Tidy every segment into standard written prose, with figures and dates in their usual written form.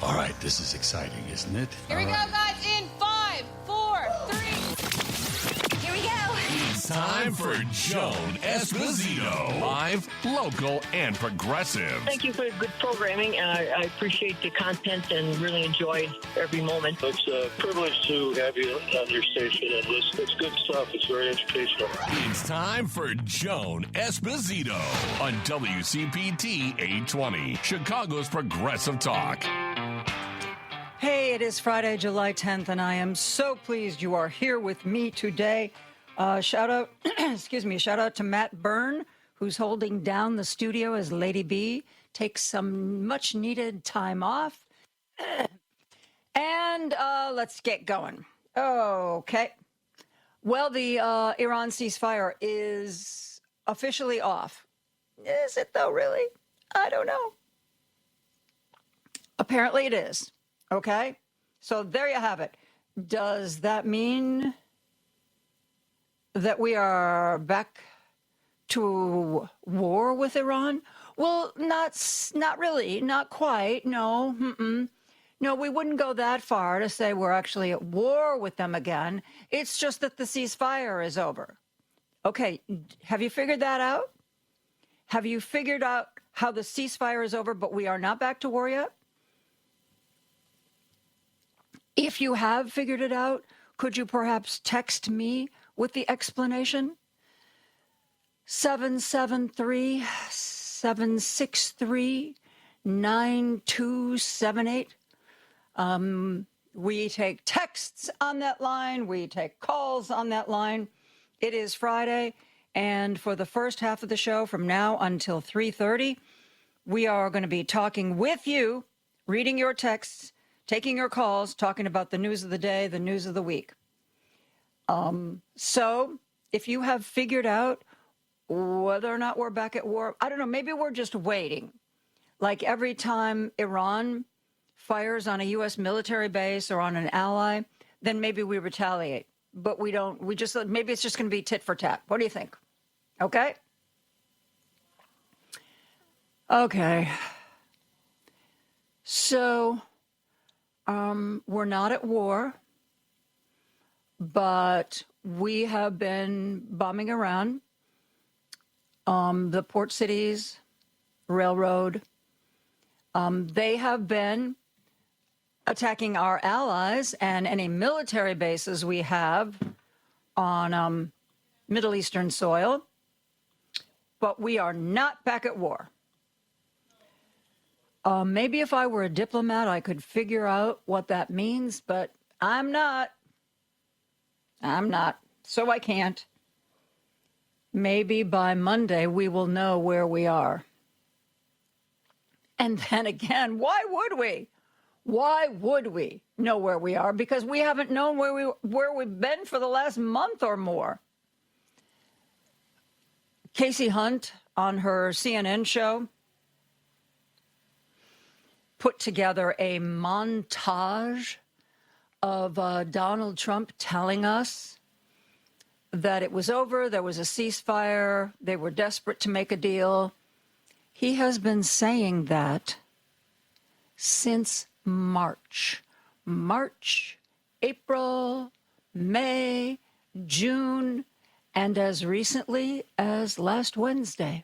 All right, this is exciting, isn't it? Here we go, guys, in 5, 4, 3. Here we go. It's time for Joan Esposito. Live, local, and progressive. Thank you for the good programming, and I appreciate the content and really enjoyed every moment. It's a privilege to have you on your station and listen. It's good stuff. It's very educational. It's time for Joan Esposito on WCPT 820, Chicago's Progressive Talk. Hey, it is Friday, July 10th, and I am so pleased you are here with me today. Shout out, shout out to Matt Byrne, who's holding down the studio as Lady B takes some much-needed time off. And let's get going. Okay. Well, the Iran ceasefire is officially off. Is it, though, really? I don't know. Apparently it is. Okay, so there you have it. Does that mean that we are back to war with Iran? Well, not really, not quite. No, no, we wouldn't go that far to say we're actually at war with them again. It's just that the ceasefire is over. Okay, have you figured that out? Have you figured out how the ceasefire is over, but we are not back to war yet? If you have figured it out, could you perhaps text me with the explanation? 773-763-9278. We take texts on that line. We take calls on that line. It is Friday, and for the first half of the show, from now until 3:30, we are going to be talking with you, reading your texts, taking your calls, talking about the news of the day, the news of the week. So if you have figured out whether or not we're back at war, I don't know, maybe we're just waiting. Like every time Iran fires on a U.S. military base or on an ally, then maybe we retaliate. But we don't, maybe it's just going to be tit for tat. What do you think? Okay? Okay. So we're not at war, but we have been bombing around the port cities, railroad. They have been attacking our allies and any military bases we have on Middle Eastern soil, but we are not back at war. Maybe if I were a diplomat, I could figure out what that means, but I'm not. So I can't. Maybe by Monday we will know where we are. And then again, why would we? Why would we know where we are? Because we haven't known where we've been for the last month or more. Casey Hunt on her CNN show put together a montage of Donald Trump telling us that it was over, there was a ceasefire, they were desperate to make a deal. He has been saying that since March, April, May, June, and as recently as last Wednesday.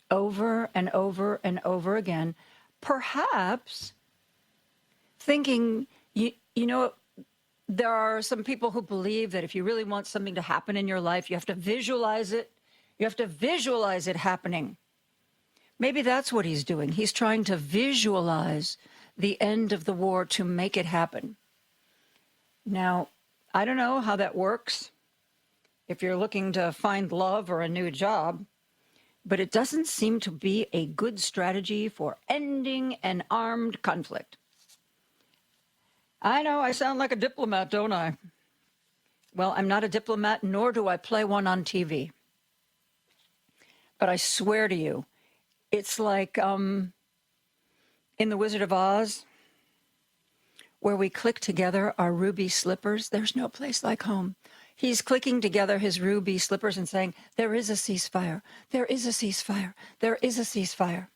Over and over and over again. Perhaps thinking, you know, there are some people who believe that if you really want something to happen in your life, you have to visualize it. You have to visualize it happening. Maybe that's what he's doing. He's trying to visualize the end of the war to make it happen. Now, I don't know how that works if you're looking to find love or a new job, but it doesn't seem to be a good strategy for ending an armed conflict. I know I sound like a diplomat, don't I? Well, I'm not a diplomat, nor do I play one on TV. But I swear to you, it's like in The Wizard of Oz, where we click together our ruby slippers. There's no place like home. He's clicking together his ruby slippers and saying, there is a ceasefire. There is a ceasefire. There is a ceasefire.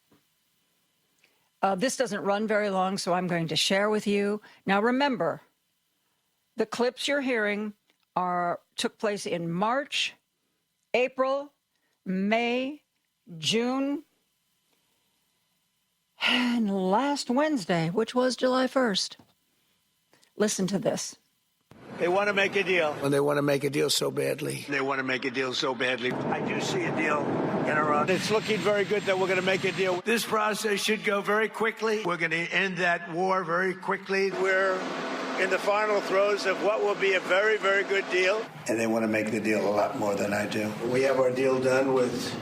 This doesn't run very long, so I'm going to share with you. Now, remember, the clips you're hearing took place in March, April, May, June, and last Wednesday, which was July 1st. Listen to this. They want to make a deal. And they want to make a deal so badly. They want to make a deal so badly. I do see a deal in Iran. It's looking very good that we're going to make a deal. This process should go very quickly. We're going to end that war very quickly. We're in the final throes of what will be a very, very good deal. And they want to make the deal a lot more than I do. We have our deal done with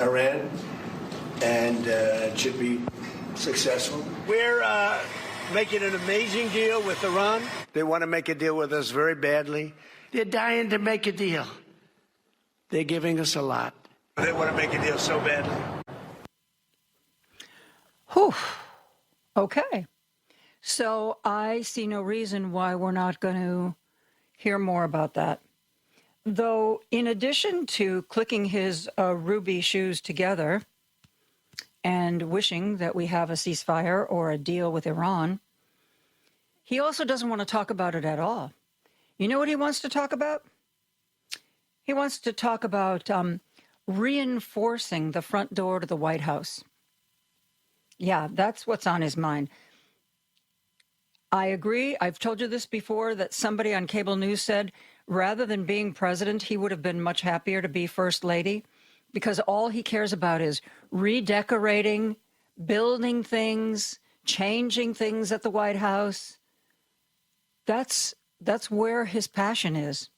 Iran, and it should be successful. We're making an amazing deal with Iran. They want to make a deal with us very badly. They're dying to make a deal. They're giving us a lot. They want to make a deal so badly. Whew. Okay. So I see no reason why we're not going to hear more about that. Though, in addition to clicking his ruby shoes together and wishing that we have a ceasefire or a deal with Iran, he also doesn't want to talk about it at all. You know what he wants to talk about? He wants to talk about reinforcing the front door to the White House. Yeah, that's what's on his mind. I agree. I've told you this before, that somebody on cable news said rather than being president, he would have been much happier to be first lady, because all he cares about is redecorating, building things, changing things at the White House. That's where his passion is.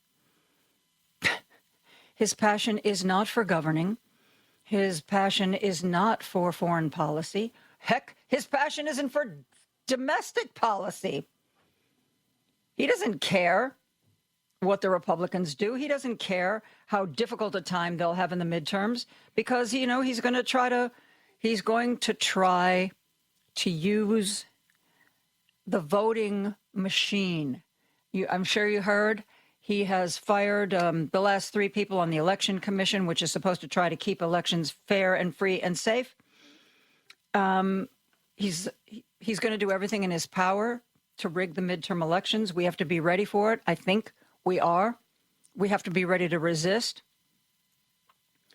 His passion is not for governing. His passion is not for foreign policy. Heck, his passion isn't for domestic policy. He doesn't care what the Republicans do. He doesn't care how difficult a time they'll have in the midterms, because, you know, he's going to try to use the voting machine. I'm sure you heard he has fired the last 3 people on the Election Commission, which is supposed to try to keep elections fair and free and safe. He's going to do everything in his power to rig the midterm elections. We have to be ready for it. I think we are. We have to be ready to resist.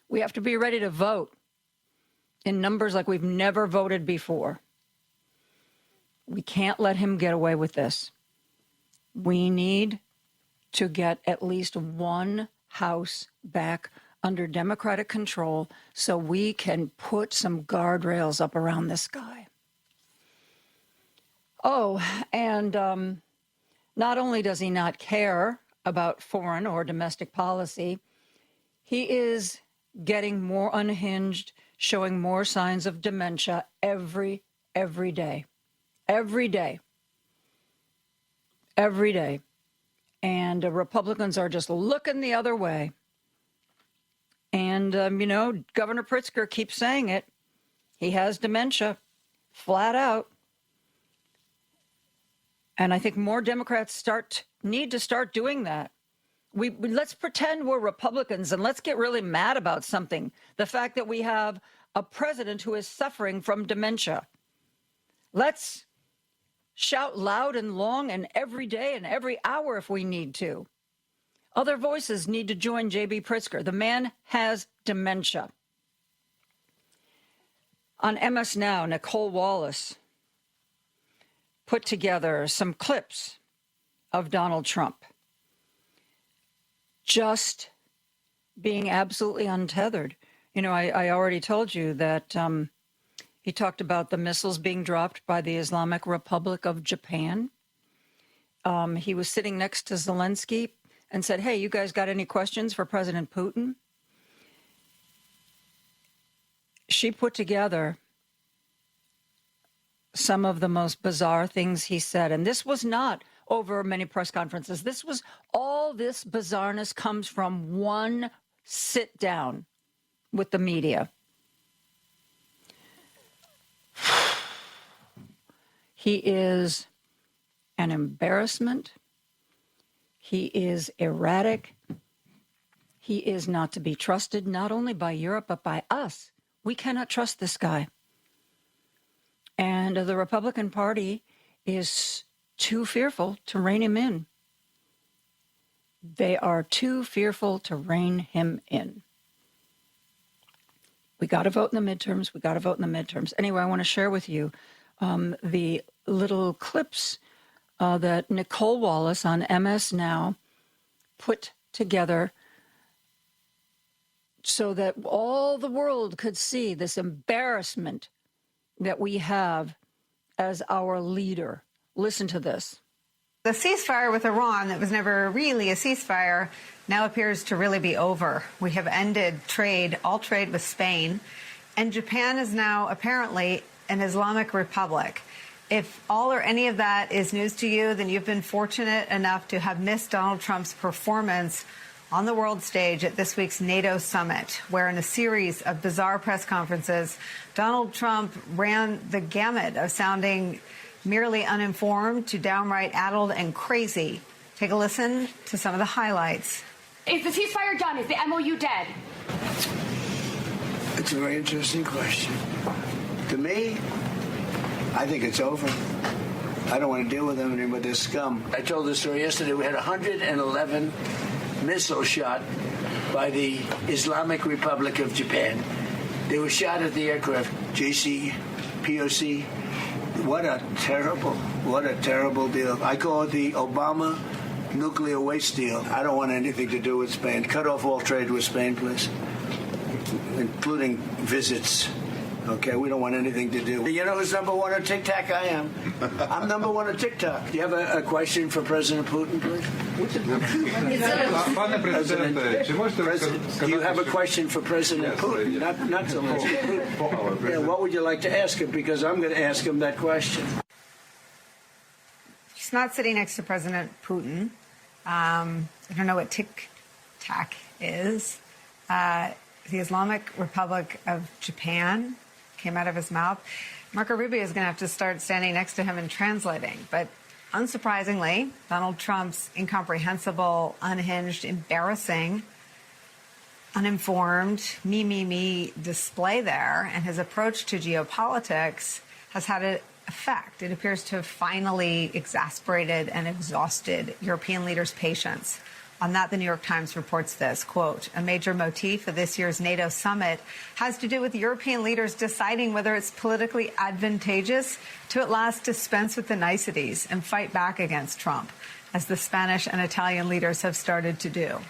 We have to be ready to vote in numbers like we've never voted before. We can't let him get away with this. We need to get at least one house back under Democratic control so we can put some guardrails up around this guy. Oh, and not only does he not care about foreign or domestic policy, he is getting more unhinged, showing more signs of dementia every day. Every day. Every day. And Republicans are just looking the other way. And, Governor Pritzker keeps saying it. He has dementia, flat out. And I think more Democrats need to start doing that. Let's pretend we're Republicans and let's get really mad about something. The fact that we have a president who is suffering from dementia. Let's shout loud and long and every day and every hour if we need to. Other voices need to join J.B. Pritzker. The man has dementia. On MS Now, Nicole Wallace put together some clips of Donald Trump just being absolutely untethered. You know, I already told you that he talked about the missiles being dropped by the Islamic Republic of Japan. He was sitting next to Zelensky and said, hey, you guys got any questions for President Putin? She put together some of the most bizarre things he said. And this was not over many press conferences. All this bizarreness comes from one sit down with the media. He is an embarrassment. He is erratic. He is not to be trusted, not only by Europe, but by us. We cannot trust this guy. And the Republican Party is too fearful to rein him in. They are too fearful to rein him in. We got to vote in the midterms. We got to vote in the midterms. Anyway, I want to share with you the little clips that Nicole Wallace on MS Now put together so that all the world could see this embarrassment that we have as our leader. Listen to this. The ceasefire with Iran that was never really a ceasefire now appears to really be over. We have ended all trade with Spain, and Japan is now apparently an Islamic republic. If all or any of that is news to you, then you've been fortunate enough to have missed Donald Trump's performance on the world stage at this week's NATO summit, where in a series of bizarre press conferences, Donald Trump ran the gamut of sounding merely uninformed to downright addled and crazy. Take a listen to some of the highlights. Is the ceasefire done? Is the MOU dead? It's a very interesting question. To me, I think it's over. I don't want to deal with them anymore. They're scum. I told this story yesterday. We had 111 missiles shot by the Islamic Republic of Japan. They were shot at the aircraft. POC. What a terrible deal. I call it the Obama nuclear waste deal. I don't want anything to do with Spain. Cut off all trade with Spain, please, including visits. Okay, we don't want anything to do. You know who's number one on TikTok? I am. I'm number one on TikTok. Do you have a question for President Putin, please? Do you have a question for President Putin? Not so much. Yeah, what would you like to ask him? Because I'm going to ask him that question. She's not sitting next to President Putin. I don't know what TikTok is. The Islamic Republic of Japan came out of his mouth. Marco Rubio is going to have to start standing next to him and translating. But unsurprisingly, Donald Trump's incomprehensible, unhinged, embarrassing, uninformed, me display there and his approach to geopolitics has had an effect. It appears to have finally exasperated and exhausted European leaders' patience. On that, the New York Times reports this, quote, a major motif of this year's NATO summit has to do with European leaders deciding whether it's politically advantageous to at last dispense with the niceties and fight back against Trump, as the Spanish and Italian leaders have started to do.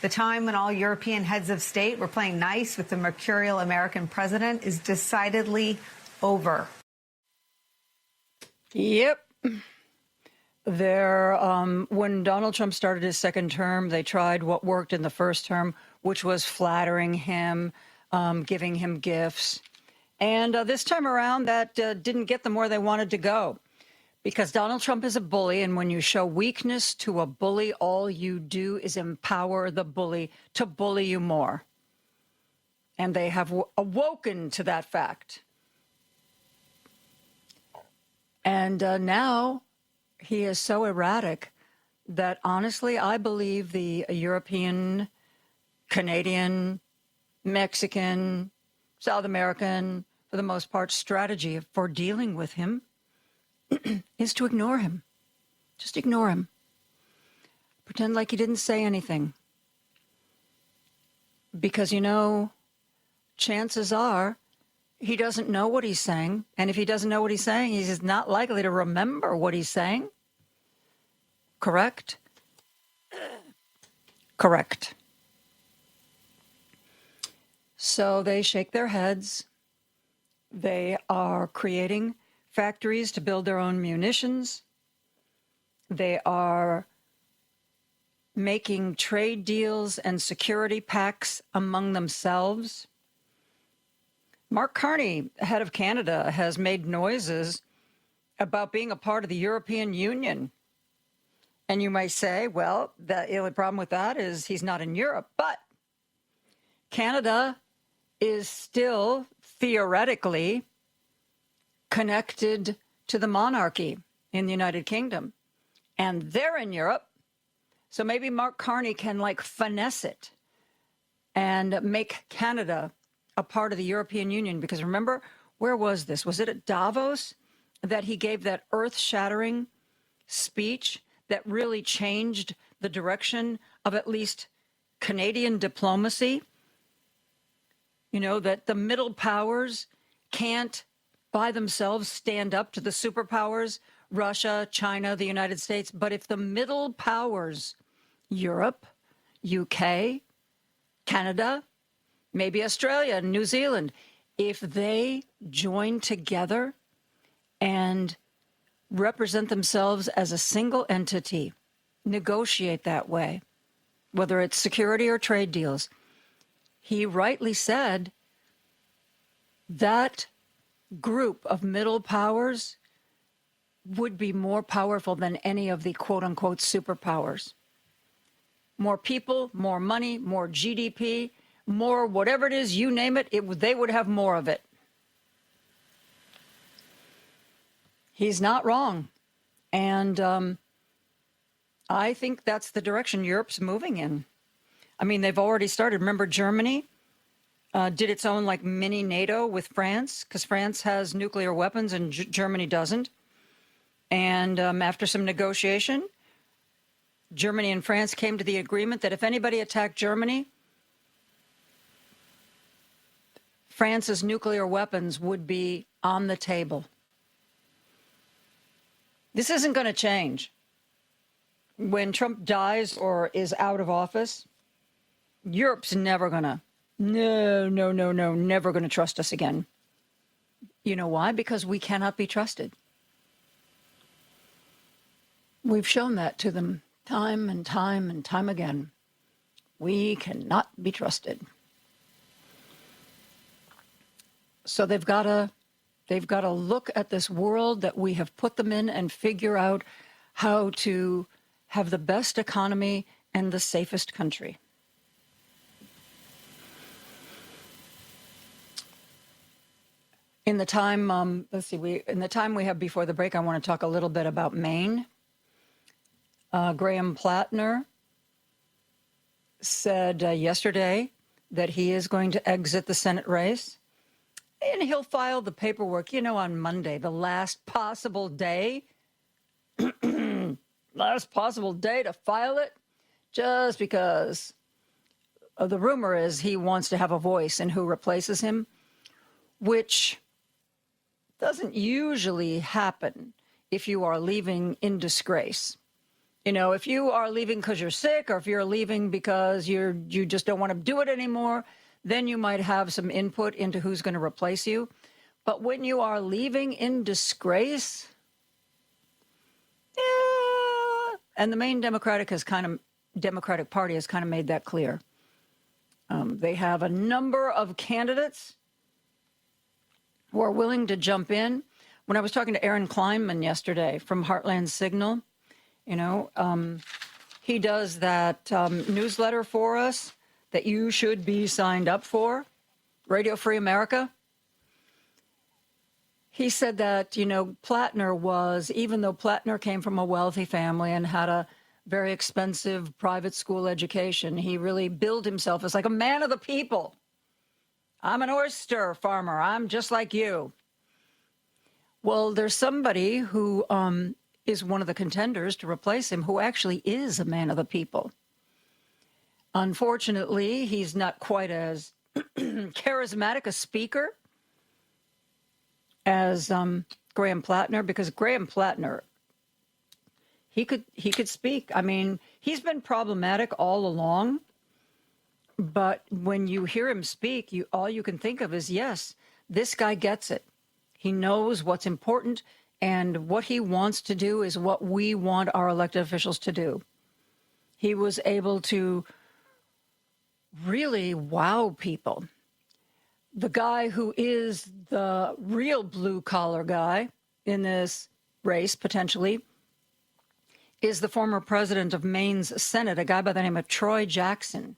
The time when all European heads of state were playing nice with the mercurial American president is decidedly over. Yep. When Donald Trump started his second term, they tried what worked in the first term, which was flattering him, giving him gifts. And this time around, that didn't get them where they wanted to go, because Donald Trump is a bully. And when you show weakness to a bully, all you do is empower the bully to bully you more. And they have awoken to that fact. And now he is so erratic that, honestly, I believe the European, Canadian, Mexican, South American, for the most part, strategy for dealing with him is to ignore him. Just ignore him. Pretend like he didn't say anything. Because, chances are he doesn't know what he's saying. And if he doesn't know what he's saying, he's not likely to remember what he's saying. Correct? Correct. So they shake their heads. They are creating factories to build their own munitions. They are making trade deals and security pacts among themselves. Mark Carney, head of Canada, has made noises about being a part of the European Union. And you might say, well, the only problem with that is he's not in Europe. But Canada is still theoretically connected to the monarchy in the United Kingdom. And they're in Europe. So maybe Mark Carney can finesse it and make Canada a part of the European Union. Because remember, where was this? Was it at Davos that he gave that earth-shattering speech that really changed the direction of at least Canadian diplomacy? You know, that the middle powers can't by themselves stand up to the superpowers, Russia, China, the United States. But if the middle powers, Europe, UK, Canada, maybe Australia and New Zealand, if they join together and represent themselves as a single entity, negotiate that way, whether it's security or trade deals, he rightly said that group of middle powers would be more powerful than any of the quote-unquote superpowers. More people, more money, more GDP, more whatever it is, you name it, they would have more of it. He's not wrong. And I think that's the direction Europe's moving in. I mean, they've already started. Remember, Germany did its own like mini NATO with France, because France has nuclear weapons and Germany doesn't. And after some negotiation, Germany and France came to the agreement that if anybody attacked Germany, France's nuclear weapons would be on the table. This isn't going to change. When Trump dies or is out of office, Europe's never going to, never going to trust us again. You know why? Because we cannot be trusted. We've shown that to them time and time and time again. We cannot be trusted. So they've got to look at this world that we have put them in and figure out how to have the best economy and the safest country. In the time, in the time we have before the break, I want to talk a little bit about Maine. Graham Plattner said yesterday that he is going to exit the Senate race, and he'll file the paperwork, on Monday, the last possible day. Last possible day to file it, just because the rumor is he wants to have a voice in who replaces him, which doesn't usually happen if you are leaving in disgrace. If you are leaving because you're sick, or if you're leaving because you just don't want to do it anymore, then you might have some input into who's going to replace you. But when you are leaving in disgrace, and the Maine Democratic Party has kind of made that clear. They have a number of candidates who are willing to jump in. When I was talking to Aaron Kleinman yesterday from Heartland Signal, he does that newsletter for us that you should be signed up for, Radio Free America. He said that, Plattner was, even though Plattner came from a wealthy family and had a very expensive private school education, he really billed himself as like a man of the people. I'm an oyster farmer. I'm just like you. Well, there's somebody who is one of the contenders to replace him who actually is a man of the people. Unfortunately, he's not quite as charismatic a speaker as Graham Plattner, because Graham Plattner, he could speak. I mean, he's been problematic all along, but when you hear him speak, all you can think of is, yes, this guy gets it. He knows what's important, and what he wants to do is what we want our elected officials to do. He was able to really wow people. The guy who is the real blue-collar guy in this race, potentially, is the former president of Maine's Senate, a guy by the name of Troy Jackson.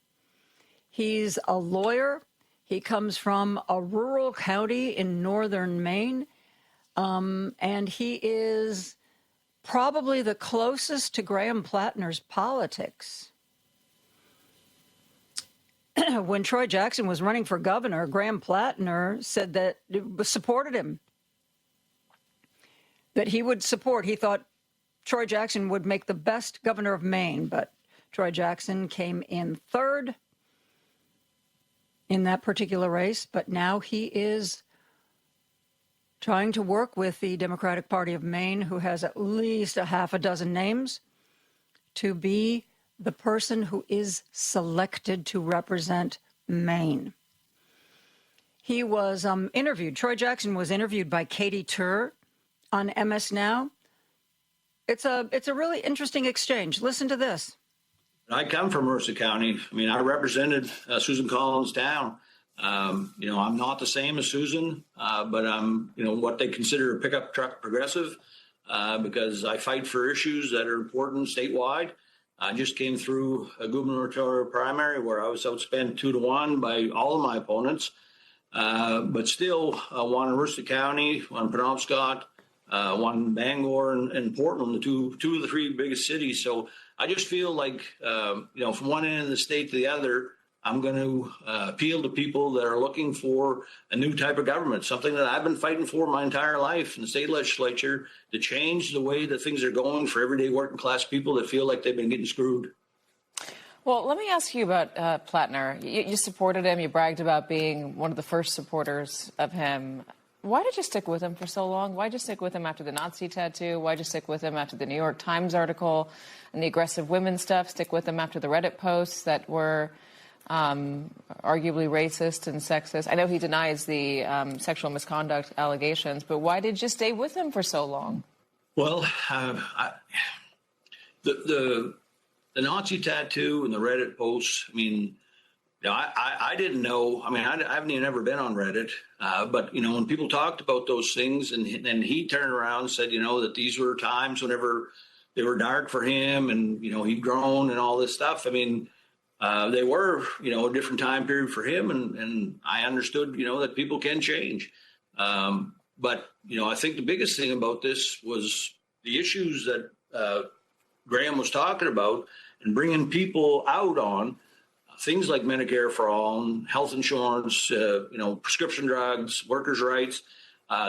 He's a lawyer. He comes from a rural county in northern Maine, and he is probably the closest to Graham Plattner's politics. when Troy Jackson was running for governor, Graham Plattner said that supported him, that he would support. He thought Troy Jackson would make the best governor of Maine, but Troy Jackson came in third in that particular race, but now he is trying to work with the Democratic Party of Maine, who has at least a half a dozen names, to be the person who is selected to represent Maine. He was interviewed. Troy Jackson was interviewed by Katie Tur on MS Now. It's a really interesting exchange. Listen to this. I come from Mercer County. I mean, I represented Susan Collins down. I'm not the same as Susan, but I'm, what they consider a pickup truck progressive because I fight for issues that are important statewide. I just came through a gubernatorial primary where I was outspent 2-1 by all of my opponents, but still won in Mercer County, won Penobscot, won Bangor and Portland, the two of the three biggest cities. So I just feel like, from one end of the state to the other, I'm going to appeal to people that are looking for a new type of government, something that I've been fighting for my entire life in the state legislature, to change the way that things are going for everyday working class people that feel like they've been getting screwed. Well, let me ask you about Plattner. You supported him. You bragged about being one of the first supporters of him. Why did you stick with him for so long? Why did you stick with him after the Nazi tattoo? Why did you stick with him after the New York Times article and the aggressive women stuff? Stick with him after the Reddit posts that were arguably racist and sexist? I know he denies the sexual misconduct allegations, but why did you stay with him for so long? Well, the Nazi tattoo and the Reddit posts, I mean, I didn't know. I mean, I haven't even ever been on Reddit. But, when people talked about those things and he turned around and said, that these were times whenever they were dark for him and, he'd grown and all this stuff. I mean, they were, a different time period for him. And I understood, that people can change. But, I think the biggest thing about this was the issues that Graham was talking about and bringing people out on. Things like Medicare for all, and health insurance, prescription drugs, workers' rights.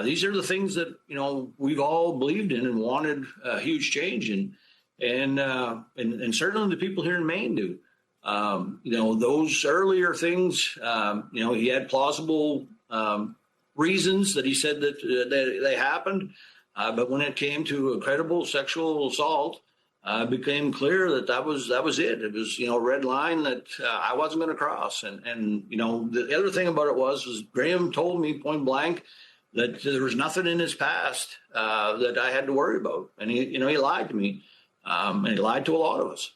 These are the things that, we've all believed in and wanted a huge change in. And certainly the people here in Maine do. Those earlier things, he had plausible reasons that he said that they happened. But when it came to a credible sexual assault, became clear that was it. It was, a red line that I wasn't going to cross. And the other thing about it was Graham told me point blank that there was nothing in his past that I had to worry about. And he lied to me, and he lied to a lot of us.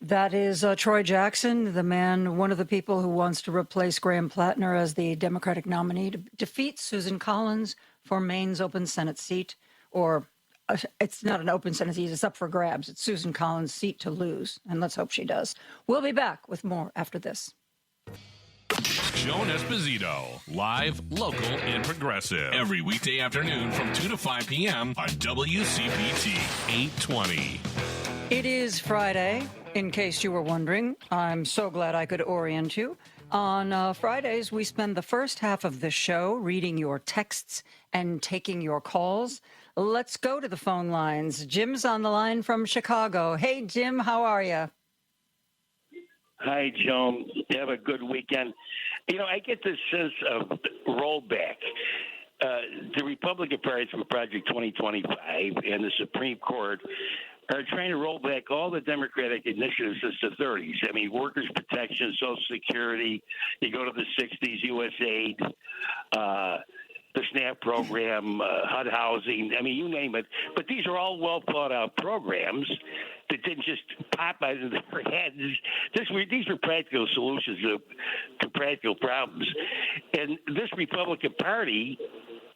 That is Troy Jackson, the man, one of the people who wants to replace Graham Plattner as the Democratic nominee to defeat Susan Collins for Maine's open Senate seat, or it's not an open Senate seat, it's up for grabs. It's Susan Collins' seat to lose, and let's hope she does. We'll be back with more after this. Joan Esposito, live, local, and progressive. Every weekday afternoon from 2 to 5 p.m. on WCPT 820. It is Friday, in case you were wondering. I'm so glad I could orient you. On Fridays, we spend the first half of the show reading your texts and taking your calls. Let's go to the phone lines. Jim's on the line from Chicago. Hey, Jim, how are you? Hi, Joan. Have a good weekend. I get this sense of rollback. The Republican Party from Project 2025 and the Supreme Court are trying to roll back all the Democratic initiatives since the 30s. I mean, workers' protection, Social Security, you go to the 60s, USAID, the SNAP program, HUD housing, I mean, you name it. But these are all well-thought-out programs that didn't just pop out of their heads. These were practical solutions to practical problems. And this Republican Party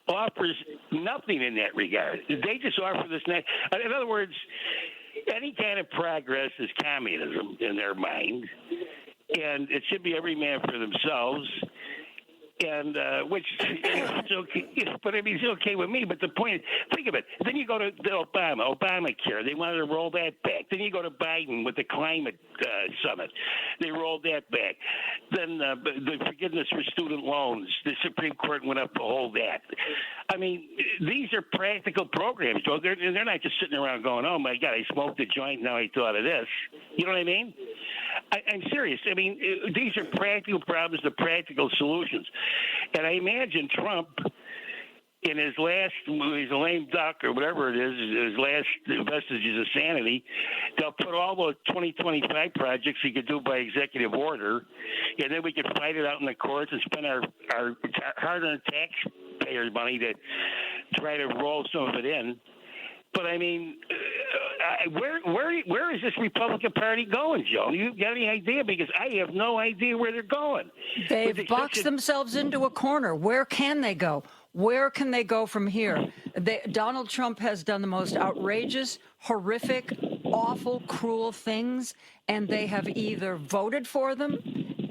offers nothing in that regard. They just offer this. In other words, any kind of progress is communism in their mind, and it should be every man for themselves. And which is okay, but I mean, it's okay with me. But the point is, think of it. Then you go to the Obamacare. They wanted to roll that back. Then you go to Biden with the climate summit. They rolled that back. Then the forgiveness for student loans. The Supreme Court went up to hold that. I mean, these are practical programs. So they're not just sitting around going, "Oh my God, I smoked a joint. Now I thought of this." You know what I mean? I'm serious. I mean, these are practical problems, the practical solutions. And I imagine Trump, in his lame duck or whatever it is, his last vestiges of sanity, they'll put all the 2025 projects he could do by executive order, and then we could fight it out in the courts and spend our hard-earned taxpayers' money to try to roll some of it in. But I mean, where is this Republican Party going, Joe? You got any idea? Because I have no idea where they're going. They've boxed themselves into a corner. Where can they go? Where can they go from here? Donald Trump has done the most outrageous, horrific, awful, cruel things, and they have either voted for them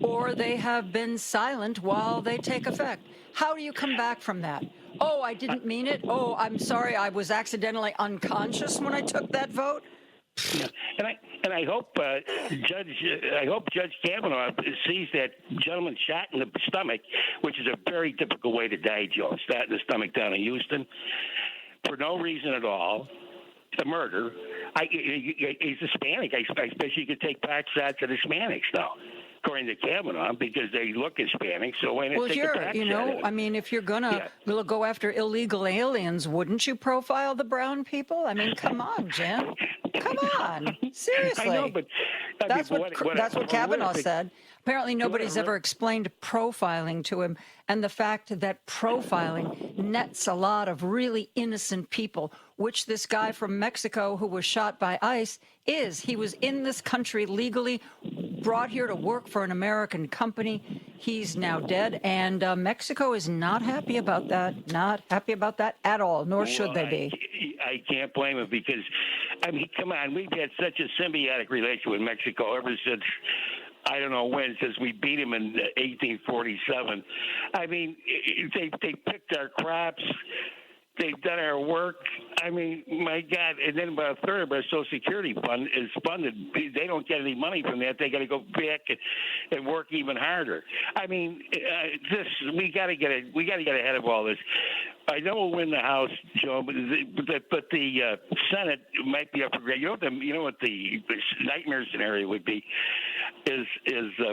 or they have been silent while they take effect. How do you come back from that? Oh, I didn't mean it. Oh, I'm sorry. I was accidentally unconscious when I took that vote. Yeah. And I hope Judge Kavanaugh sees that gentleman shot in the stomach, which is a very typical way to die, Joe. Shot in the stomach down in Houston for no reason at all. A murder. He's Hispanic. I bet you could take pot shots at Hispanics now, according to Kavanaugh, because they look Hispanic. So why not take a pot shot? I mean, if you're gonna go after illegal aliens, wouldn't you profile the brown people? I mean, come on, Jen. Come on, seriously. I know, but that's what Kavanaugh said. Apparently, nobody's ever explained profiling to him, and the fact that profiling nets a lot of really innocent people, which this guy from Mexico who was shot by ICE is. He was in this country legally, brought here to work for an American company. He's now dead, and Mexico is not happy about that. Not happy about that at all, nor should they be. I can't blame him because, I mean, come on, we've had such a symbiotic relation with Mexico ever since, I don't know when, since we beat them in 1847. I mean, they picked our crops. They've done our work. I mean, my God. And then about a third of our Social Security fund is funded. They don't get any money from that. They got to go back and work even harder. I mean, we got to get ahead of all this. I know we'll win the House, Joe, but the Senate might be up for grabs. You know what the nightmare scenario would be is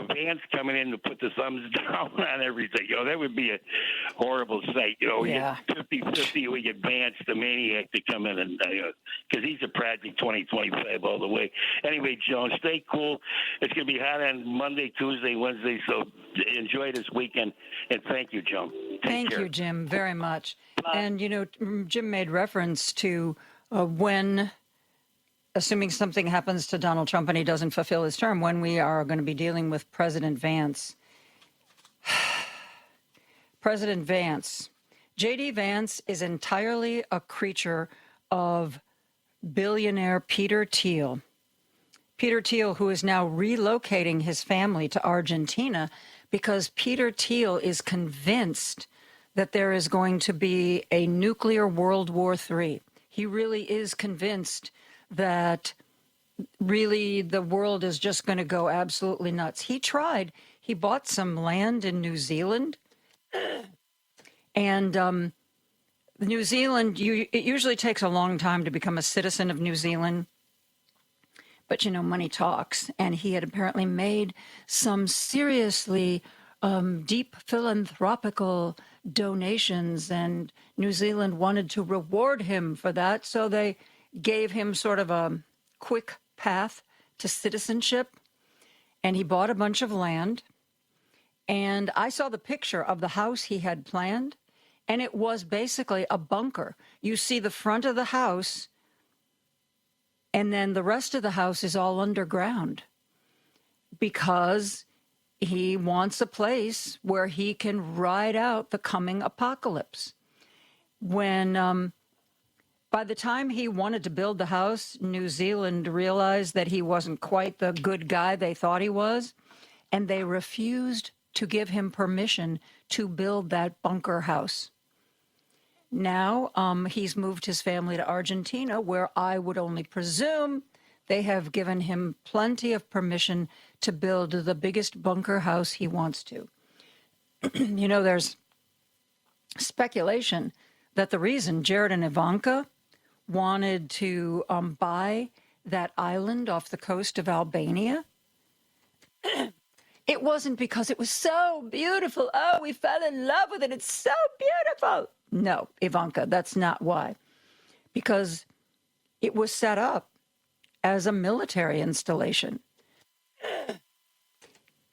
Vance coming in to put the thumbs down on everything. You know, that would be a horrible sight. You know, we get 50-50, we get Vance, the maniac, to come in and because he's a project 2025 all the way. Anyway, Joan, stay cool. It's going to be hot on Monday, Tuesday, Wednesday, so enjoy this weekend. And thank you, Joan. Thank you, Jim, very much. And, you know, Jim made reference to when, assuming something happens to Donald Trump and he doesn't fulfill his term, when we are going to be dealing with President Vance. President Vance. J.D. Vance is entirely a creature of billionaire Peter Thiel. Peter Thiel, who is now relocating his family to Argentina because Peter Thiel is convinced that there is going to be a nuclear World War III. He really is convinced that really the world is just going to go absolutely nuts. He bought some land in New Zealand. And New Zealand, it usually takes a long time to become a citizen of New Zealand. But, you know, money talks. And he had apparently made some seriously deep philanthropical donations, and New Zealand wanted to reward him for that. So they gave him sort of a quick path to citizenship. And he bought a bunch of land. And I saw the picture of the house he had planned, and it was basically a bunker. You see the front of the house, and then the rest of the house is all underground because he wants a place where he can ride out the coming apocalypse. When, by the time he wanted to build the house, New Zealand realized that he wasn't quite the good guy they thought he was, and they refused to give him permission to build that bunker house. Now he's moved his family to Argentina, where I would only presume they have given him plenty of permission to build the biggest bunker house he wants to. You know, there's speculation that the reason Jared and Ivanka wanted to buy that island off the coast of Albania, it wasn't because it was so beautiful. Oh, we fell in love with it. It's so beautiful. No, Ivanka, that's not why. Because it was set up as a military installation.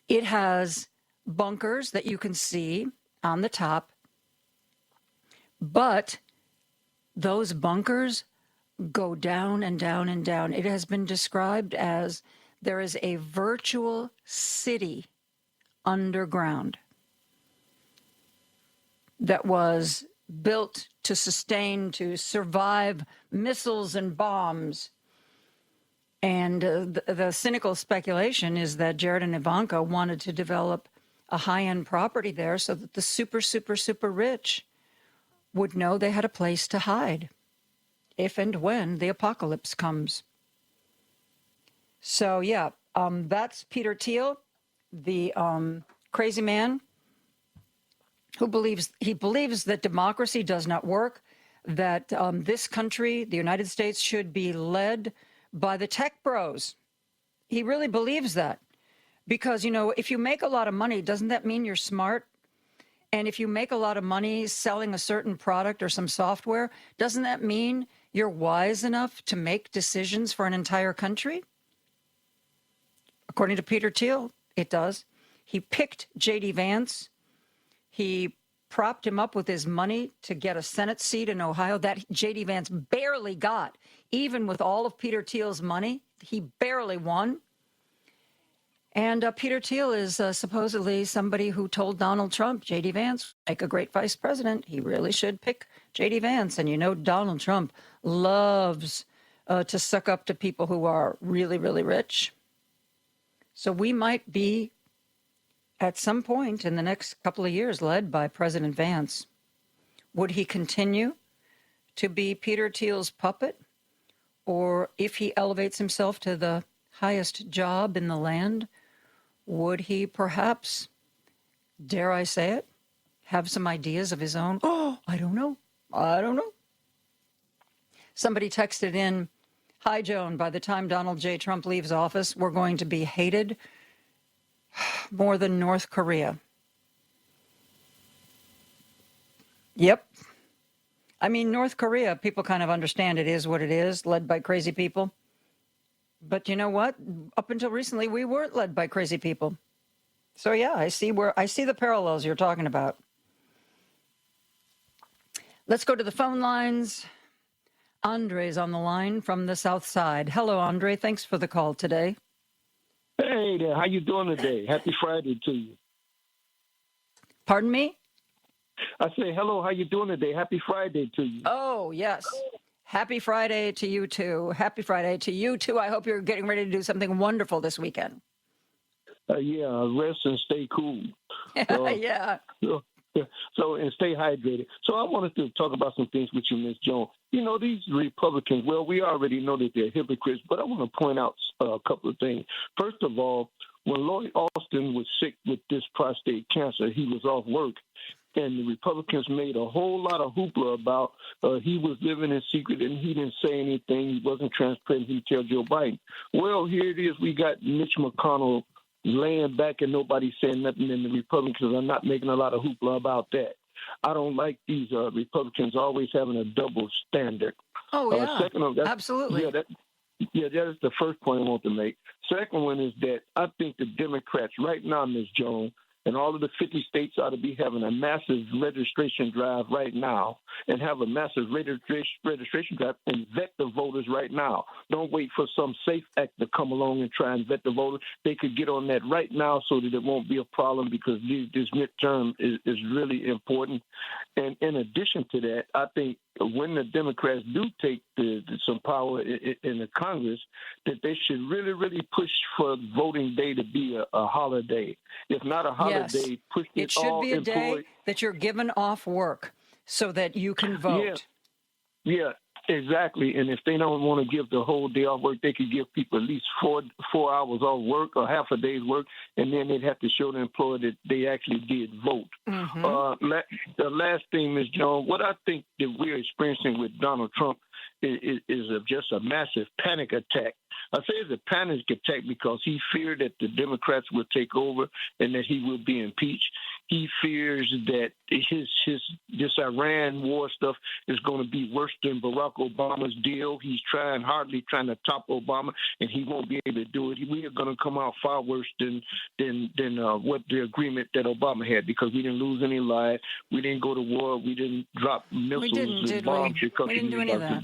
It has bunkers that you can see on the top, but those bunkers go down and down and down. It has been described as there is a virtual city underground that was built to sustain, to survive missiles and bombs. And the cynical speculation is that Jared and Ivanka wanted to develop a high-end property there so that the super, super, super rich would know they had a place to hide if and when the apocalypse comes. So, yeah, that's Peter Thiel, the crazy man who believes that democracy does not work, that this country, the United States, should be led by the tech bros. He really believes that. Because, you know, if you make a lot of money, doesn't that mean you're smart? And if you make a lot of money selling a certain product or some software, doesn't that mean you're wise enough to make decisions for an entire country? According to Peter Thiel, it does. He picked J.D. Vance. He propped him up with his money to get a Senate seat in Ohio that J.D. Vance barely got. Even with all of Peter Thiel's money, he barely won. And Peter Thiel is supposedly somebody who told Donald Trump, J.D. Vance, make a great vice president. He really should pick J.D. Vance. And you know, Donald Trump loves to suck up to people who are really, really rich. So we might be, at some point in the next couple of years, led by President Vance. Would he continue to be Peter Thiel's puppet? Or if he elevates himself to the highest job in the land, would he perhaps, dare I say it, have some ideas of his own? Oh, I don't know. Somebody texted in, hi, Joan, by the time Donald J. Trump leaves office, we're going to be hated more than North Korea. Yep. I mean, North Korea, people kind of understand it is what it is, led by crazy people. But you know what? Up until recently, we weren't led by crazy people. So yeah, I see the parallels you're talking about. Let's go to the phone lines. Andre's on the line from the South Side. Hello, Andre. Thanks for the call today. Hey there. How you doing today? Happy Friday to you. Pardon me? I say hello. How you doing today? Happy Friday to you. Oh, yes. Happy Friday to you, too. Happy Friday to you, too. I hope you're getting ready to do something wonderful this weekend. Yeah, rest and stay cool. Yeah. So, and stay hydrated. So I wanted to talk about some things with you, Ms. Joan. You know, these Republicans, well, we already know that they're hypocrites, but I want to point out a couple of things. First of all, when Lloyd Austin was sick with this prostate cancer, he was off work. And the Republicans made a whole lot of hoopla about he was living in secret and he didn't say anything. He wasn't transparent. He told Joe Biden. Well, here it is. We got Mitch McConnell laying back and nobody saying nothing, and the Republicans are not making a lot of hoopla about that. I don't like these Republicans always having a double standard. Oh, yeah. Absolutely. Yeah, that is the first point I want to make. Second one is that I think the Democrats right now, Ms. Jones, and all of the 50 states ought to be having a massive registration drive right now and have a massive registration drive and vet the voters right now. Don't wait for some SAFE Act to come along and try and vet the voters. They could get on that right now so that it won't be a problem because this midterm is really important. And in addition to that, I think when the Democrats do take some power in the Congress, that they should really, really push for voting day to be a holiday. If not a holiday, push it should be a day that you're given off work so that you can vote. Yeah, exactly. And if they don't want to give the whole day off work, they could give people at least 4 hours off work or half a day's work, and then they'd have to show the employer that they actually did vote. The last thing, Ms. Joan, what I think that we're experiencing with Donald Trump is just a massive panic attack. I say it's a panic attack because he feared that the Democrats would take over and that he will be impeached. He fears that this Iran war stuff is going to be worse than Barack Obama's deal. He's hardly trying to top Obama, and he won't be able to do it. We are going to come out far worse than what the agreement that Obama had, because we didn't lose any lives, we didn't go to war, we didn't drop missiles and bombs because we didn't do any of that.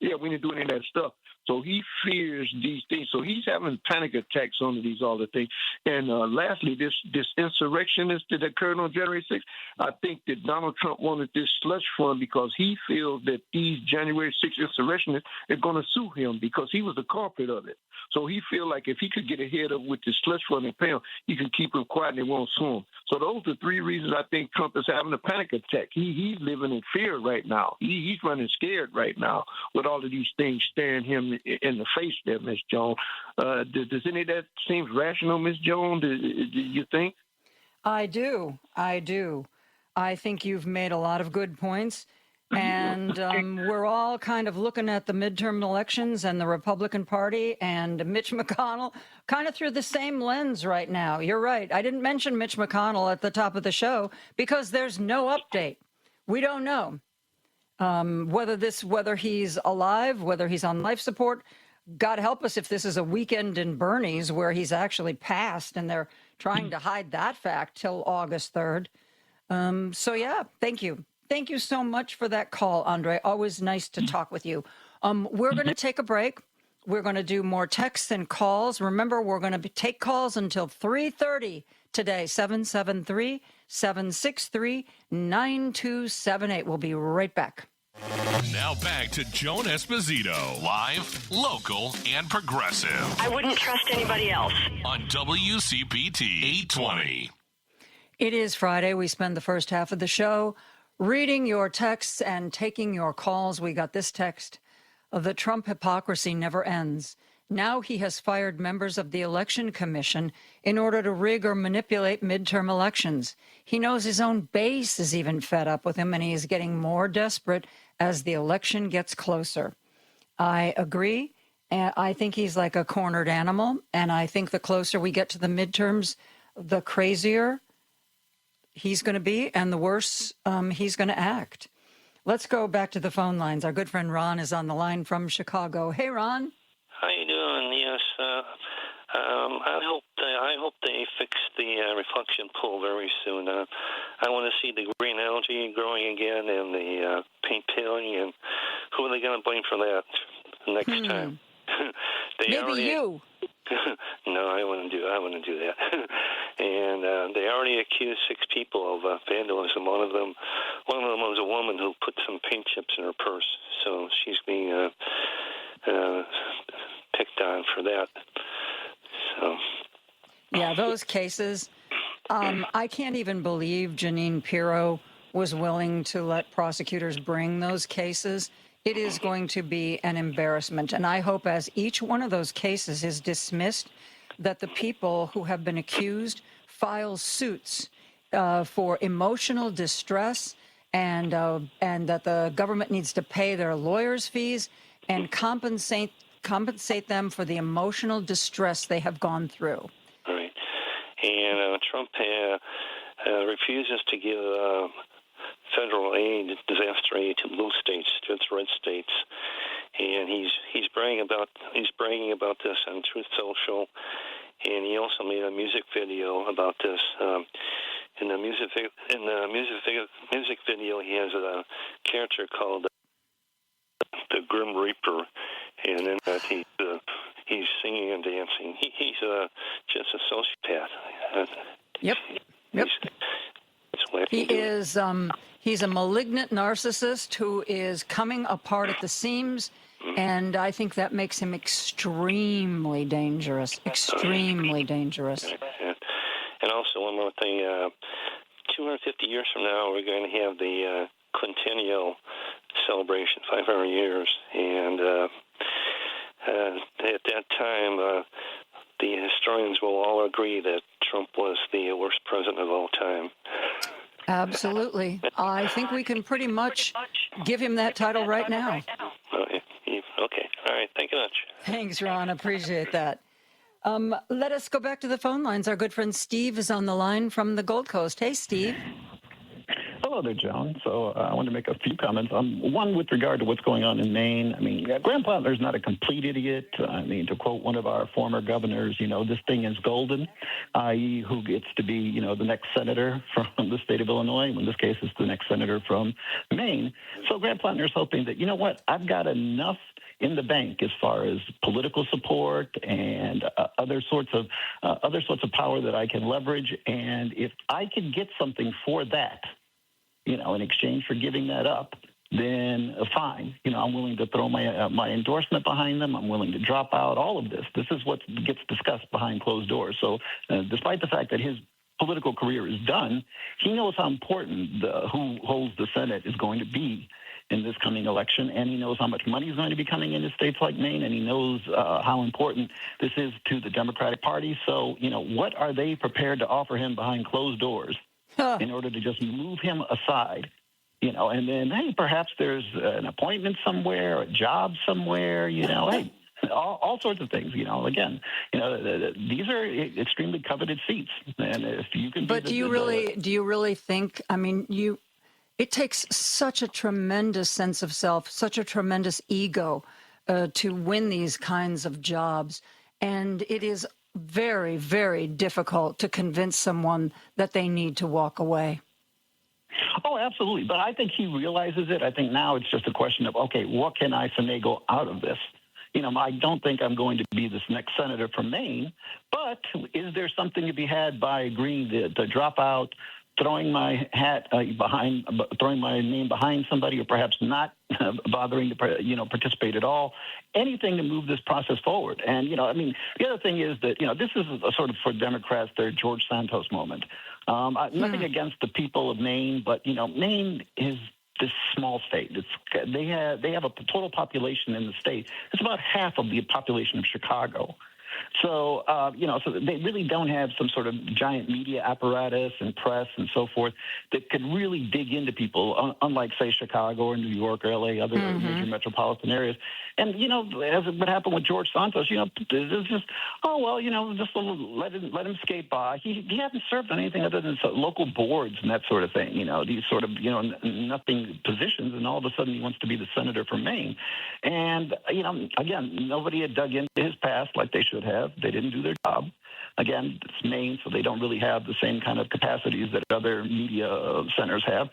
Yeah, we didn't do any of that stuff. So he fears these things. So he's having panic attacks on these all the things. And lastly, this insurrectionist that occurred on January 6th, I think that Donald Trump wanted this slush fund because he feels that these January 6th insurrectionists are going to sue him because he was the culprit of it. So he feels like if he could get ahead of with this slush fund and pay him, he can keep him quiet and they won't sue him. So those are 3 reasons I think Trump is having a panic attack. He's living in fear right now. He's running scared right now with all of these things staring him in the face there, Miss Joan. Does any of that seem rational, Miss Joan? Do you think? I do. I think you've made a lot of good points. And we're all kind of looking at the midterm elections and the Republican Party and Mitch McConnell kind of through the same lens right now. You're right. I didn't mention Mitch McConnell at the top of the show because there's no update. We don't know whether he's alive, whether he's on life support. God help us if this is a weekend in Bernie's where he's actually passed and they're trying to hide that fact till August 3rd. So, yeah, thank you. Thank you so much for that call, Andre. Always nice to talk with you. We're going to take a break. We're going to do more texts and calls. Remember, we're going to take calls until 3:30 today, 773-763-9278. We'll be right back. Now back to Joan Esposito, live, local, and progressive. I wouldn't trust anybody else. On WCPT 820. It is Friday. We spend the first half of the show reading your texts and taking your calls. We got this text. The Trump hypocrisy never ends. Now he has fired members of the Election Commission in order to rig or manipulate midterm elections. He knows his own base is even fed up with him, and he is getting more desperate as the election gets closer. I agree. And I think he's like a cornered animal, and I think the closer we get to the midterms, the crazier he's going to be and the worse he's going to act. Let's go back to the phone lines. Our good friend Ron is on the line from Chicago. Hey, Ron. How you doing? Yes, I hope they fix the reflection pool very soon. I want to see the green algae growing again and the paint peeling. And who are they going to blame for that next time? Maybe you. No, I wouldn't do that. And they already accused 6 people of vandalism. One of them was a woman who put some paint chips in her purse, so she's being picked on for that. So. Yeah, those cases. I can't even believe Jeanine Pirro was willing to let prosecutors bring those cases. It is going to be an embarrassment. And I hope as each one of those cases is dismissed, that the people who have been accused file suits for emotional distress and that the government needs to pay their lawyers' fees and compensate them for the emotional distress they have gone through. Right. And Trump refuses to give federal aid, disaster aid to blue states, to its red states, and he's bragging about this on Truth Social, and he also made a music video about this. In the music video, he has a character called the Grim Reaper, and in that he's singing and dancing. He's just a sociopath. Yep. He's a malignant narcissist who is coming apart at the seams, and I think that makes him extremely dangerous. Extremely dangerous. And also, one more thing, 250 years from now, we're going to have the Quintennial celebration, 500 years. And at that time, the historians will all agree that Trump was the worst president of all time. Absolutely. I think we can pretty much give him that title right now. Okay. All right. Thank you much. Thanks, Ron. Appreciate that. Let us go back to the phone lines. Our good friend Steve is on the line from the Gold Coast. Hey, Steve. Hello there, Joan. So I want to make a few comments. One with regard to what's going on in Maine. I mean, Graham Plattner's not a complete idiot. I mean, to quote one of our former governors, this thing is golden, i.e. who gets to be, the next senator from the state of Illinois. In this case, it's the next senator from Maine. So Graham Plattner's hoping that, I've got enough in the bank as far as political support and other sorts of power that I can leverage. And if I can get something for that, in exchange for giving that up, then fine. I'm willing to throw my endorsement behind them. I'm willing to drop out all of this. This is what gets discussed behind closed doors. So despite the fact that his political career is done, he knows how important who holds the Senate is going to be in this coming election, and he knows how much money is going to be coming into states like Maine, and he knows how important this is to the Democratic Party. So, what are they prepared to offer him behind closed doors in order to just move him aside? And then, hey, perhaps there's an appointment somewhere, a job somewhere, hey, all sorts of things, again, these are extremely coveted seats. And if you can... But do you really think, it takes such a tremendous sense of self, such a tremendous ego to win these kinds of jobs. And it is very, very difficult to convince someone that they need to walk away. Oh, absolutely. But I think he realizes it. I think now it's just a question of, okay, what can I finagle out of this? I don't think I'm going to be this next senator from Maine, but is there something to be had by agreeing to drop out, throwing my throwing my name behind somebody, or perhaps not bothering to, participate at all, anything to move this process forward. And, the other thing is that, this is a sort of, for Democrats, their George Santos moment. Nothing against the people of Maine, but, Maine is this small state. They have a total population in the state. It's about half of the population of Chicago. So, so they really don't have some sort of giant media apparatus and press and so forth that could really dig into people, unlike, say, Chicago or New York or L.A., other major metropolitan areas. And, as what happened with George Santos, it's just, just let him skate by. He hasn't served on anything other than local boards and that sort of thing, these sort of, nothing positions, and all of a sudden he wants to be the senator from Maine. And, again, nobody had dug into his past like they should have. They didn't do their job. Again, it's Maine, so they don't really have the same kind of capacities that other media centers have,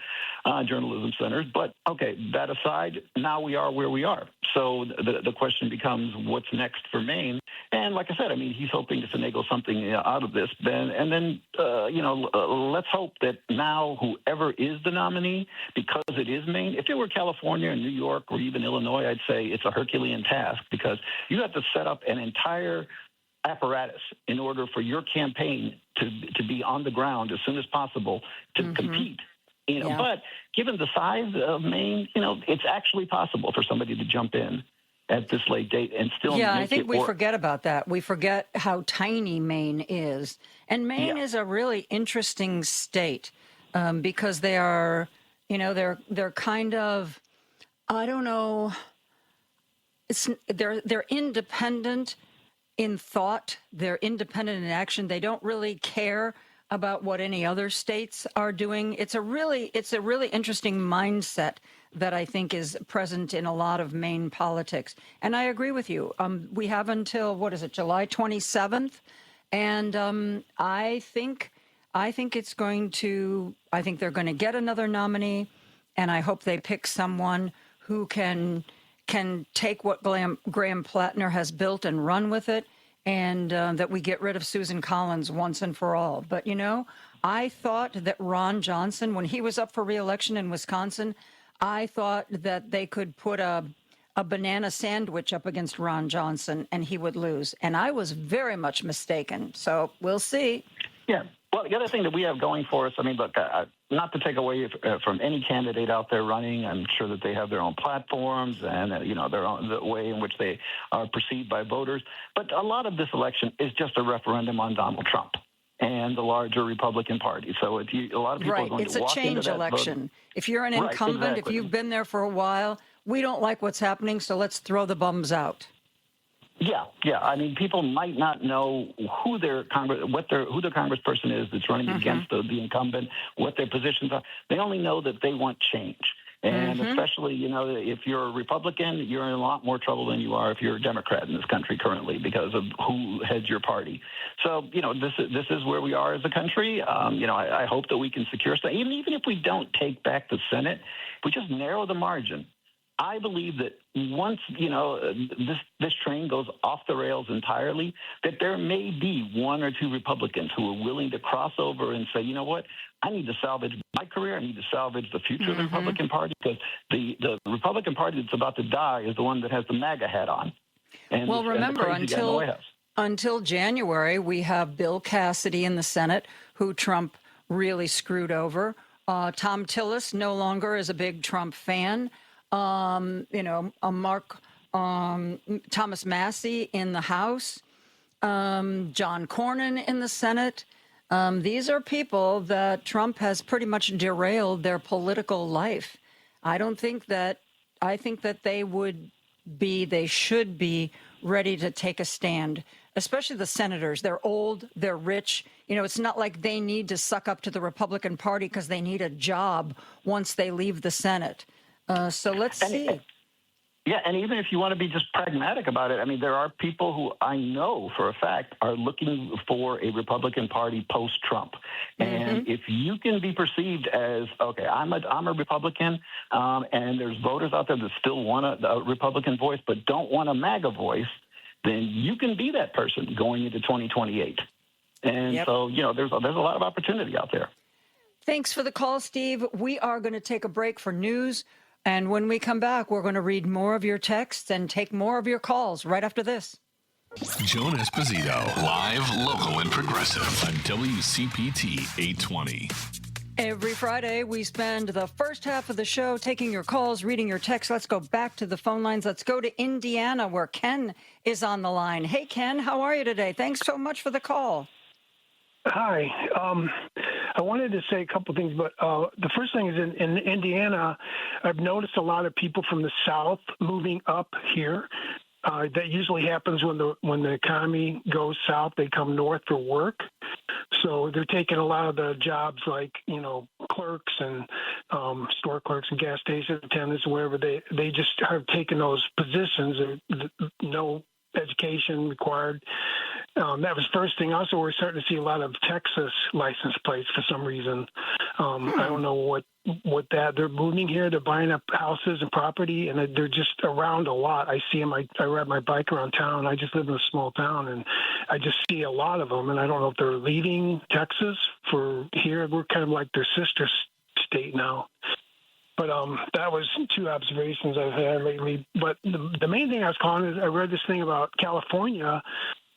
journalism centers. But, okay, that aside, now we are where we are. So the question becomes, what's next for Maine? And like I said, he's hoping to finagle something out of this. And then, let's hope that now whoever is the nominee, because it is Maine, if it were California or New York or even Illinois, I'd say it's a Herculean task, because you have to set up an entire apparatus in order for your campaign to be on the ground as soon as possible to compete. But given the size of Maine, it's actually possible for somebody to jump in at this late date and still make I think it we work. forget about that. We forget how tiny Maine is. And Maine is a really interesting state because they are, they're kind of, I don't know, they're independent in thought. They're independent in action. They don't really care about what any other states are doing. It's a really interesting mindset that I think is present in a lot of Maine politics. And I agree with you. We have until, July 27th. And I think they're going to get another nominee. And I hope they pick someone who can take what Graham Plattner has built and run with it and that we get rid of Susan Collins once and for all. But, I thought that Ron Johnson, when he was up for re-election in Wisconsin, I thought that they could put a banana sandwich up against Ron Johnson and he would lose. And I was very much mistaken. So we'll see. Yeah. Well, the other thing that we have going for us, I mean, look, not to take away from any candidate out there running, I'm sure that they have their own platforms and, their own the way in which they are perceived by voters. But a lot of this election is just a referendum on Donald Trump and the larger Republican Party. So a lot of people are going to walk into that change election. If you're an incumbent, right, exactly. If you've been there for a while, we don't like what's happening, so let's throw the bums out. Yeah. I mean, people might not know who their congressperson is that's running against the incumbent, what their positions are. They only know that they want change. And especially, if you're a Republican, you're in a lot more trouble than you are if you're a Democrat in this country currently because of who heads your party. So, this is where we are as a country. I hope that we can secure stuff. Even if we don't take back the Senate, if we just narrow the margin, I believe that once, this train goes off the rails entirely, that there may be one or two Republicans who are willing to cross over and say, you know what, I need to salvage my career. I need to salvage the future of the Republican Party, because the Republican Party that's about to die is the one that has the MAGA hat on. And well, remember, until January, we have Bill Cassidy in the Senate, who Trump really screwed over. Tom Tillis no longer is a big Trump fan. Thomas Massey in the House, John Cornyn in the Senate. These are people that Trump has pretty much derailed their political life. I think that they should be ready to take a stand, especially the senators. They're old, they're rich. It's not like they need to suck up to the Republican Party because they need a job once they leave the Senate. So let's see. Yeah, and even if you want to be just pragmatic about it, I mean, there are people who I know for a fact are looking for a Republican Party post-Trump. And if you can be perceived as, okay, I'm a Republican, and there's voters out there that still want a Republican voice but don't want a MAGA voice, then you can be that person going into 2028. And so, there's a lot of opportunity out there. Thanks for the call, Steve. We are going to take a break for news. And when we come back, we're going to read more of your texts and take more of your calls right after this. Joan Esposito, live, local, and progressive on WCPT 820. Every Friday, we spend the first half of the show taking your calls, reading your texts. Let's go back to the phone lines. Let's go to Indiana, where Ken is on the line. Hey, Ken, how are you today? Thanks so much for the call. Hi. I wanted to say a couple things, but the first thing is in Indiana, I've noticed a lot of people from the South moving up here. That usually happens when the economy goes south. They come north for work. So they're taking a lot of the jobs like, clerks and store clerks and gas station attendants and wherever they just have taken those positions. No education required. That was first thing. Also, we're starting to see a lot of Texas license plates for some reason. I don't know what they're moving here. They're buying up houses and property, and they're just around a lot. I see them. I ride my bike around town. I just live in a small town, and I just see a lot of them. And I don't know if they're leaving Texas for here. We're kind of like their sister state now. But that was two observations I've had lately. But the main thing I was calling is I read this thing about California.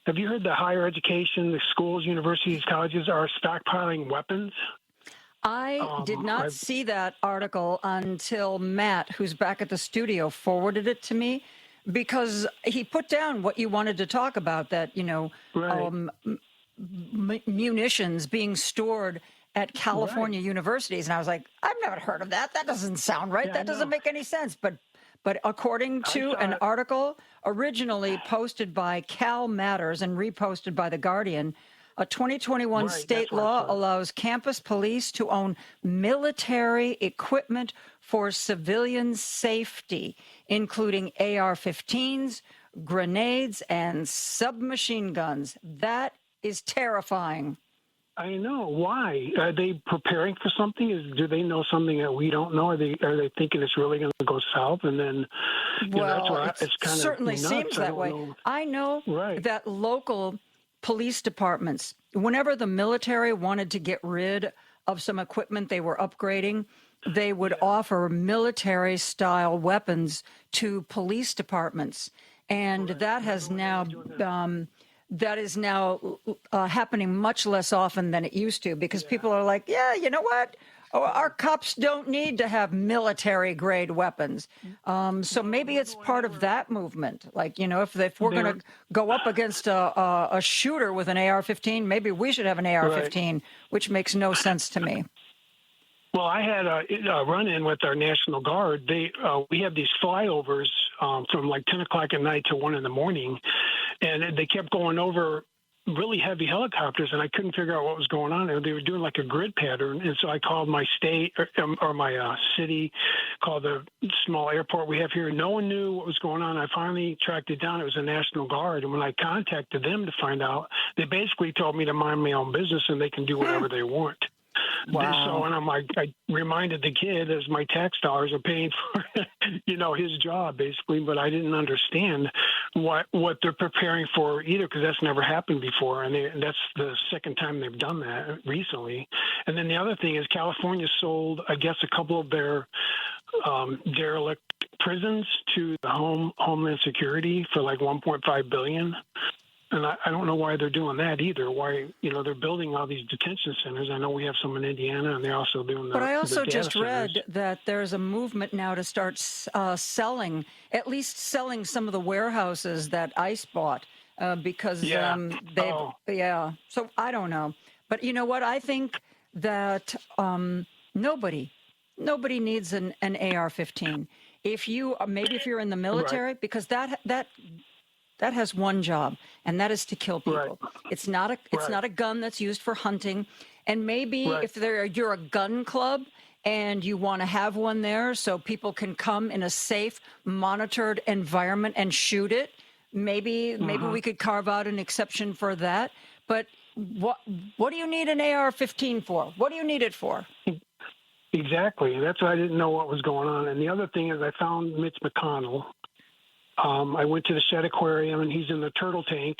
Have you heard that higher education, the schools, universities, colleges are stockpiling weapons? I did not see that article until Matt, who's back at the studio, forwarded it to me, because he put down what you wanted to talk about, that, munitions being stored at California universities. And I was like, I've never heard of that. That doesn't sound right. That doesn't make any sense. But according to an article originally posted by Cal Matters and reposted by The Guardian, a 2021 state law allows campus police to own military equipment for civilian safety, including AR-15s, grenades, and submachine guns. That is terrifying. I know. Why? Are they preparing for something? Do they know something that we don't know? Are they thinking it's really going to go south? And then, well, that's it's kind certainly of nuts. seems that way. Know. I know right. that local police departments, whenever the military wanted to get rid of some equipment they were upgrading, they would offer military-style weapons to police departments, and that has now happening much less often than it used to, because people are like, yeah, you know what? Our cops don't need to have military-grade weapons. So maybe it's part of that movement. Like, if we're going to go up against a shooter with an AR-15, maybe we should have an AR-15, right. Which makes no sense to me. Well, I had a run-in with our National Guard. We have these flyovers from like 10 o'clock at night to 1 in the morning, and they kept going over really heavy helicopters, and I couldn't figure out what was going on. They were doing like a grid pattern, and so I called my state or my city, called the small airport we have here. No one knew what was going on. I finally tracked it down. It was the National Guard, and when I contacted them to find out, they basically told me to mind my own business and they can do whatever they want. Wow. So, and I'm like, I reminded the kid as my tax dollars are paying for, his job basically, but I didn't understand what they're preparing for either, because that's never happened before. And that's the second time they've done that recently. And then the other thing is California sold, I guess, a couple of their derelict prisons to the Homeland Security for like $1.5 billion. And I don't know why they're doing that either. Why, they're building all these detention centers. I know we have some in Indiana, and they're also doing But I also just read that there's a movement now to start selling some of the warehouses that ICE bought because yeah. So I don't know. But you know what? I think that nobody needs an AR-15. If you're in the military, right. Because that has one job, and that is to kill people. Right. It's not a gun that's used for hunting. And maybe if you're a gun club and you want to have one there so people can come in a safe, monitored environment and shoot it, maybe we could carve out an exception for that. But what do you need an AR-15 for? What do you need it for? Exactly. That's why I didn't know what was going on. And the other thing is I found Mitch McConnell. I went to the Shedd Aquarium, and he's in the turtle tank.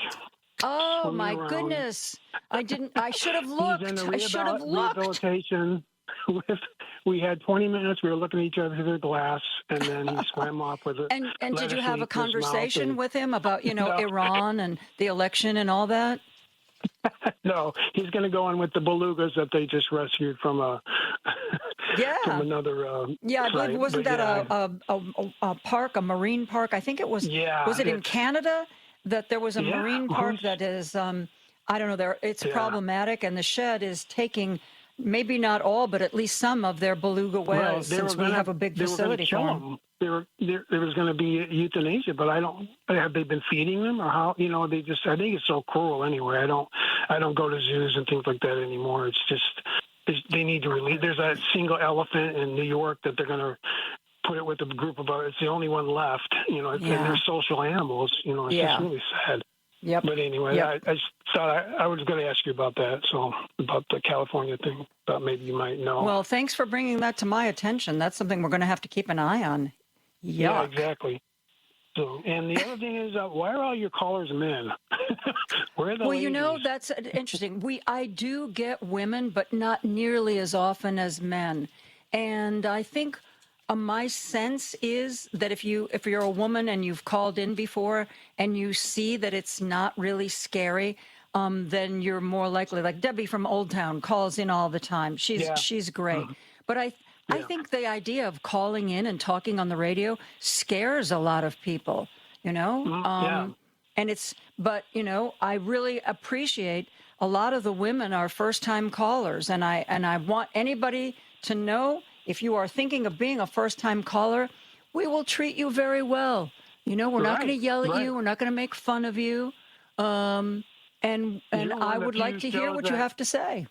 Oh, my goodness. I should have looked. He's in the I should have looked. Rehabilitation. We had 20 minutes. We were looking at each other through the glass, and then he swam off with it. And did you have a conversation with him about, Iran and the election and all that? No, he's going to go on with the belugas that they just rescued from from another I believe, wasn't that a park, a marine park? I think it was. Yeah. Was it in Canada that there was a marine park that is? I don't know. It's problematic, and the Shedd is taking maybe not all, but at least some of their beluga whales, since we have a big facility for them. There was going to be euthanasia, but have they been feeding them, or how? I think it's so cruel anyway. I don't go to zoos and things like that anymore. It's just. They need to release. There's a single elephant in New York that they're going to put it with a group of. It's the only one left. And they're social animals. It's just really sad. Yep. But anyway, I thought I was going to ask you about that. So about the California thing. Thought maybe you might know. Well, thanks for bringing that to my attention. That's something we're going to have to keep an eye on. Yuck. Yeah, exactly. So, and the other thing is, why are all your callers men? Where are the ladies? That's interesting. I do get women, but not nearly as often as men. And I think my sense is that if you're a woman and you've called in before and you see that it's not really scary, then you're more likely. Like Debbie from Old Town calls in all the time. She's great. But I think the idea of calling in and talking on the radio scares a lot of people, and I really appreciate a lot of the women are first-time callers, and I want anybody to know, if you are thinking of being a first-time caller, we will treat you very well. We're not going to yell at you. We're not going to make fun of you. And I would like to hear what you have to say.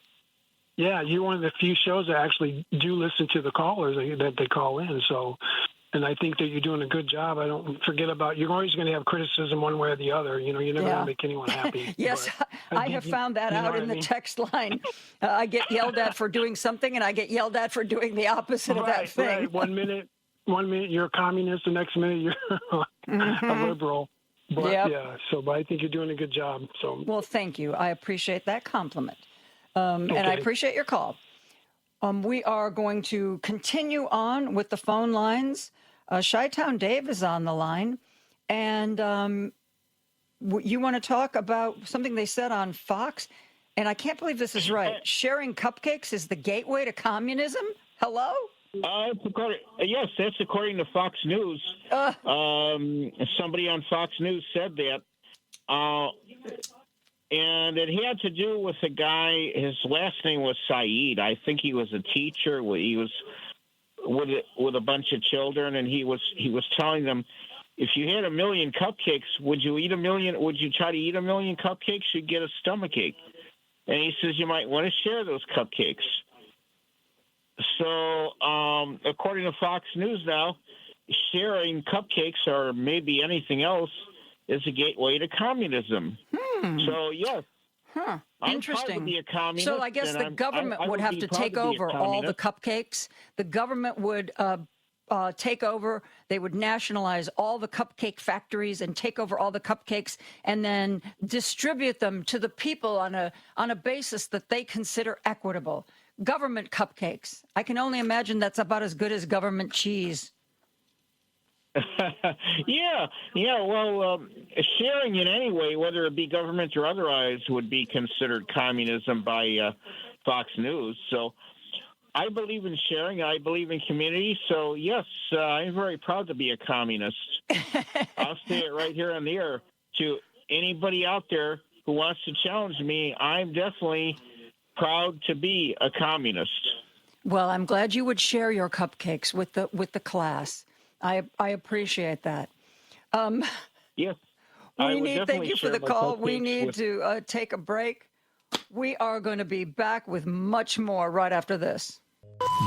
Yeah, you're one of the few shows that actually do listen to the callers that they call in. So, And I think that you're doing a good job. I don't forget about, you're always going to have criticism one way or the other. You're never going to make anyone happy. Yes, I have found that out in the text line. I get yelled at for doing something, and I get yelled at for doing the opposite of that thing. Right. One minute you're a communist, the next minute you're a liberal. But but I think you're doing a good job. So well, thank you. I appreciate that compliment, and I appreciate your call. We are going to continue on with the phone lines. Chi-Town Dave is on the line, and you want to talk about something they said on Fox, and I can't believe this is right. Sharing cupcakes is the gateway to communism? Hello? Yes, that's according to Fox News. Somebody on Fox News said that. And it had to do with a guy, his last name was Saeed. I think he was a teacher. He was with a bunch of children, and he was telling them, if you had 1 million cupcakes, would you try to eat 1 million cupcakes? You'd get a stomachache. And he says you might want to share those cupcakes. So, according to Fox News now, sharing cupcakes or maybe anything else is a gateway to communism. So, yes. Interesting. I'm proud to be a communist, so I guess the government would have to take over all the cupcakes. The government would take over. They would nationalize all the cupcake factories and take over all the cupcakes and then distribute them to the people on a basis that they consider equitable. Government cupcakes. I can only imagine that's about as good as government cheese. Well, sharing in any way, whether it be government or otherwise, would be considered communism by Fox News. So I believe in sharing. I believe in community. So, yes, I'm very proud to be a communist. I'll say it right here on the air to anybody out there who wants to challenge me. I'm definitely proud to be a communist. Well, I'm glad you would share your cupcakes with the class. I appreciate that. Yes. Thank you for the call. We need to take a break. We are going to be back with much more right after this.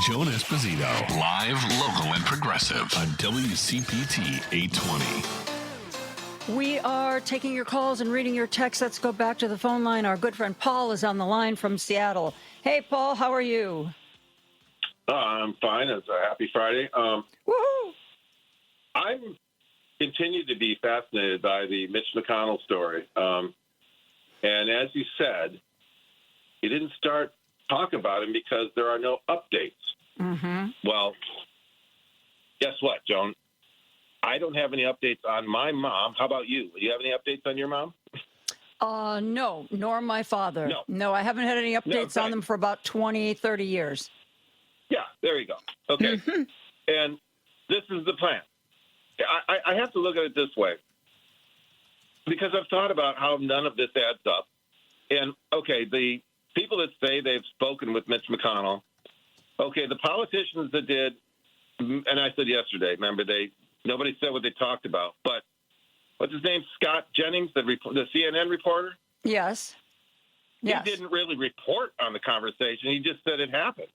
Joan Esposito, live, local, and progressive on WCPT 820. We are taking your calls and reading your texts. Let's go back to the phone line. Our good friend Paul is on the line from Seattle. Hey, Paul, how are you? I'm fine. It's a happy Friday. Woohoo! I'm continue to be fascinated by the Mitch McConnell story. And as you said, he didn't start talking about him because there are no updates. Mm-hmm. Well, guess what, Joan? I don't have any updates on my mom. How about you? Do you have any updates on your mom? No, nor my father. No, I haven't had any updates on them for about 20, 30 years. Yeah, there you go. Okay. Mm-hmm. And this is the plan. I have to look at it this way, because I've thought about how none of this adds up. And, okay, the people that say they've spoken with Mitch McConnell, okay, the politicians that did, and I said yesterday, remember, nobody said what they talked about. But what's his name? Scott Jennings, the CNN reporter? Yes. He didn't really report on the conversation. He just said it happened.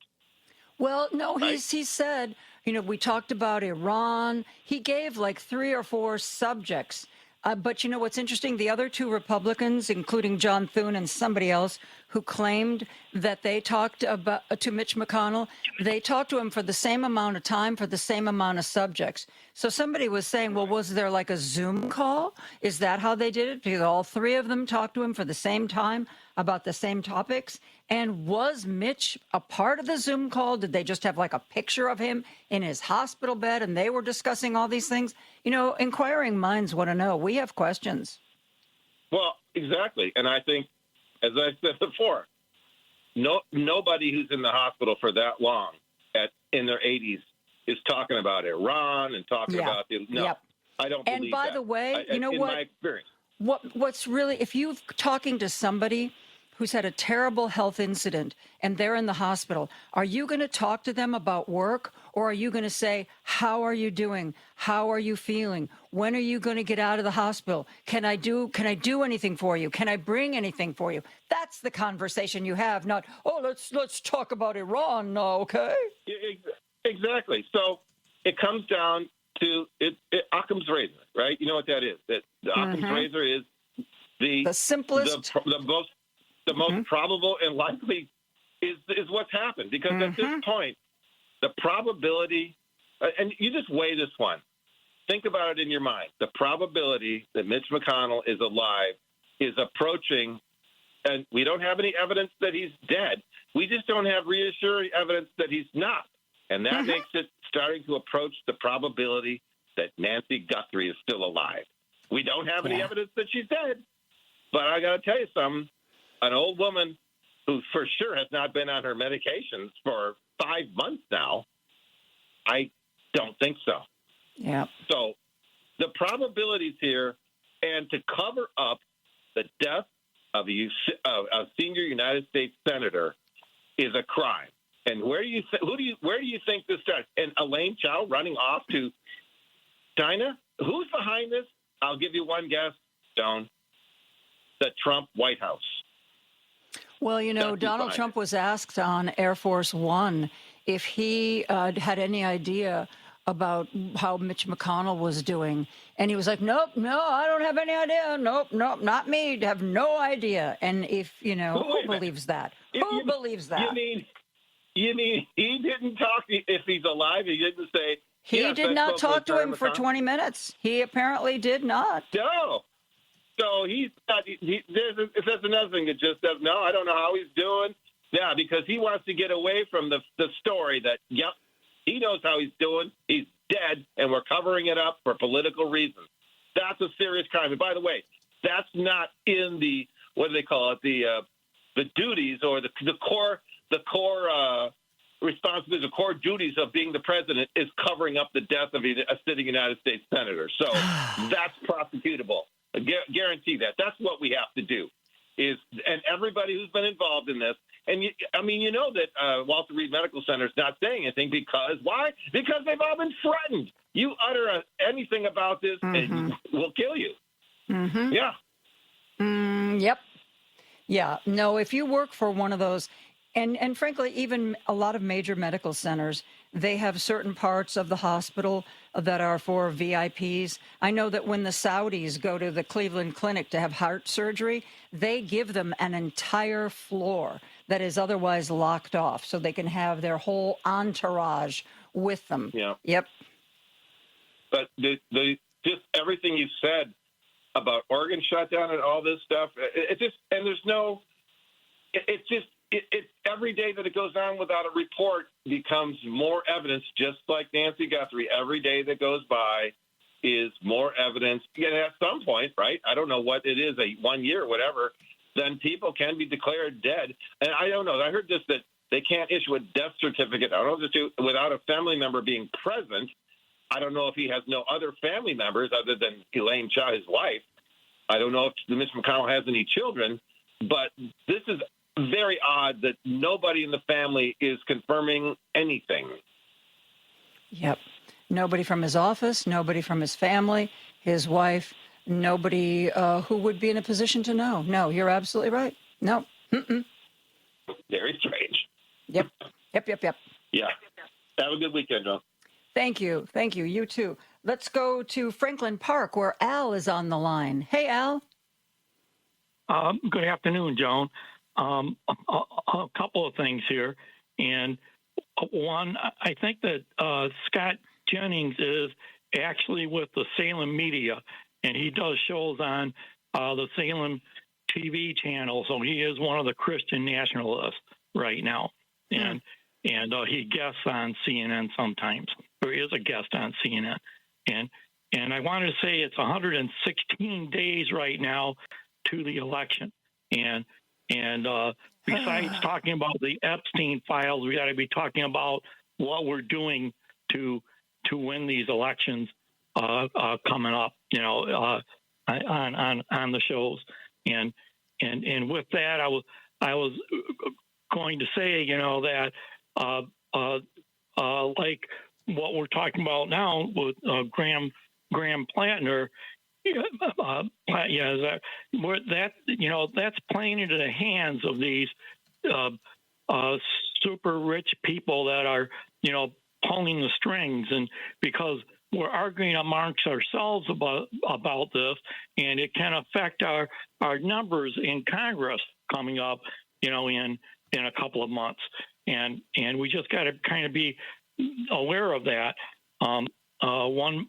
Well, no, he said, we talked about Iran. He gave like 3 or 4 subjects. But what's interesting? The other 2 Republicans, including John Thune and somebody else, who claimed that they talked to Mitch McConnell, they talked to him for the same amount of time for the same amount of subjects. So somebody was saying, well, was there like a Zoom call? Is that how they did it? Because all 3 of them talked to him for the same time about the same topics. And was Mitch a part of the Zoom call? Did they just have like a picture of him in his hospital bed and they were discussing all these things? Inquiring minds want to know. We have questions. Well, exactly. And I think, as I said before, nobody who's in the hospital for that long in their 80s is talking about Iran and talking about I don't believe that. And by the way, in my experience. What's really, if you're talking to somebody who's had a terrible health incident and they're in the hospital, are you going to talk to them about work, or are you going to say, how are you doing? How are you feeling? When are you going to get out of the hospital? Can I do anything for you? Can I bring anything for you? That's the conversation you have, not, let's talk about Iran now, okay? Exactly. So it comes down to Occam's razor, right? You know what that is? That the Occam's razor is the simplest, the most probable and likely is what's happened, because at this point, the probability, and you just weigh this one. Think about it in your mind. The probability that Mitch McConnell is alive is approaching, and we don't have any evidence that he's dead. We just don't have reassuring evidence that he's not. And that makes it starting to approach the probability that Nancy Guthrie is still alive. We don't have any evidence that she's dead. But I got to tell you something. An old woman who for sure has not been on her medications for 5 months now, I don't think so. Yeah. So the probabilities here, and to cover up the death of a senior United States senator, is a crime. And where do you think this starts? And Elaine Chao running off to China? Who's behind this? I'll give you one guess, Joan. The Trump White House. Well, Donald Trump was asked on Air Force One if he had any idea about how Mitch McConnell was doing. And he was like, nope, no, I don't have any idea. Nope, not me. I have no idea. And if, who believes that? Who believes that? You mean he didn't talk, if he's alive, he didn't say. He did not talk to him for 20 minutes. He apparently did not. No. So he's not, that's another thing that just says, no, I don't know how he's doing. Yeah, because he wants to get away from the story that, yep, he knows how he's doing. He's dead, and we're covering it up for political reasons. That's a serious crime. And by the way, that's not in the, what do they call it, the duties or the core responsibilities, the core duties of being the president is covering up the death of a sitting United States senator. So that's prosecutable. I guarantee that. That's what we have to do. And everybody who's been involved in this, and that Walter Reed Medical Center is not saying anything because why? Because they've all been threatened. You utter anything about this, and we'll kill you. Yeah. Yep. Yeah. No, if you work for one of those, and frankly, even a lot of major medical centers, they have certain parts of the hospital that are for VIPs. I know that when the Saudis go to the Cleveland Clinic to have heart surgery, they give them an entire floor that is otherwise locked off so they can have their whole entourage with them. Yeah. Yep. But just everything you said about organ shutdown and all this stuff, it's every day that it goes on without a report becomes more evidence, just like Nancy Guthrie. Every day that goes by is more evidence. And at some point, right, I don't know what it is, 1 year or whatever, then people can be declared dead. And I don't know. I heard just that they can't issue a death certificate. I don't know without a family member being present. I don't know if he has no other family members other than Elaine Chao, his wife. I don't know if Mitch McConnell has any children. But this is very odd that nobody in the family is confirming anything. Yep. Nobody from his office, nobody from his family, his wife, nobody who would be in a position to know. No, you're absolutely right. No. Very strange. Yep. Yeah. Have a good weekend, Joan. Thank you. You too. Let's go to Franklin Park where Al is on the line. Hey, Al. Good afternoon, Joan. A couple of things here. And one, I think that Scott Jennings is actually with the Salem media, and he does shows on the Salem TV channel. So he is one of the Christian nationalists right now. And he guests on CNN sometimes, or he is a guest on CNN. And I wanted to say it's 116 days right now to the election. And besides talking about the Epstein files, we got to be talking about what we're doing to win these elections coming up, on the shows. And with that, I was going to say, that like what we're talking about now with Graham Plattner. That's playing into the hands of these super rich people that are, pulling the strings, and because we're arguing amongst ourselves about this, and it can affect our numbers in Congress coming up, in a couple of months, and we just got to kind of be aware of that. One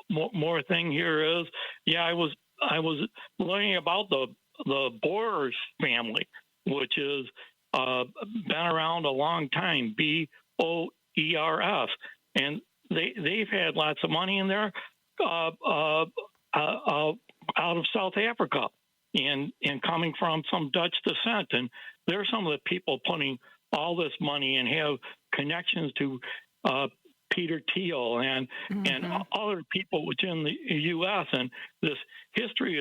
more thing here is, I was learning about the Boers family, which is been around a long time, BOERS, and they've had lots of money in there out of South Africa, and coming from some Dutch descent, and they're some of the people putting all this money and have connections to Peter Thiel and other people within the U.S. And this history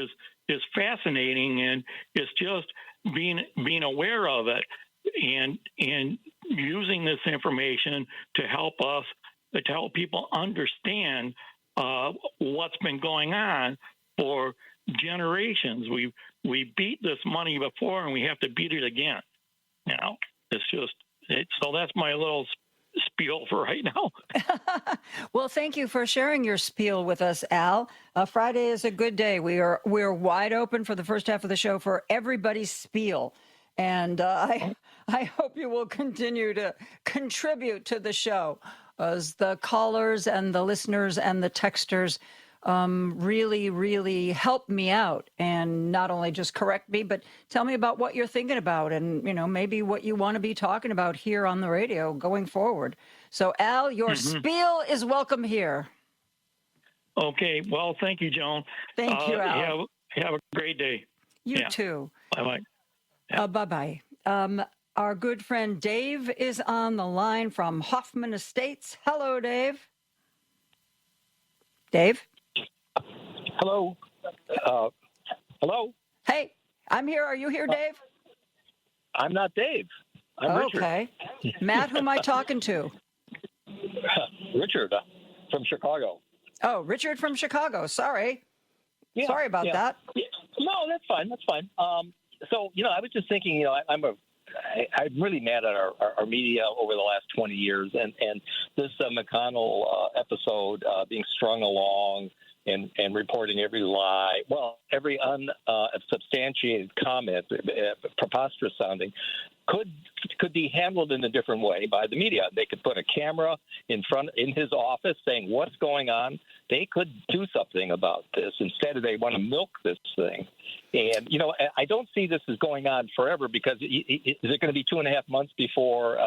is fascinating, and it's just being aware of it and using this information to help people understand what's been going on for generations. We beat this money before, and we have to beat it again. So that's my little spiel for right now. Well, thank you for sharing your spiel with us, Al. Friday is a good day. We're wide open for the first half of the show for everybody's spiel. And I hope you will continue to contribute to the show as the callers and the listeners and the texters really, really help me out, and not only just correct me, but tell me about what you're thinking about and, maybe what you want to be talking about here on the radio going forward. So, Al, your spiel is welcome here. Okay. Well, thank you, Joan. Thank you, Al. Have a great day. You too. Bye-bye. Yeah. Bye-bye. Our good friend Dave is on the line from Hoffman Estates. Hello, Dave. Dave? Hello. Hello. Hey, I'm here. Are you here, Dave? I'm not Dave. I'm Richard. Okay. Matt, who am I talking to? Richard from Chicago. Oh, Richard from Chicago. Sorry. Yeah, Sorry about that. Yeah. No, that's fine. That's fine. So, I was just thinking, I'm really mad at our media over the last 20 years, and this McConnell episode being strung along and reporting every lie, every unsubstantiated comment, preposterous sounding, could be handled in a different way by the media. They could put a camera in his office saying what's going on. They could do something about this. Instead, they want to milk this thing. And, I don't see this as going on forever, because is it going to be 2.5 months before,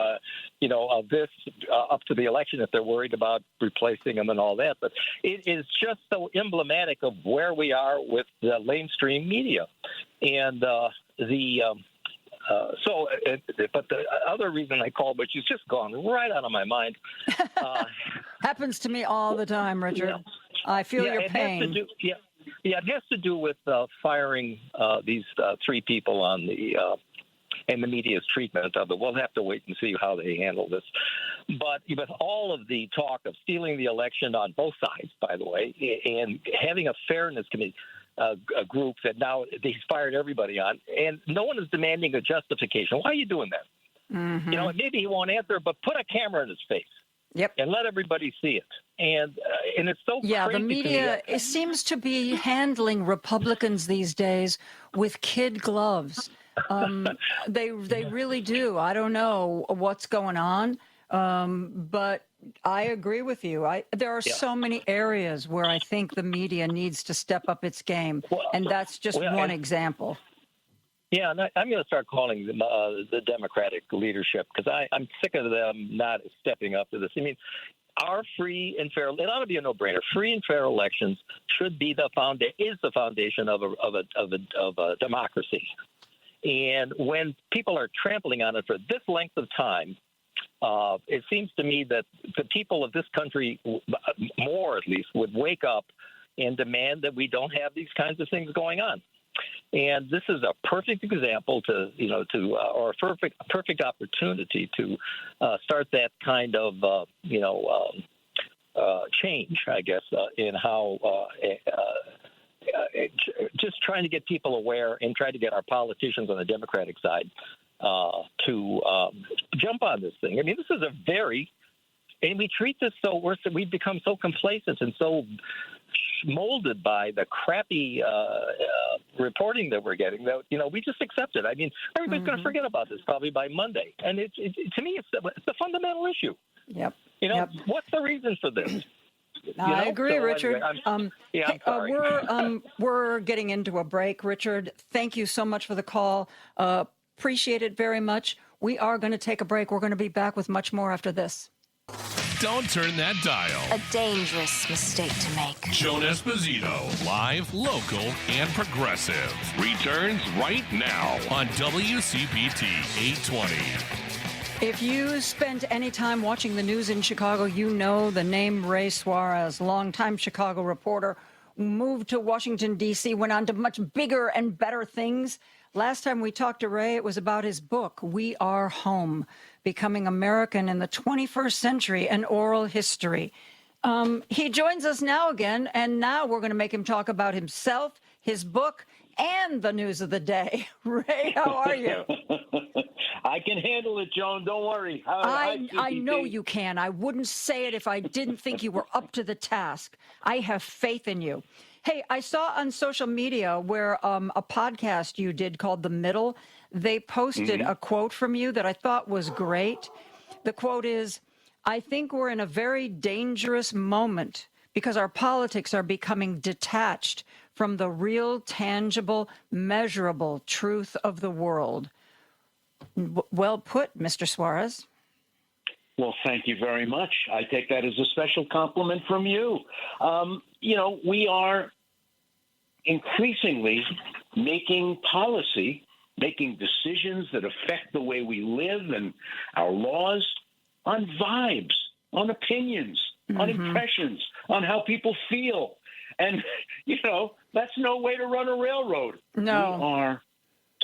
this up to the election, if they're worried about replacing them and all that. But it is just so emblematic of where we are with the mainstream media. And but the other reason I called, which has just gone right out of my mind. Happens to me all the time, Richard. I feel your pain. It has to do with firing these 3 people on and the media's treatment of it. We'll have to wait and see how they handle this. But with all of the talk of stealing the election on both sides, by the way, and having a fairness committee, a group that now he's fired everybody on, and no one is demanding a justification. Why are you doing that? Mm-hmm. Maybe he won't answer, but put a camera in his face. Yep. And let everybody see it. And it's so crazy. The media it seems to be handling Republicans these days with kid gloves. They really do. I don't know what's going on, but I agree with you. There are so many areas where I think the media needs to step up its game, and that's just one example. Yeah, and I'm going to start calling them, the Democratic leadership, because I'm sick of them not stepping up to this. I mean, our free and fair, it ought to be a no-brainer. Free and fair elections should be the foundation of a democracy. And when people are trampling on it for this length of time, it seems to me that the people of this country, more at least, would wake up and demand that we don't have these kinds of things going on. And this is a perfect example or a perfect opportunity to start that kind of, change, I guess, in how just trying to get people aware and try to get our politicians on the Democratic side to jump on this thing. I mean, this is a very And we treat this we've become so complacent and so molded by the crappy reporting that we're getting that, we just accept it. I mean, everybody's going to forget about this probably by Monday. And to me, it's a fundamental issue. Yep. What's the reason for this? I agree, So Richard. anyway, I'm sorry. We're getting into a break. Richard, thank you so much for the call. Appreciate it very much. We are going to take a break. We're going to be back with much more after this. Don't turn that dial. A dangerous mistake to make. Joan Esposito, live, local, and progressive, returns right now on WCPT 820. If you spent any time watching the news in Chicago, you know the name Ray Suarez, longtime Chicago reporter, moved to Washington, D.C., went on to much bigger and better things. Last time we talked to Ray, it was about his book, We Are Home, Becoming American in the 21st Century, an Oral History. He joins us now again, and now we're going to make him talk about himself, his book, and the news of the day. Ray, how are you? I can handle it, Joan. Don't worry. I know you can. I wouldn't say it if I didn't think you were up to the task. I have faith in you. Hey, I saw on social media where a podcast you did called The Middle, they posted a quote from you that I thought was great. The quote is, I think we're in a very dangerous moment because our politics are becoming detached from the real, tangible, measurable truth of the world. Well put, Mr. Suarez. Well, thank you very much. I take that as a special compliment from you. We are increasingly making policy, making decisions that affect the way we live and our laws on vibes, on opinions, on impressions, on how people feel. And, that's no way to run a railroad. No. We are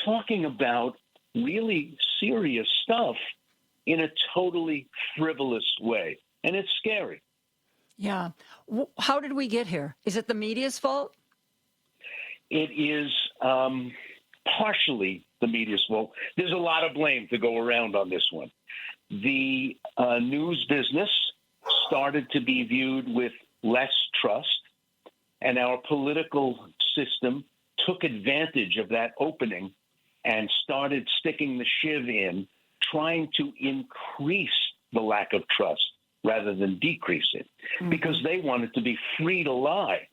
talking about really serious stuff in a totally frivolous way. And it's scary. Yeah. How did we get here? Is it the media's fault? It is partially the media's fault. There's a lot of blame to go around on this one. The news business started to be viewed with less trust, and our political system took advantage of that opening and started sticking the shiv in, trying to increase the lack of trust rather than decrease it, because they wanted to be free to lie.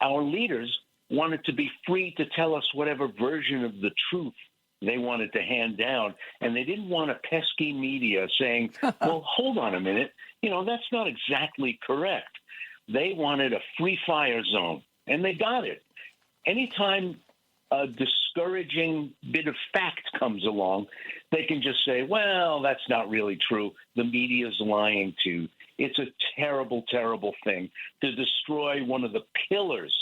Our leaders wanted to be free to tell us whatever version of the truth they wanted to hand down, and they didn't want a pesky media saying, well, hold on a minute, that's not exactly correct. They wanted a free fire zone, and they got it. Anytime a discouraging bit of fact comes along, they can just say, well, that's not really true. The media's lying to. It's a terrible, terrible thing to destroy one of the pillars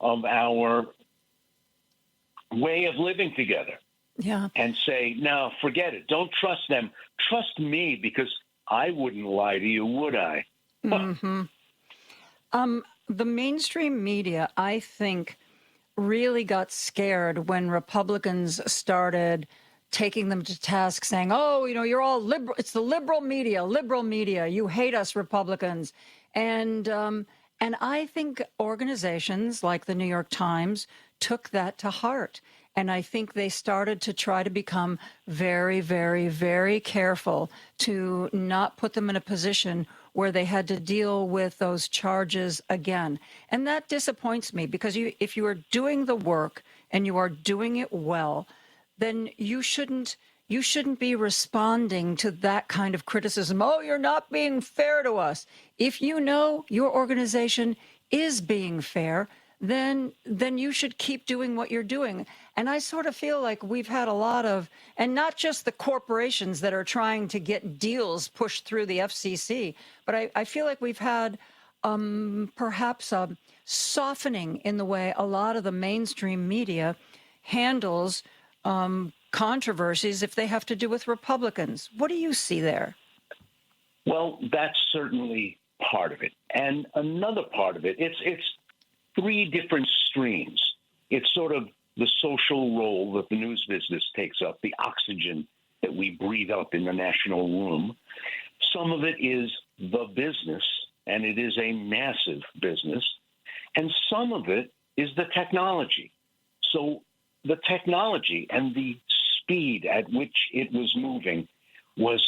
of our way of living together. Yeah. And say, no, forget it. Don't trust them. Trust me, because I wouldn't lie to you, would I? The mainstream media, I think, really got scared when Republicans started taking them to task, saying, oh, you're all liberal. It's the liberal media. You hate us Republicans. And I think organizations like the New York Times took that to heart. And I think they started to try to become very, very, very careful to not put them in a position where they had to deal with those charges again. And that disappoints me, because if you are doing the work and you are doing it well, then you shouldn't be responding to that kind of criticism. Oh, you're not being fair to us. If you know your organization is being fair, then you should keep doing what you're doing. And I sort of feel like we've had a lot of, and not just the corporations that are trying to get deals pushed through the FCC, but I feel like we've had perhaps a softening in the way a lot of the mainstream media handles controversies if they have to do with Republicans. What do you see there? Well, that's certainly part of it. And another part of it, it's three different streams. It's sort of the social role that the news business takes up, the oxygen that we breathe up in the national room. Some of it is the business, and it is a massive business. And some of it is the technology. So the technology and the speed at which it was moving was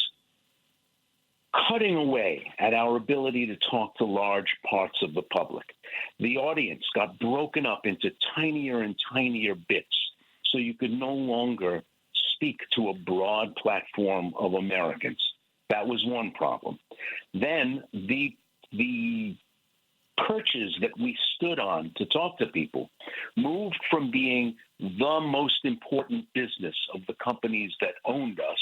cutting away at our ability to talk to large parts of the public. The audience got broken up into tinier and tinier bits, so you could no longer speak to a broad platform of Americans. That was one problem. Then the perches that we stood on to talk to people moved from being the most important business of the companies that owned us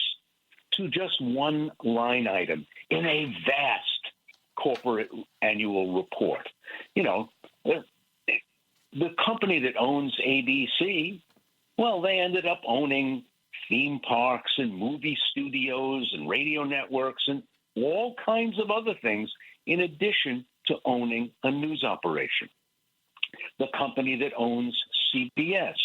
to just one line item in a vast corporate annual report. You know, the company that owns ABC, well, they ended up owning theme parks and movie studios and radio networks and all kinds of other things in addition to owning a news operation. The company that owns CBS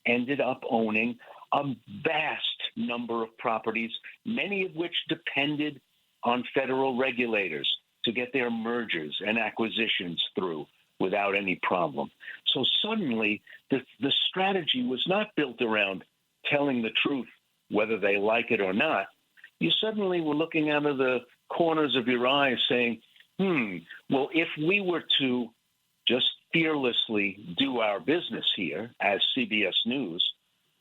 ended up owning a vast number of properties, many of which depended on federal regulators to get their mergers and acquisitions through without any problem. So suddenly, the strategy was not built around telling the truth, whether they like it or not. You suddenly were looking out of the corners of your eyes saying, well, if we were to just fearlessly do our business here as CBS News,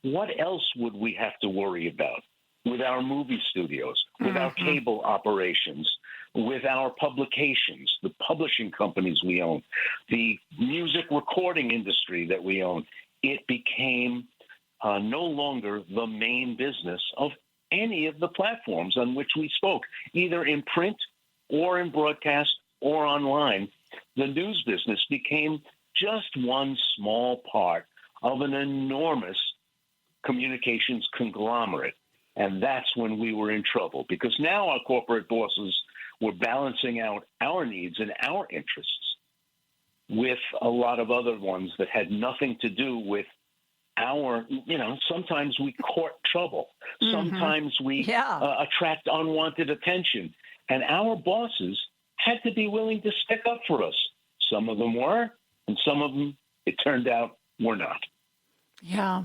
what else would we have to worry about with our movie studios, with our cable operations, with our publications, the publishing companies we own, the music recording industry that we own? It became no longer the main business of any of the platforms on which we spoke, either in print or in broadcast or online. The news business became just one small part of an enormous communications conglomerate. And that's when we were in trouble, because now our corporate bosses were balancing out our needs and our interests with a lot of other ones that had nothing to do with our, sometimes we court trouble. Sometimes we attract unwanted attention. And our bosses had to be willing to stick up for us. Some of them were, and some of them, it turned out, were not. Yeah,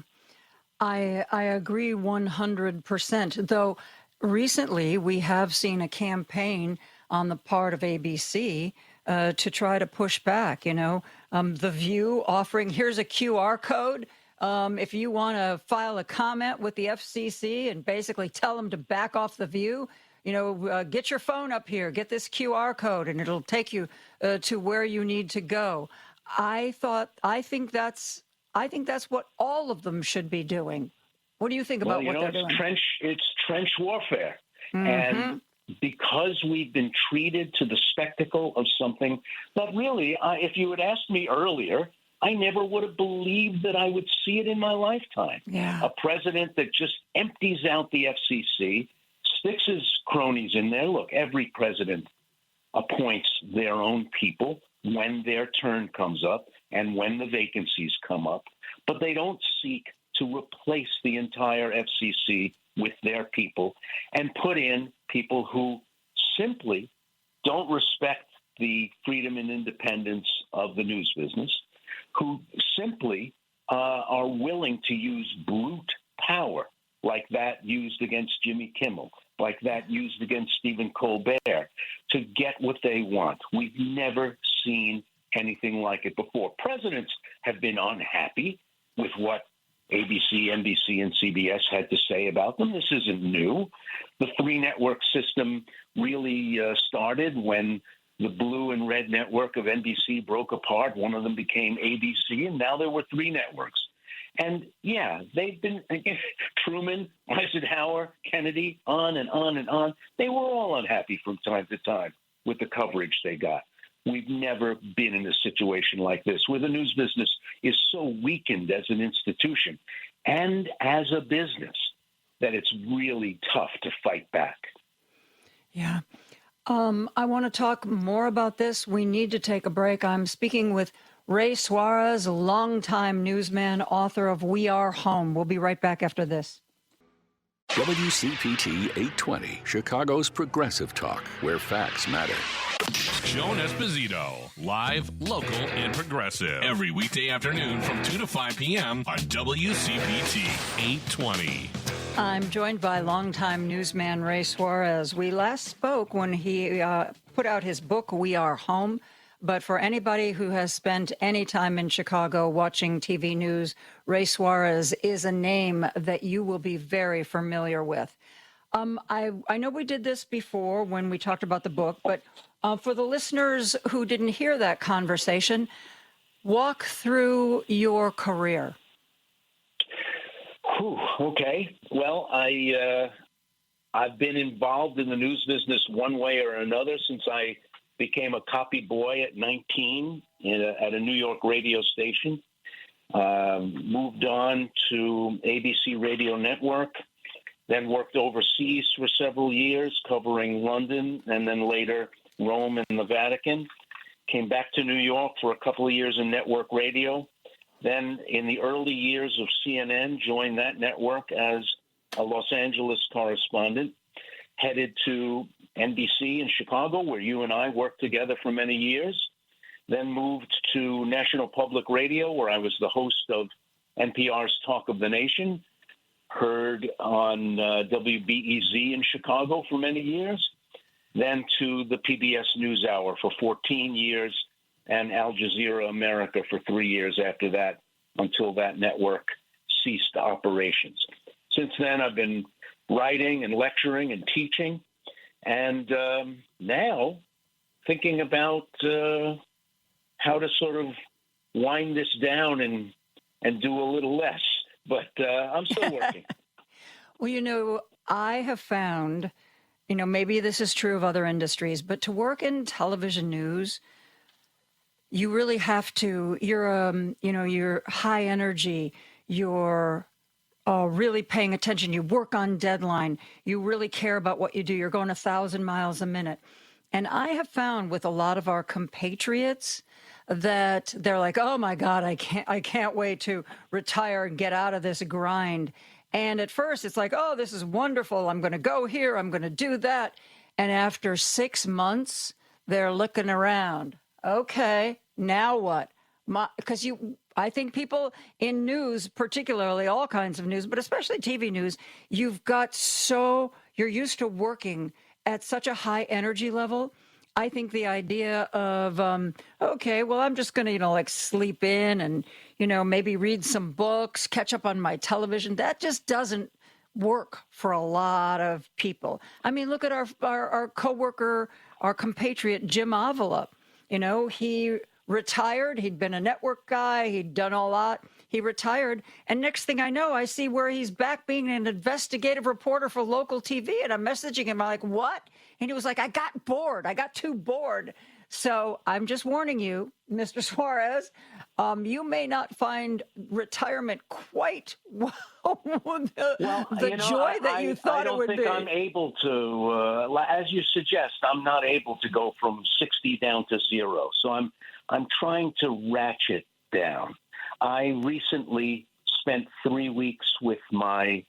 I agree 100%. Though recently we have seen a campaign on the part of ABC to try to push back. The View offering, here's a QR code. If you want to file a comment with the FCC and basically tell them to back off The View, get your phone up here, get this QR code, and it'll take you to where you need to go. I think that's what all of them should be doing. What do you think about what they're doing? It's trench warfare. And because we've been treated to the spectacle of something that really, if you had asked me earlier, I never would have believed that I would see it in my lifetime. Yeah. A president that just empties out the FCC, sticks his cronies in there. Look, every president appoints their own people when their turn comes up and when the vacancies come up, but they don't seek to replace the entire FCC with their people and put in people who simply don't respect the freedom and independence of the news business, who simply are willing to use brute power like that used against Jimmy Kimmel, like that used against Stephen Colbert, to get what they want. We've never seen anything like it before. Presidents have been unhappy with what ABC, NBC, and CBS had to say about them. This isn't new. The three-network system really started when the blue and red network of NBC broke apart. One of them became ABC, and now there were three networks. And, yeah, they've been Truman, Eisenhower, Kennedy, on and on and on. They were all unhappy from time to time with the coverage they got. We've never been in a situation like this, where the news business is so weakened as an institution and as a business that it's really tough to fight back. Yeah. I want to talk more about this. We need to take a break. I'm speaking with Ray Suarez, a longtime newsman, author of We Are Home. We'll be right back after this. WCPT 820, Chicago's progressive talk, where facts matter. Joan Esposito, live, local, and progressive. Every weekday afternoon from 2 to 5 p.m. on WCPT 820. I'm joined by longtime newsman Ray Suarez. We last spoke when he put out his book, We Are Home. But for anybody who has spent any time in Chicago watching TV news, Ray Suarez is a name that you will be very familiar with. I know we did this before when we talked about the book, but for the listeners who didn't hear that conversation, walk through your career. Okay. Well, I've been involved in the news business one way or another since I became a copy boy at 19 at a New York radio station. Moved on to ABC Radio Network, then worked overseas for several years covering London and then later Rome and the Vatican. Came back to New York for a couple of years in network radio. Then in the early years of CNN, joined that network as a Los Angeles correspondent, headed to NBC in Chicago, where you and I worked together for many years, then moved to National Public Radio, where I was the host of NPR's Talk of the Nation, heard on WBEZ in Chicago for many years, then to the PBS NewsHour for 14 years, and Al Jazeera America for 3 years after that, until that network ceased operations. Since then, I've been writing and lecturing and teaching, and now thinking about how to sort of wind this down and do a little less. But I'm still working. Well, I have found, maybe this is true of other industries, but to work in television news, you really have to, you're high energy, you're really paying attention, you work on deadline, you really care about what you do, you're going 1,000 miles a minute. And I have found with a lot of our compatriots that they're like, oh my God, I can't wait to retire and get out of this grind. And at first it's like, oh, this is wonderful, I'm going to go here, I'm going to do that. And after 6 months, they're looking around. Okay, now what? Because I think people in news, particularly all kinds of news, but especially TV news, you're used to working at such a high energy level. I think the idea of, okay, well, I'm just going to, sleep in and, maybe read some books, catch up on my television, that just doesn't work for a lot of people. I mean, look at our coworker, our compatriot, Jim Avila. He retired. He'd been a network guy. He'd done a lot. He retired. And next thing I know, I see where he's back being an investigative reporter for local TV. And I'm messaging him. I'm like, what? And he was like, I got bored. I got too bored. So I'm just warning you, Mr. Suarez, you may not find retirement quite the joy that you thought it would be. I don't think I'm able to, as you suggest, I'm not able to go from 60 down to 0. So I'm trying to ratchet down. I recently spent 3 weeks with my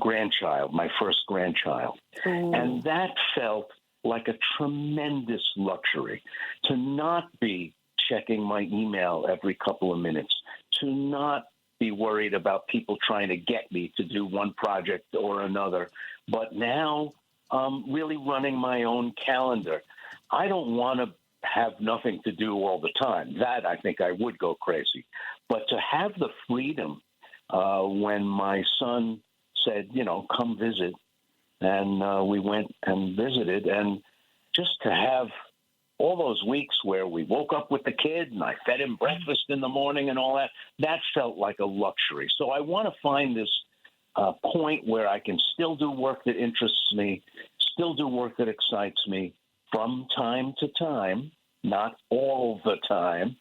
grandchild, my first grandchild. Ooh. And that felt like a tremendous luxury to not be checking my email every couple of minutes, to not be worried about people trying to get me to do one project or another. But now I'm really running my own calendar. I don't want to have nothing to do all the time. That I think I would go crazy. But to have the freedom when my son said, come visit, and we went and visited, and just to have all those weeks where we woke up with the kid and I fed him breakfast in the morning and all that felt like a luxury. So I want to find this point where I can still do work that interests me, still do work that excites me from time to time, not all the time,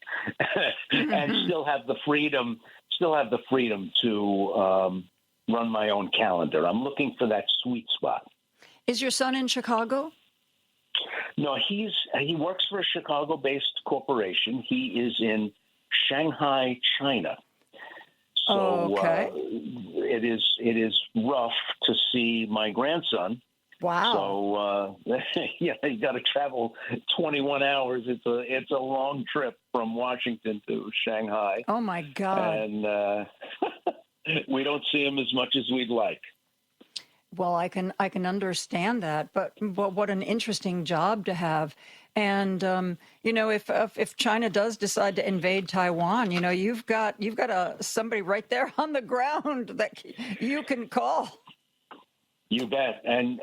and still have the freedom to run my own calendar. I'm looking for that sweet spot. Is your son in Chicago? No, he works for a Chicago-based corporation. He is in Shanghai, China. So okay. it is rough to see my grandson. Wow. So yeah, you got to travel 21 hours. It's a long trip from Washington to Shanghai. Oh my God. And we don't see him as much as we'd like. Well, I can understand that, but what an interesting job to have. And if China does decide to invade Taiwan, you've got somebody right there on the ground that you can call. You bet. And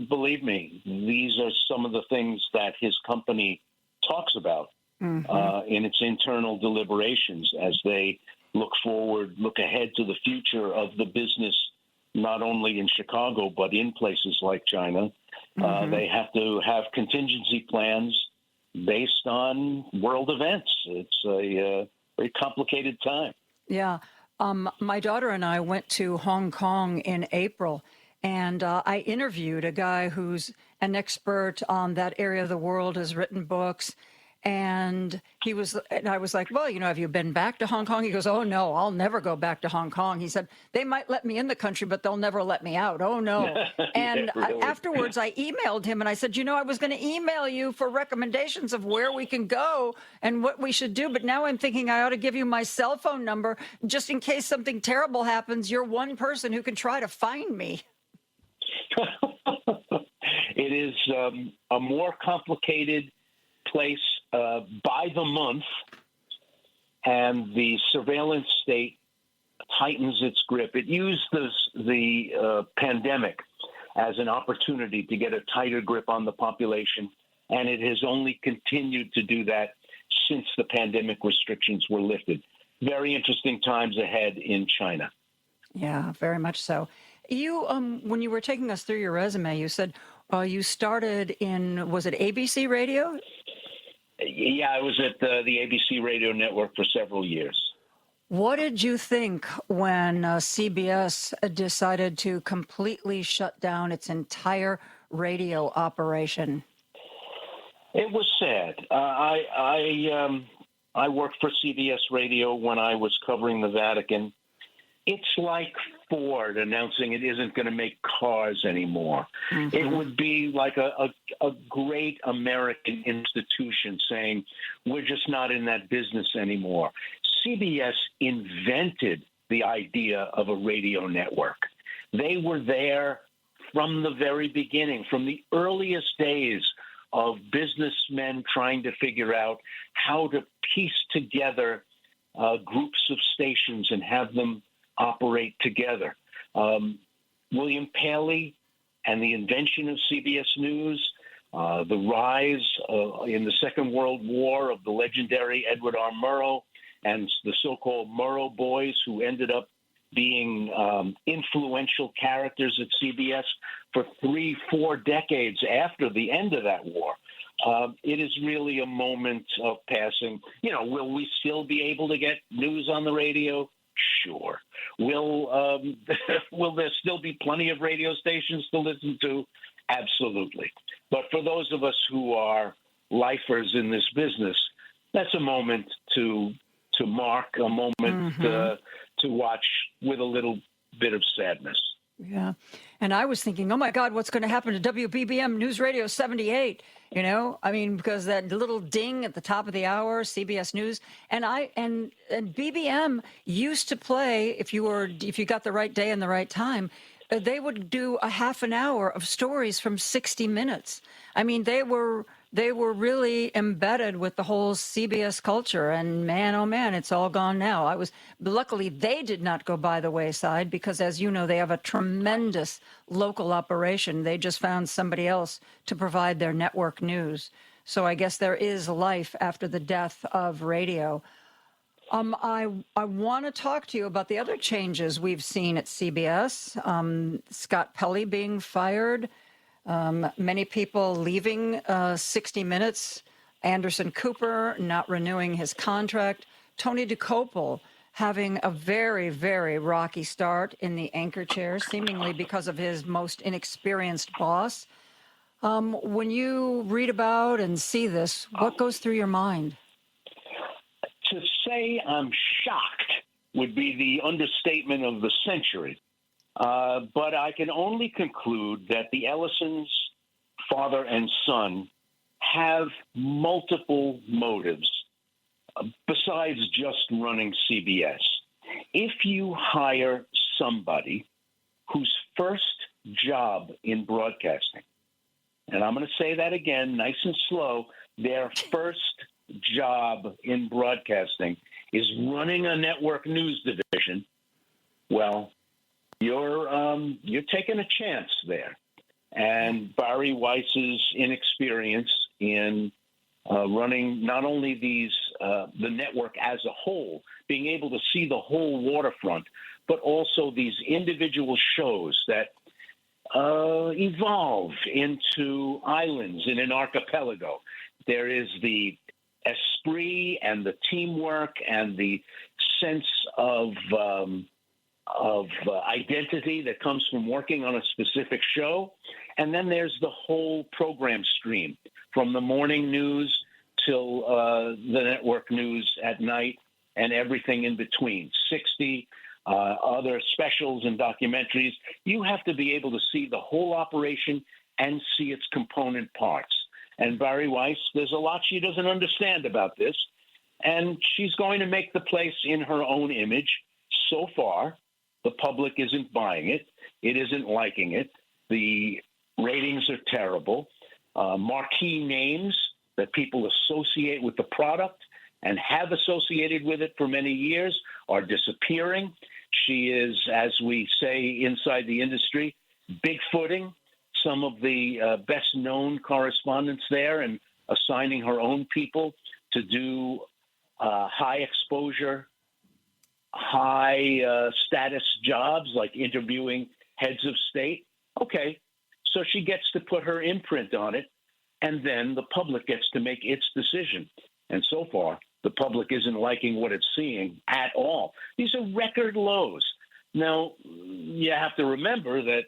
believe me, these are some of the things that his company talks about in its internal deliberations as they look forward, look ahead to the future of the business, not only in Chicago, but in places like China. They have to have contingency plans based on world events. It's a very complicated time. Yeah. My daughter and I went to Hong Kong in April, and I interviewed a guy who's an expert on that area of the world, has written books. And I was like, well, have you been back to Hong Kong? He goes, oh, no, I'll never go back to Hong Kong. He said, they might let me in the country, but they'll never let me out. Oh, no. And really. Afterwards, I emailed him and I said, I was going to email you for recommendations of where we can go and what we should do. But now I'm thinking I ought to give you my cell phone number just in case something terrible happens. You're one person who can try to find me. It is a more complicated place by the month, and the surveillance state tightens its grip. It used the pandemic as an opportunity to get a tighter grip on the population, and it has only continued to do that since the pandemic restrictions were lifted. Very interesting times ahead in China. Yeah, very much so. You, when you were taking us through your resume, you said you started in, was it ABC Radio? Yeah, I was at the ABC radio network for several years. What did you think when CBS decided to completely shut down its entire radio operation? It was sad. I worked for CBS Radio when I was covering the Vatican. It's like Ford announcing it isn't going to make cars anymore. It would be like a great American institution saying, we're just not in that business anymore. CBS invented the idea of a radio network. They were there from the very beginning, from the earliest days of businessmen trying to figure out how to piece together groups of stations and have them operate together. William Paley and the invention of CBS News, the rise in the Second World War of the legendary Edward R. Murrow and the so-called Murrow Boys, who ended up being influential characters at CBS for 3-4 decades after the end of that war. It is really a moment of passing. Will we still be able to get news on the radio? Sure. Will there still be plenty of radio stations to listen to? Absolutely. But for those of us who are lifers in this business, that's a moment to mark, a moment to watch with a little bit of sadness. Yeah. And I was thinking, oh, my God, what's going to happen to WBBM News Radio 78? Because that little ding at the top of the hour, CBS News, and BBM used to play, if you got the right day and the right time, they would do a half an hour of stories from 60 Minutes. They were really embedded with the whole CBS culture, and man, oh man, it's all gone now. Luckily they did not go by the wayside because, as you know, they have a tremendous local operation. They just found somebody else to provide their network news. So I guess there is life after the death of radio. I want to talk to you about the other changes we've seen at CBS. Scott Pelley being fired. Many people leaving 60 Minutes, Anderson Cooper not renewing his contract, Tony DeCopel having a very, very rocky start in the anchor chair, seemingly because of his most inexperienced boss. When you read about and see this, what goes through your mind? To say I'm shocked would be the understatement of the century. But I can only conclude that the Ellisons, father and son, have multiple motives besides just running CBS. If you hire somebody whose first job in broadcasting, and I'm going to say that again, nice and slow, their first job in broadcasting is running a network news division, well, you're taking a chance there. And Barry Weiss's inexperience in running not only the network as a whole, being able to see the whole waterfront, but also these individual shows that evolve into islands in an archipelago. There is the esprit and the teamwork and the sense of identity that comes from working on a specific show. And then there's the whole program stream from the morning news till the network news at night and everything in between, 60 other specials and documentaries. You have to be able to see the whole operation and see its component parts. And Barry Weiss, there's a lot she doesn't understand about this, and she's going to make the place in her own image. So far, the public isn't buying it. It isn't liking it. The ratings are terrible. Marquee names that people associate with the product and have associated with it for many years are disappearing. She is, as we say inside the industry, bigfooting some of the best-known correspondents there and assigning her own people to do high-exposure, high-status jobs like interviewing heads of state. Okay, so she gets to put her imprint on it, and then the public gets to make its decision. And so far, the public isn't liking what it's seeing at all. These are record lows. Now, you have to remember that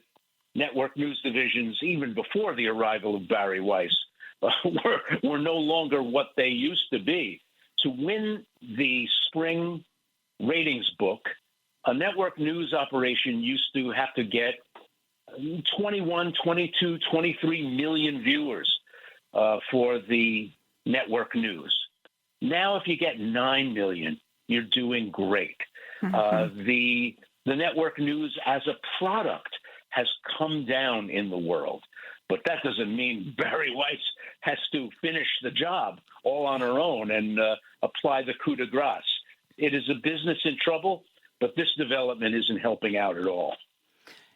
network news divisions, even before the arrival of Barry Weiss, were no longer what they used to be. To win the spring ratings book, a network news operation used to have to get 21, 22, 23 million viewers for the network news. Now, if you get 9 million, you're doing great. Mm-hmm. The network news as a product has come down in the world, but that doesn't mean Barry Weiss has to finish the job all on her own and apply the coup de grace. It is a business in trouble, but this development isn't helping out at all.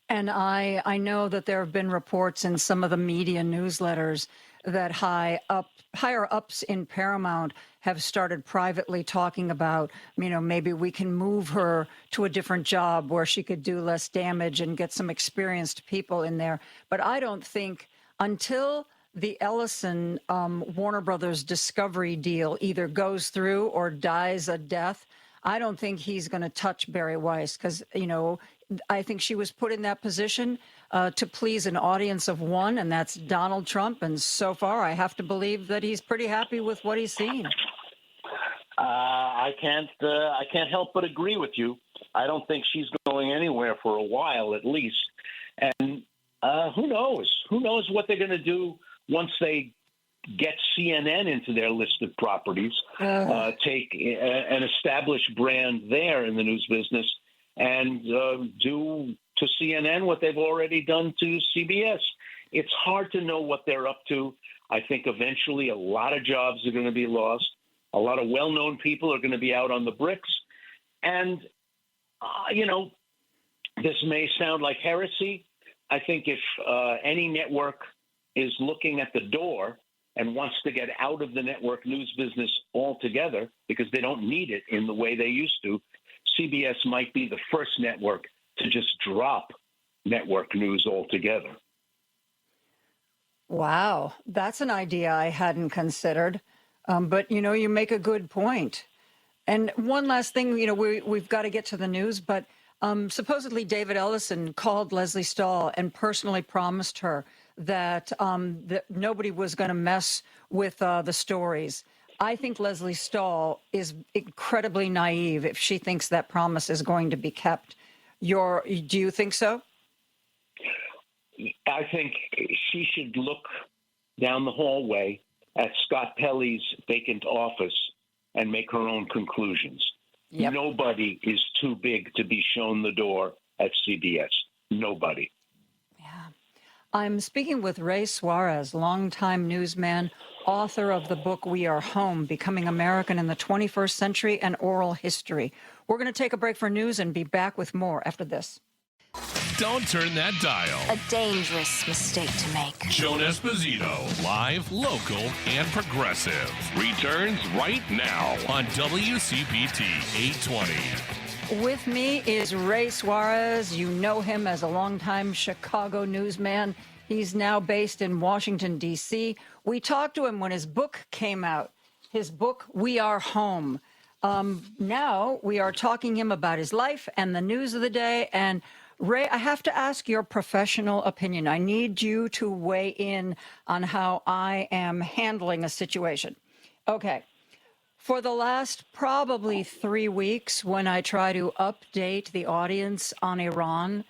And I know that there have been reports in some of the media newsletters that higher ups in Paramount have started privately talking about, maybe we can move her to a different job where she could do less damage and get some experienced people in there. But I don't think until the Ellison Warner Brothers Discovery deal either goes through or dies a death, I don't think he's going to touch Barry Weiss because, I think she was put in that position to please an audience of one, and that's Donald Trump. And so far, I have to believe that he's pretty happy with what he's seen. I can't help but agree with you. I don't think she's going anywhere for a while, at least. And who knows? Who knows what they're going to do once they get CNN into their list of properties, take an established brand there in the news business, and do to CNN what they've already done to CBS. It's hard to know what they're up to. I think eventually a lot of jobs are going to be lost. A lot of well-known people are going to be out on the bricks. And, this may sound like heresy. I think if any network is looking at the door and wants to get out of the network news business altogether because they don't need it in the way they used to, CBS might be the first network to just drop network news altogether. Wow, that's an idea I hadn't considered. But, you make a good point. And one last thing, we've got to get to the news, but supposedly David Ellison called Leslie Stahl and personally promised her that nobody was going to mess with the stories. I think Leslie Stahl is incredibly naive if she thinks that promise is going to be kept. Do you think so? I think she should look down the hallway at Scott Pelley's vacant office and make her own conclusions. Yep. Nobody is too big to be shown the door at CBS. Nobody. Yeah. I'm speaking with Ray Suarez, longtime newsman, author of the book We Are Home, Becoming American in the 21st Century and Oral History. We're going to take a break for news and be back with more after this. Don't turn that dial. A dangerous mistake to make. Joan Esposito, live, local, and progressive, returns right now on WCPT 820. With me is Ray Suarez. You know him as a longtime Chicago newsman. He's now based in Washington, D.C. We talked to him when his book came out, his book, We Are Home. Now we are talking to him about his life and the news of the day. And Ray, I have to ask your professional opinion. I need you to weigh in on how I am handling a situation. Okay. For the last probably 3 weeks, when I try to update the audience on Iran,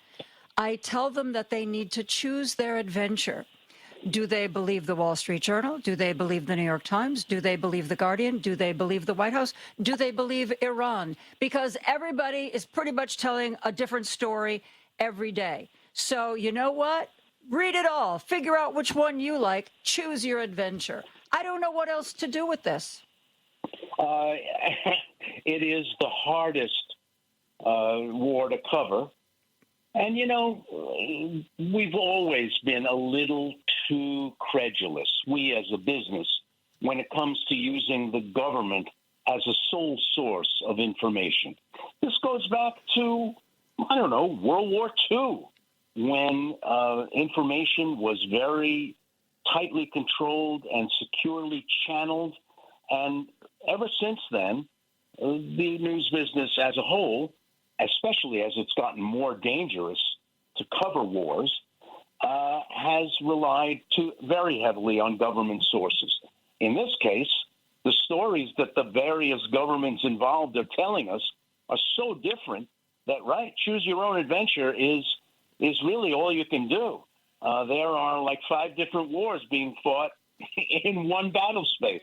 I tell them that they need to choose their adventure. Do they believe the Wall Street Journal? Do they believe the New York Times? Do they believe the Guardian? Do they believe the White House? Do they believe Iran? Because everybody is pretty much telling a different story every day. So you know what? Read it all. Figure out which one you like. Choose your adventure. I don't know what else to do with this. It is the hardest war to cover. And, you know, we've always been a little too credulous, we as a business, when it comes to using the government as a sole source of information. This goes back to, I don't know, World War II, when information was very tightly controlled and securely channeled. And ever since then, the news business as a whole, especially as it's gotten more dangerous to cover wars, has relied very heavily on government sources. In this case, the stories that the various governments involved are telling us are so different that, right, choose your own adventure is really all you can do. There are like 5 different wars being fought in one battle space,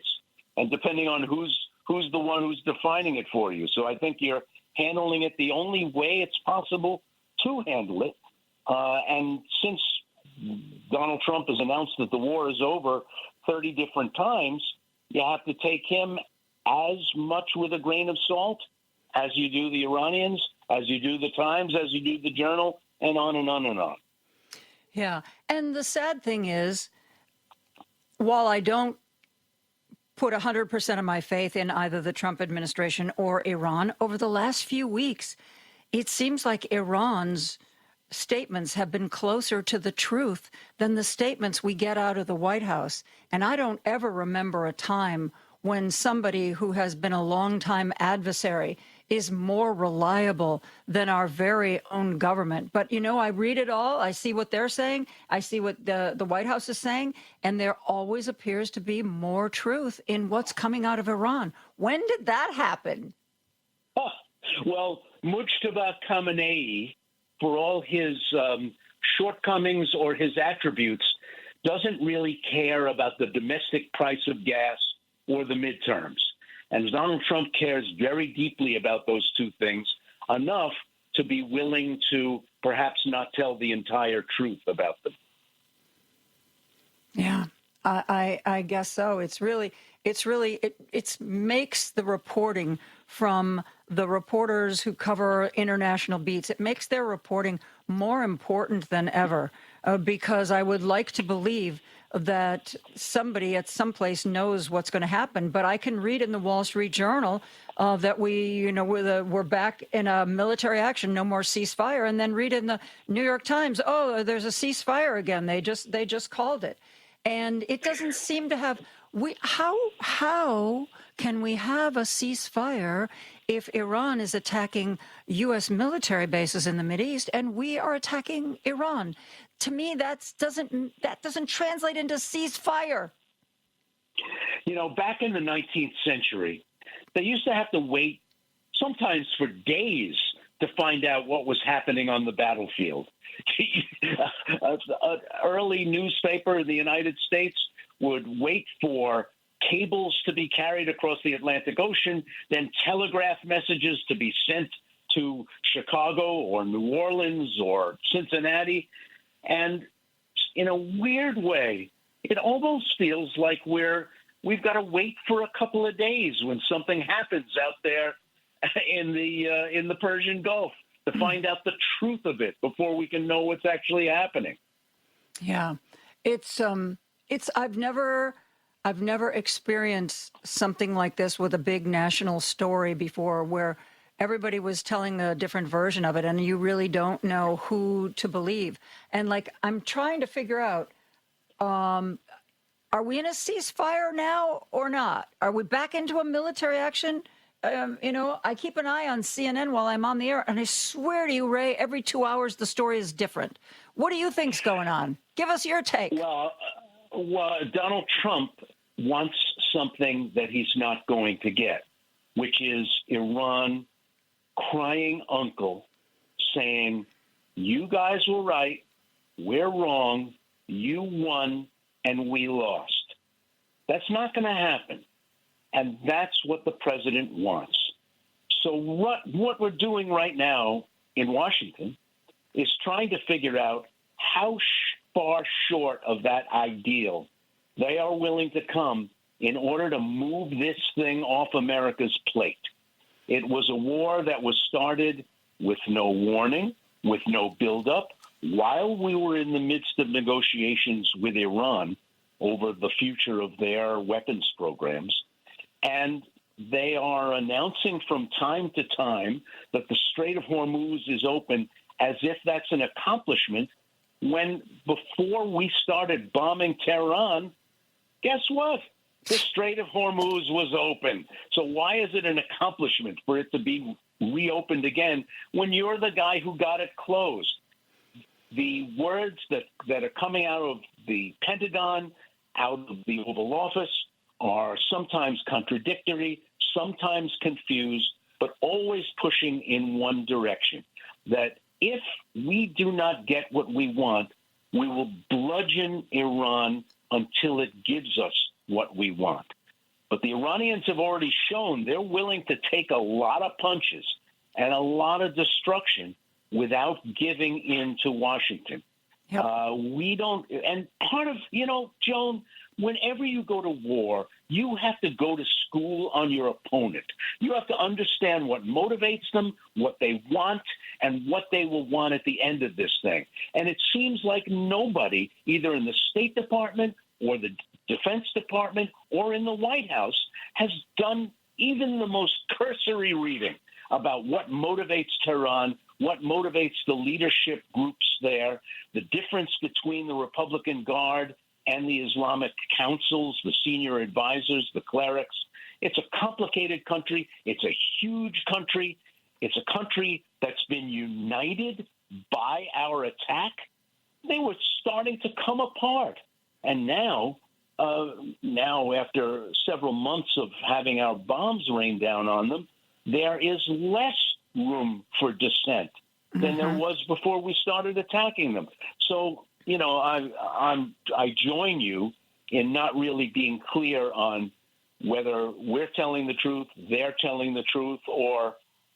and depending on who's the one who's defining it for you. So I think you're handling it the only way it's possible to handle it. And since Donald Trump has announced that the war is over 30 different times, you have to take him as much with a grain of salt as you do the Iranians, as you do the Times, as you do the Journal, and on and on and on. Yeah. And the sad thing is, while I don't put 100% of my faith in either the Trump administration or Iran, over the last few weeks, it seems like Iran's statements have been closer to the truth than the statements we get out of the White House. And I don't ever remember a time when somebody who has been a longtime adversary is more reliable than our very own government. But, you know, I read it all. I see what they're saying. I see what the White House is saying. And there always appears to be more truth in what's coming out of Iran. When did that happen? Well, Mujtaba Khamenei, for all his shortcomings or his attributes, doesn't really care about the domestic price of gas or the midterms. And Donald Trump cares very deeply about those two things, enough to be willing to perhaps not tell the entire truth about them. Yeah, I guess so. It makes the reporting from the reporters who cover international beats, it makes their reporting more important than ever, because I would like to believe that somebody at some place knows what's going to happen. But I can read in the Wall Street Journal that we're back in a military action, no more ceasefire, and then read in the New York Times, oh, there's a ceasefire again. They just called it, and it doesn't seem to have. How can we have a ceasefire if Iran is attacking U.S. military bases in the Mideast and we are attacking Iran? To me, that doesn't translate into ceasefire. You know, back in the 19th century, they used to have to wait sometimes for days to find out what was happening on the battlefield. An early newspaper in the United States would wait for cables to be carried across the Atlantic Ocean, then telegraph messages to be sent to Chicago or New Orleans or Cincinnati. And in a weird way, it almost feels like we've got to wait for a couple of days when something happens out there in the Persian Gulf to find out the truth of it before we can know what's actually happening. Yeah, I've never experienced something like this with a big national story before, where everybody was telling a different version of it, and you really don't know who to believe. And I'm trying to figure out, are we in a ceasefire now or not? Are we back into a military action? I keep an eye on CNN while I'm on the air, and I swear to you, Ray, every 2 hours the story is different. What do you think's going on? Give us your take. Well, Donald Trump wants something that he's not going to get, which is Iran crying uncle saying, you guys were right, we're wrong, you won, and we lost. That's not going to happen. And that's what the president wants. So what we're doing right now in Washington is trying to figure out how far short of that ideal they are willing to come in order to move this thing off America's plate. It was a war that was started with no warning, with no buildup, while we were in the midst of negotiations with Iran over the future of their weapons programs. And they are announcing from time to time that the Strait of Hormuz is open as if that's an accomplishment, when before we started bombing Tehran, guess what? The Strait of Hormuz was open. So why is it an accomplishment for it to be reopened again when you're the guy who got it closed? The words that are coming out of the Pentagon, out of the Oval Office, are sometimes contradictory, sometimes confused, but always pushing in one direction. That if we do not get what we want, we will bludgeon Iran until it gives us what we want. But the Iranians have already shown they're willing to take a lot of punches and a lot of destruction without giving in to Washington. Yep. We don't, and part of, Joan, whenever you go to war, you have to go to school on your opponent. You have to understand what motivates them, what they want, and what they will want at the end of this thing. And it seems like nobody, either in the State Department or the Defense Department or in the White House, has done even the most cursory reading about what motivates Tehran, what motivates the leadership groups there, the difference between the Republican Guard and the Islamic councils, the senior advisors, the clerics. It's a complicated country. It's a huge country. It's a country that's been united by our attack. They were starting to come apart. And now after several months of having our bombs rain down on them, there is less room for dissent than there was before we started attacking them. So, I join you in not really being clear on whether we're telling the truth, they're telling the truth, or,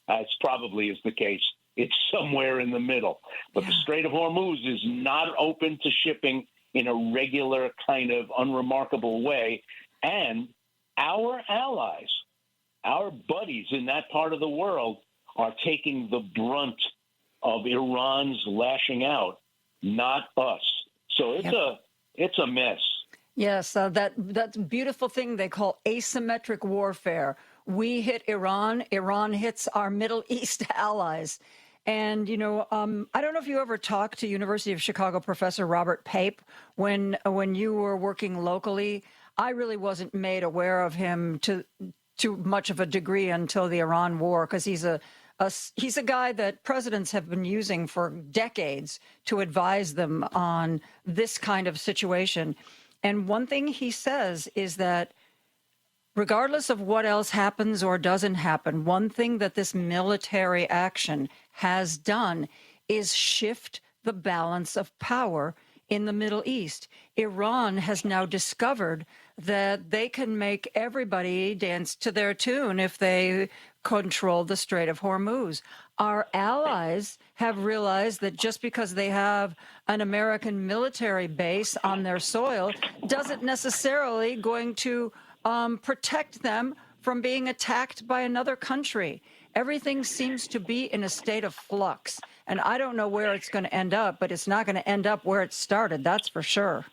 as probably is the case, it's somewhere in the middle. But the Strait of Hormuz is not open to shipping in a regular kind of unremarkable way. And our allies, our buddies in that part of the world, are taking the brunt of Iran's lashing out, not us. So it's a mess. Yes, that's a beautiful thing they call asymmetric warfare. We hit Iran, Iran hits our Middle East allies. And, I don't know if you ever talked to University of Chicago professor Robert Pape when you were working locally. I really wasn't made aware of him to much of a degree until the Iran war, because he's a guy that presidents have been using for decades to advise them on this kind of situation. And one thing he says is that regardless of what else happens or doesn't happen, one thing that this military action has done is shift the balance of power in the Middle East. Iran has now discovered that they can make everybody dance to their tune if they control the Strait of Hormuz. Our allies have realized that just because they have an American military base on their soil doesn't necessarily going to protect them from being attacked by another country. Everything seems to be in a state of flux. And I don't know where it's going to end up, but it's not going to end up where it started, that's for sure.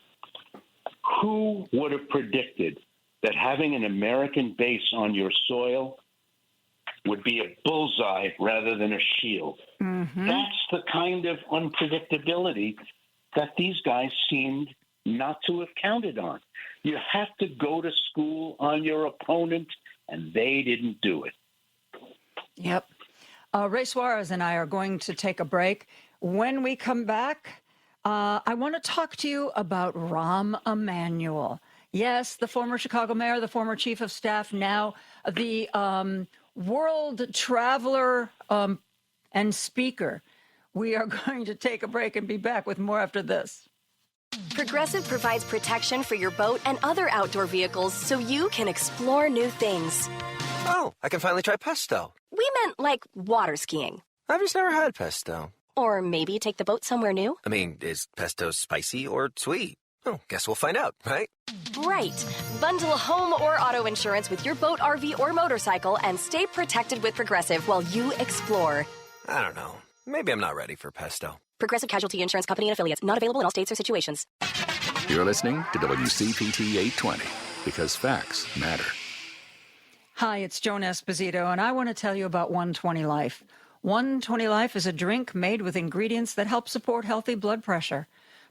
Who would have predicted that having an American base on your soil would be a bullseye rather than a shield? Mm-hmm. That's the kind of unpredictability that these guys seemed not to have counted on. You have to go to school on your opponent, and they didn't do it. Yep. Ray Suarez and I are going to take a break. When we come back, I want to talk to you about Rahm Emanuel. Yes, the former Chicago mayor, the former chief of staff, now the world traveler and speaker. We are going to take a break and be back with more after this. Progressive provides protection for your boat and other outdoor vehicles so you can explore new things. Oh, I can finally try pesto. We meant like water skiing. I've just never had pesto. Or maybe take the boat somewhere new. I mean, is pesto spicy or sweet? Oh, guess we'll find out, right? Right. Bundle home or auto insurance with your boat, RV, or motorcycle and stay protected with Progressive while you explore. I don't know. Maybe I'm not ready for pesto. Progressive Casualty Insurance Company and Affiliates. Not available in all states or situations. You're listening to WCPT 820 because facts matter. Hi, it's Joan Esposito, and I want to tell you about 120 Life. 120 Life is a drink made with ingredients that help support healthy blood pressure.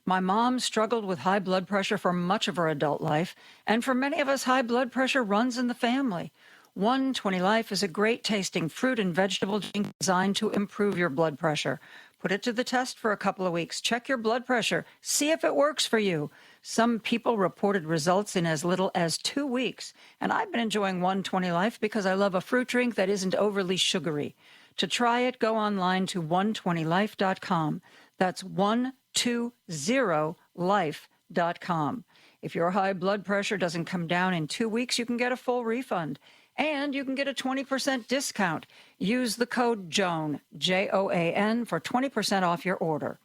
My mom struggled with high blood pressure for much of her adult life, and for many of us, high blood pressure runs in the family. 120 Life is a great-tasting fruit and vegetable drink designed to improve your blood pressure. Put it to the test for a couple of weeks. Check your blood pressure. See if it works for you. Some people reported results in as little as 2 weeks, and I've been enjoying 120 Life because I love a fruit drink that isn't overly sugary. To try it, go online to 120life.com. That's 120life.com. If your high blood pressure doesn't come down in 2 weeks, you can get a full refund. And you can get a 20% discount. Use the code JOAN, Joan, for 20% off your order.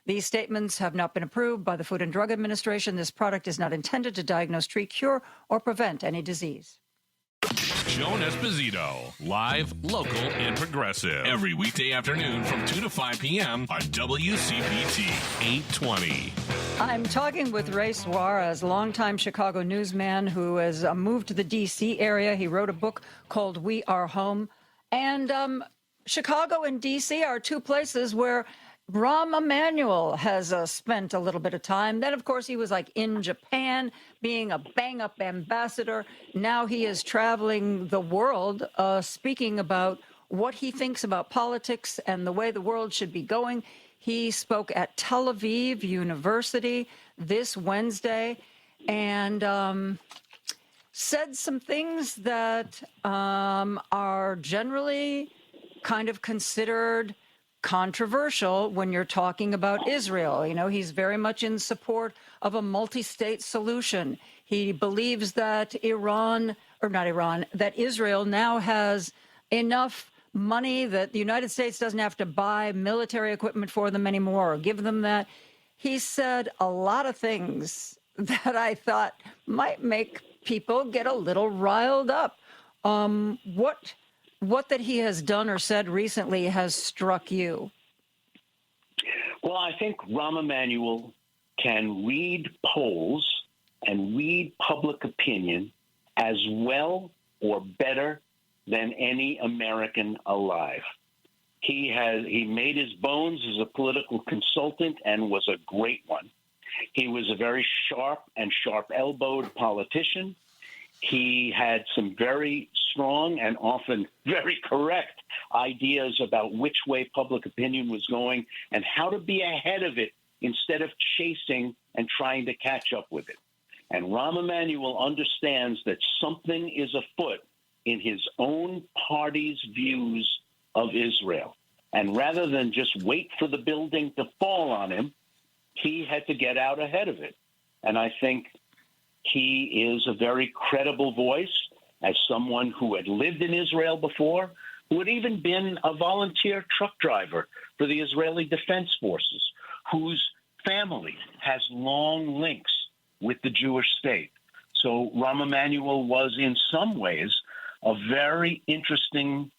These statements have not been approved by the Food and Drug Administration. This product is not intended to diagnose, treat, cure, or prevent any disease. Joan Esposito, live, local, and progressive. Every weekday afternoon from 2 to 5 p.m. on WCPT 820. I'm talking with Ray Suarez, longtime Chicago newsman who has moved to the D.C. area. He wrote a book called We Are Home. And Chicago and D.C. are two places where Rahm Emanuel has spent a little bit of time. Then, of course, he was like in Japan being a bang-up ambassador. Now he is traveling the world speaking about what he thinks about politics and the way the world should be going. He spoke at Tel Aviv University this Wednesday and said some things that are generally kind of considered controversial when you're talking about Israel. You know, he's very much in support of a multi-state solution. He believes that that Israel now has enough money that the United States doesn't have to buy military equipment for them anymore or give them that. He said a lot of things that I thought might make people get a little riled up. What that he has done or said recently has struck you? Well, I think Rahm Emanuel can read polls and read public opinion as well or better than any American alive. He made his bones as a political consultant and was a great one. He was a very sharp and sharp-elbowed politician. He had some very strong and often very correct ideas about which way public opinion was going and how to be ahead of it instead of chasing and trying to catch up with it. And Rahm Emanuel understands that something is afoot in his own party's views of Israel. And rather than just wait for the building to fall on him, he had to get out ahead of it. And I think he is a very credible voice as someone who had lived in Israel before, who had even been a volunteer truck driver for the Israeli Defense Forces, whose family has long links with the Jewish state. So Rahm Emanuel was in some ways a very interesting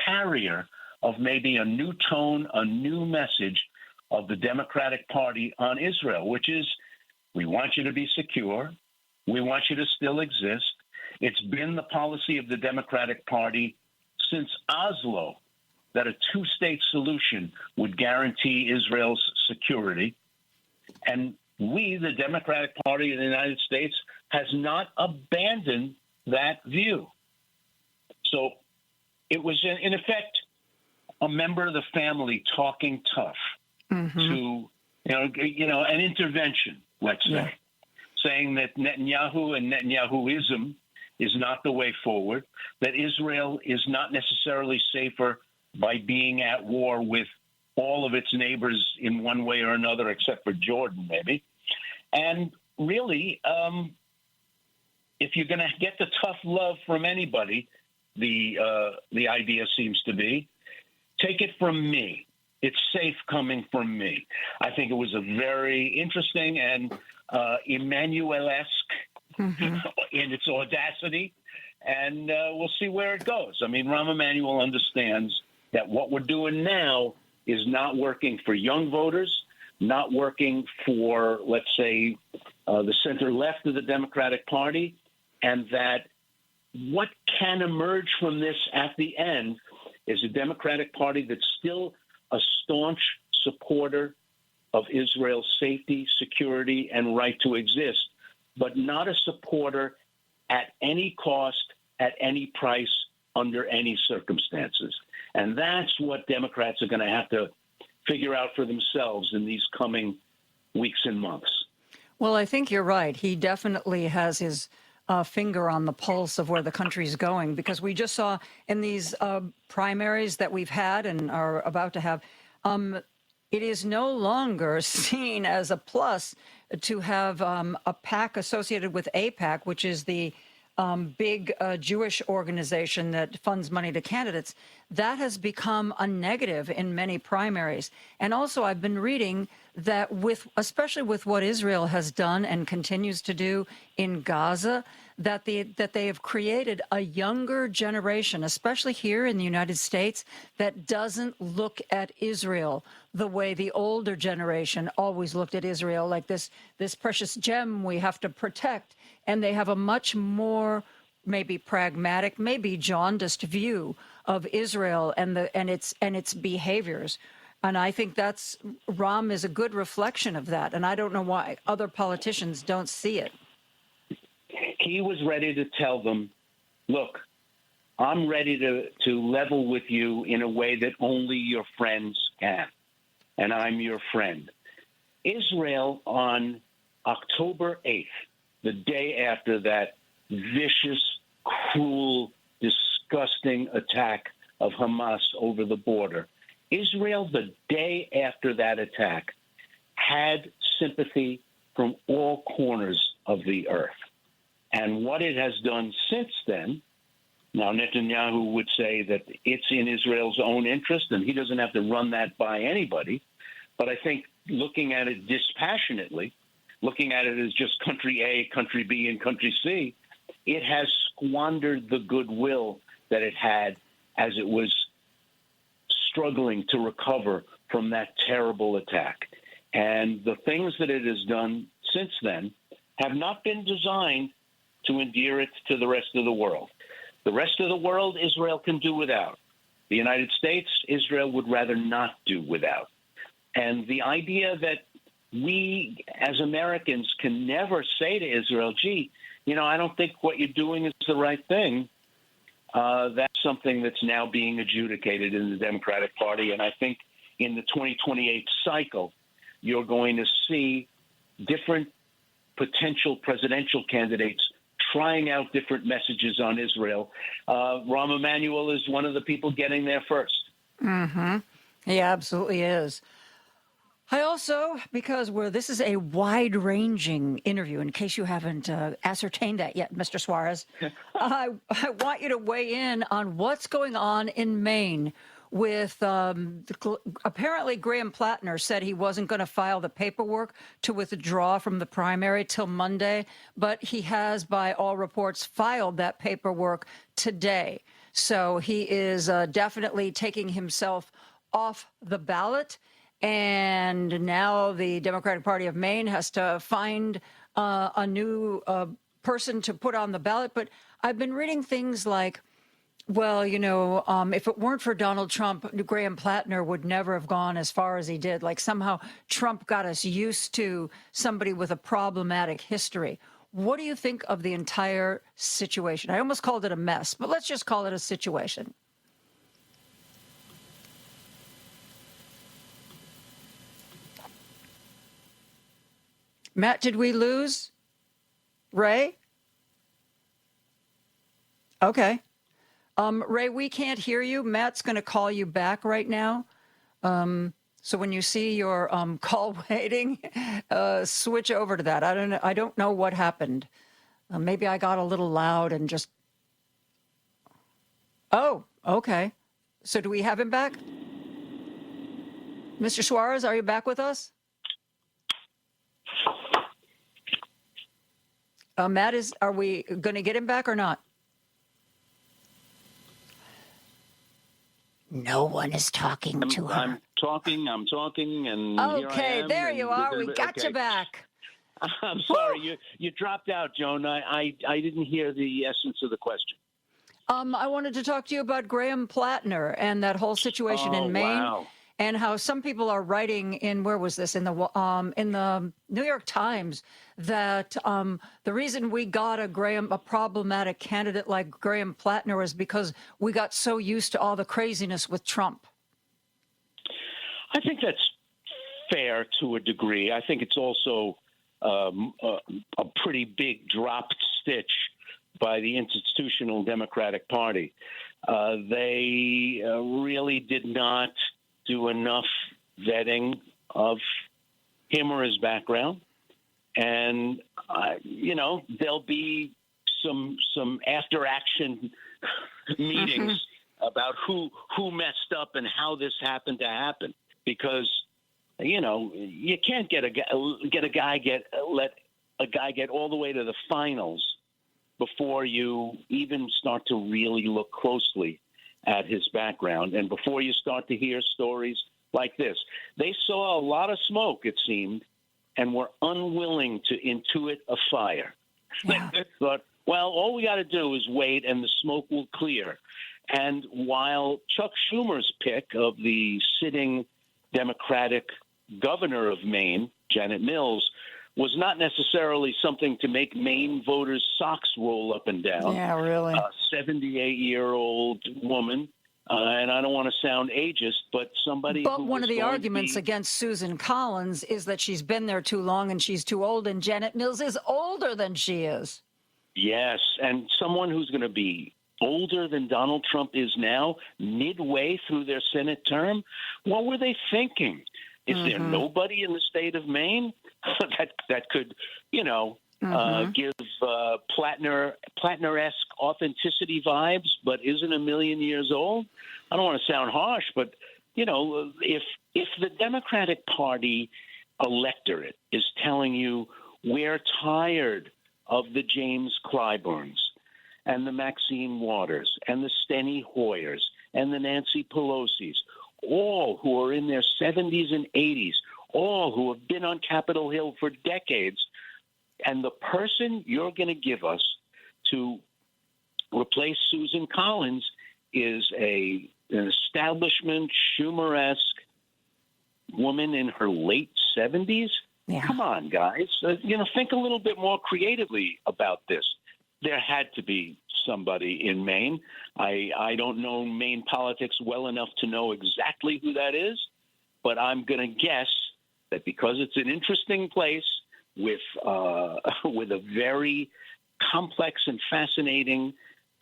carrier of maybe a new tone, a new message of the Democratic Party on Israel, which is, we want you to be secure. We want you to still exist. It's been the policy of the Democratic Party since Oslo that a two-state solution would guarantee Israel's security. And we, the Democratic Party of the United States, has not abandoned that view. So it was, in effect, a member of the family talking tough to, an intervention, let's say, saying that Netanyahu and Netanyahuism is not the way forward, that Israel is not necessarily safer by being at war with all of its neighbors in one way or another, except for Jordan, maybe. And really, if you're going to get the tough love from anybody, the idea seems to be, take it from me. It's safe coming from me. I think it was a very interesting and Emmanuel-esque in its audacity, and we'll see where it goes. I mean, Rahm Emanuel understands that what we're doing now is not working for young voters, not working for, let's say, the center-left of the Democratic Party, and that what can emerge from this at the end is a Democratic Party that's still a staunch supporter of Israel's safety, security, and right to exist, but not a supporter at any cost, at any price, under any circumstances. And that's what Democrats are going to have to figure out for themselves in these coming weeks and months. Well, I think you're right. He definitely has his finger on the pulse of where the country's going, because we just saw in these primaries that we've had and are about to have, it is no longer seen as a plus to have a PAC associated with AIPAC, which is the big Jewish organization that funds money to candidates. That has become a negative in many primaries. And also, I've been reading that especially with what Israel has done and continues to do in Gaza, that they have created a younger generation, especially here in the United States, that doesn't look at Israel the way the older generation always looked at Israel, like this precious gem we have to protect. And they have a much more maybe pragmatic, maybe jaundiced view of Israel and its behaviors. And I think Rahm is a good reflection of that. And I don't know why other politicians don't see it. He was ready to tell them, look, I'm ready to level with you in a way that only your friends can. And I'm your friend. Israel on October 8th, the day after that vicious, cruel, disgusting attack of Hamas over the border, Israel, the day after that attack, had sympathy from all corners of the earth. And what it has done since then, now Netanyahu would say that it's in Israel's own interest and he doesn't have to run that by anybody. But I think looking at it dispassionately, looking at it as just country A, country B, and country C, it has squandered the goodwill that it had as it was struggling to recover from that terrible attack. And the things that it has done since then have not been designed to endear it to the rest of the world. The rest of the world, Israel can do without. The United States, Israel would rather not do without. And the idea that we as Americans can never say to Israel, gee, I don't think what you're doing is the right thing. That's something that's now being adjudicated in the Democratic Party. And I think in the 2028 cycle, you're going to see different potential presidential candidates trying out different messages on Israel. Rahm Emanuel is one of the people getting there first. Mm-hmm. He absolutely is. I also, because this is a wide-ranging interview, in case you haven't ascertained that yet, Mr. Suarez, I want you to weigh in on what's going on in Maine with apparently Graham Plattner said he wasn't going to file the paperwork to withdraw from the primary till Monday, but he has, by all reports, filed that paperwork today. So he is definitely taking himself off the ballot. And now the Democratic Party of Maine has to find a new person to put on the ballot. But I've been reading things like, well, if it weren't for Donald Trump, Graham Plattner would never have gone as far as he did. Like somehow Trump got us used to somebody with a problematic history. What do you think of the entire situation? I almost called it a mess, but let's just call it a situation. Matt, did we lose Ray? Okay. Ray, we can't hear you. Matt's going to call you back right now. So when you see your call waiting, switch over to that. I don't know what happened. Maybe I got a little loud and just. Oh, okay. So do we have him back? Mr. Suarez, are you back with us? Matt, are we going to get him back or not? No one is talking to her. I'm talking, and okay, here I am, there you are. We got okay. you back. I'm sorry, you dropped out, Joan. I didn't hear the essence of the question. I wanted to talk to you about Graham Plattner and that whole situation in Maine. Wow. And how some people are writing in, where was this, in the New York Times, that the reason we got a problematic candidate like Graham Plattner was because we got so used to all the craziness with Trump. I think that's fair to a degree. I think it's also a pretty big dropped stitch by the institutional Democratic Party. They really did not do enough vetting of him or his background. And, there'll be some after action meetings about who messed up and how this happened to happen. Because, you can't let a guy get all the way to the finals before you even start to really look closely at his background, and before you start to hear stories like this. They saw a lot of smoke, it seemed, and were unwilling to intuit a fire. Yeah. They thought, well, all we got to do is wait and the smoke will clear. And while Chuck Schumer's pick of the sitting Democratic governor of Maine, Janet Mills, was not necessarily something to make Maine voters' socks roll up and down. Yeah, really. A 78-year-old woman, and I don't want to sound ageist, but somebody But who one was of the going arguments to be, against Susan Collins is that she's been there too long and she's too old, and Janet Mills is older than she is. Yes, and someone who's going to be older than Donald Trump is now, midway through their Senate term. What were they thinking? Is there nobody in the state of Maine that could, give Plattner-esque authenticity vibes, but isn't a million years old? I don't want to sound harsh, but if the Democratic Party electorate is telling you we're tired of the James Clyburns and the Maxine Waters and the Steny Hoyers and the Nancy Pelosi's, all who are in their 70s and 80s, all who have been on Capitol Hill for decades, and the person you're going to give us to replace Susan Collins is an establishment Schumer-esque woman in her late 70s? Yeah. Come on, guys. Think a little bit more creatively about this. There had to be somebody in Maine. I don't know Maine politics well enough to know exactly who that is, but I'm going to guess that because it's an interesting place, with with a very complex and fascinating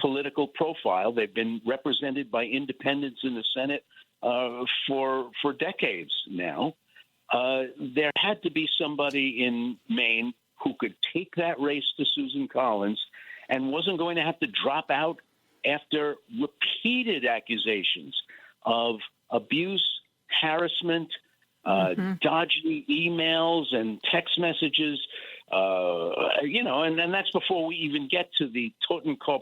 political profile. They've been represented by independents in the Senate for decades now. There had to be somebody in Maine who could take that race to Susan Collins and wasn't going to have to drop out after repeated accusations of abuse, harassment, dodgy emails and text messages, and that's before we even get to the Totenkopf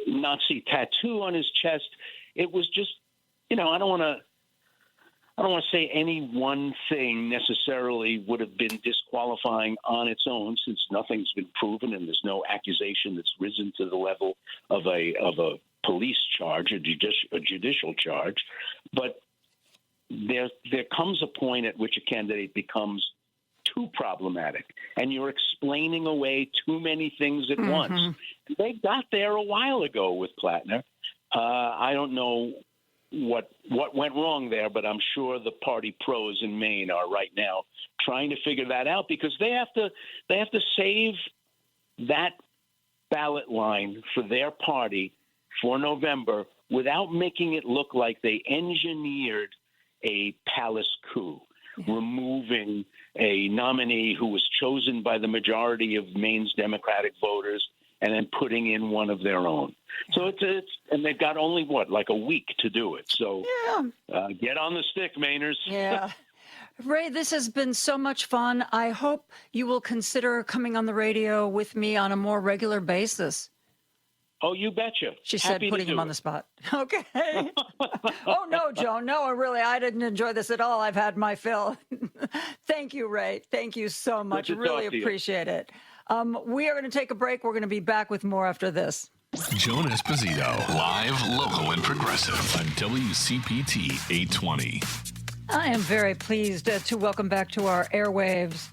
Nazi tattoo on his chest. It was just, I don't want to say any one thing necessarily would have been disqualifying on its own, since nothing's been proven and there's no accusation that's risen to the level of a police charge, a judicial charge. But there comes a point at which a candidate becomes too problematic, and you're explaining away too many things at once. They got there a while ago with Plattner. I don't know what went wrong there, but I'm sure the party pros in Maine are right now trying to figure that out, because they have to save that ballot line for their party for November without making it look like they engineered a palace coup, removing a nominee who was chosen by the majority of Maine's Democratic voters and then putting in one of their own. So and they've got only like a week to do it. So get on the stick, Mainers. Yeah. Ray, this has been so much fun. I hope you will consider coming on the radio with me on a more regular basis. Oh, you betcha. She said, putting him on the spot. Okay. Oh, no, Joan. No, really, I didn't enjoy this at all. I've had my fill. Thank you, Ray. Thank you so much. Really appreciate it. We are going to take a break. We're going to be back with more after this. Joan Esposito, live, local, and progressive on WCPT 820. I am very pleased to welcome back to our airwaves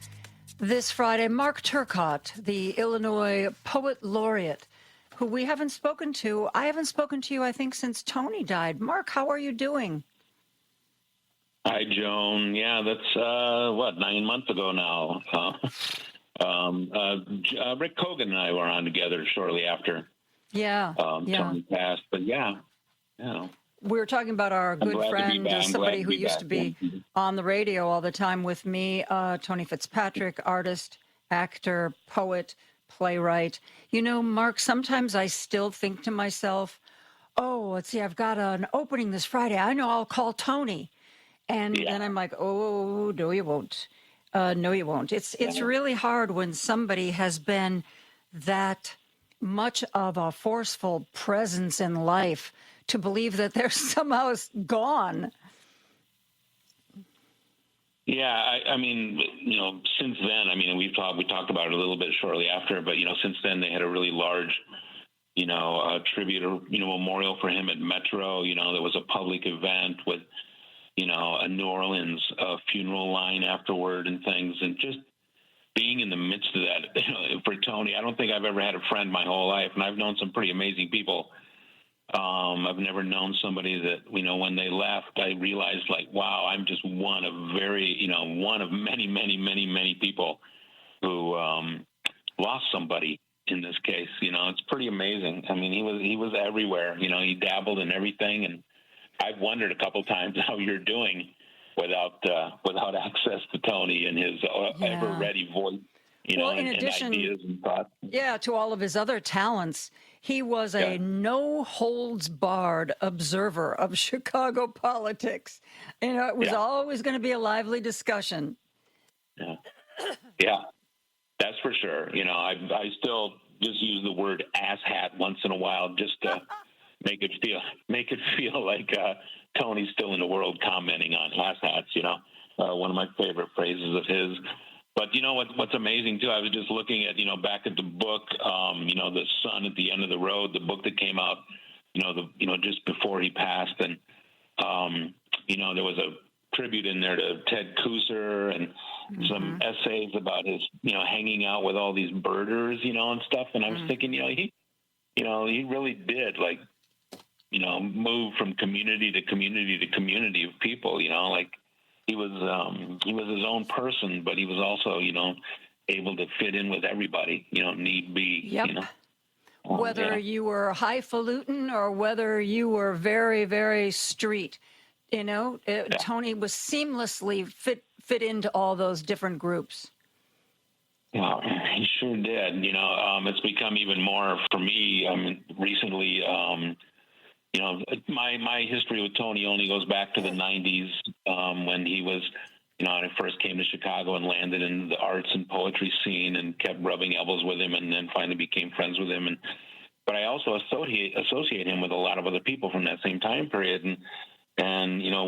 this Friday Mark Turcott, the Illinois Poet Laureate, who we haven't spoken to. I haven't spoken to you, I think, since Tony died. Mark, how are you doing? Hi, Joan. Yeah, that's, 9 months ago now. Rick Kogan and I were on together shortly after Tony passed. But we were talking about our good friend, somebody who used to be on the radio all the time with me, Tony Fitzpatrick, artist, actor, poet, playwright. Mark, sometimes I still think to myself, let's see, I've got an opening this Friday. I know I'll call Tony. And then I'm like, no, you won't. No, you won't. It's really hard when somebody has been that much of a forceful presence in life to believe that they're somehow gone. Yeah, I mean, since then, we talked about it a little bit shortly after, but since then they had a really large, tribute or memorial for him at Metro. There was a public event with, a New Orleans funeral line afterward and things, and just being in the midst of that for Tony. I don't think I've ever had a friend my whole life, and I've known some pretty amazing people. I've never known somebody that, when they left, I realized wow, I'm just one of many, many, many, many people who lost somebody in this case. It's pretty amazing. I mean, he was everywhere. He dabbled in everything, and I've wondered a couple times how you're doing without access to Tony and his ever ready voice. In addition, and ideas and thoughts. Yeah, to all of his other talents, he was a no-holds-barred observer of Chicago politics. It was always going to be a lively discussion. Yeah, that's for sure. I still just use the word asshat once in a while just to make it feel like Tony's still in the world commenting on asshats. One of my favorite phrases of his. But what's amazing too, I was just looking at, back at the book, The Sun at the End of the Road, the book that came out, just before he passed. And, there was a tribute in there to Ted Kooser and some essays about his, hanging out with all these birders, and stuff. And I was thinking, he really did move from community to community to community of people, he was his own person, but he was also, able to fit in with everybody, need be, Yep. Whether you were highfalutin or whether you were very, very street, Tony was seamlessly fit into all those different groups. Well, he sure did. It's become even more for me recently. My history with Tony only goes back to the 90s when he was, when I first came to Chicago and landed in the arts and poetry scene and kept rubbing elbows with him and then finally became friends with him. But I also associate him with a lot of other people from that same time period. And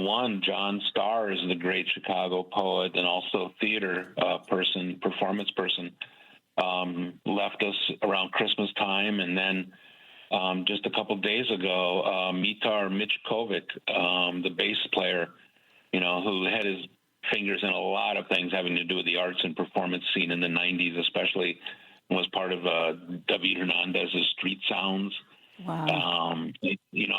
one, John Starr is the great Chicago poet and also theater performance person, left us around Christmas time. And then just a couple days ago, Mitar Michkovic, the bass player, who had his fingers in a lot of things having to do with the arts and performance scene in the 90s, especially, was part of W. Hernandez's Street Sounds. Wow. I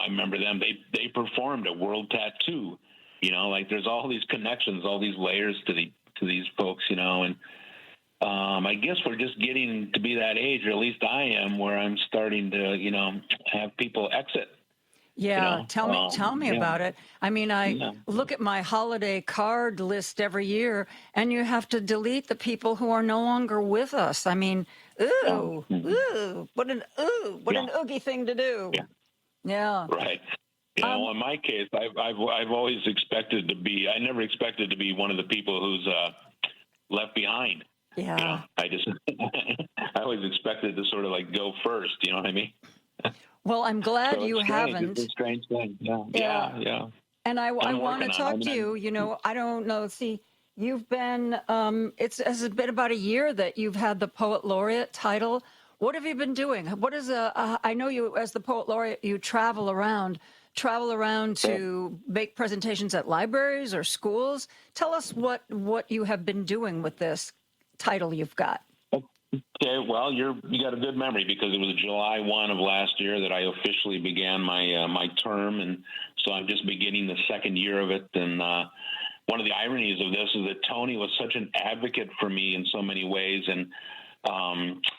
remember them. They performed at World Tattoo. There's all these connections, all these layers to these folks. And I guess we're just getting to be that age, or at least I am, where I'm starting to, have people exit. Yeah, tell me about it. I mean, I look at my holiday card list every year, and you have to delete the people who are no longer with us. I mean, what an oogie thing to do. Yeah. Right. In my case, I've always expected to be. I never expected to be one of the people who's left behind. Yeah. I always expected to sort of go first. You know what I mean? Well, I'm glad you haven't. It's a strange thing. Yeah. And I want to talk to you. I don't know. See, you've been. It's been about a year that you've had the Poet Laureate title. What have you been doing? What is I know you as the Poet Laureate. You travel around to make presentations at libraries or schools. Tell us what you have been doing with this title you've got. Okay, well, you got a good memory because it was July 1 of last year that I officially began my term, and so I'm just beginning the second year of it. And one of the ironies of this is that Tony was such an advocate for me in so many ways, and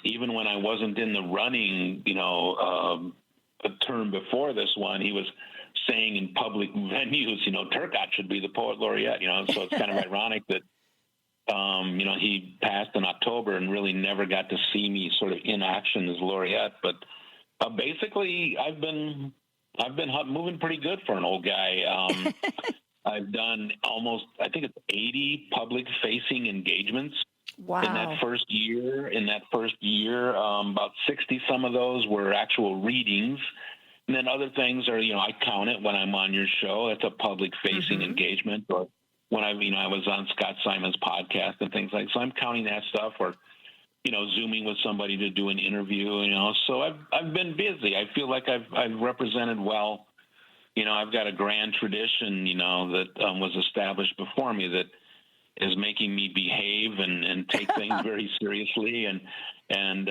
even when I wasn't in the running, a term before this one, he was saying in public venues, Turcotte should be the Poet Laureate. So it's kind of ironic that. He passed in October and really never got to see me sort of in action as laureate. But basically, I've been moving pretty good for an old guy. I've done I think it's 80 public-facing engagements. Wow. In that first year, about 60 some of those were actual readings. And then other things are, I count it when I'm on your show. It's a public-facing engagement, or when I was on Scott Simon's podcast and things like, so I'm counting that stuff, or, Zooming with somebody to do an interview, so I've been busy. I feel like I've represented well, I've got a grand tradition, that was established before me that is making me behave and take things very seriously and in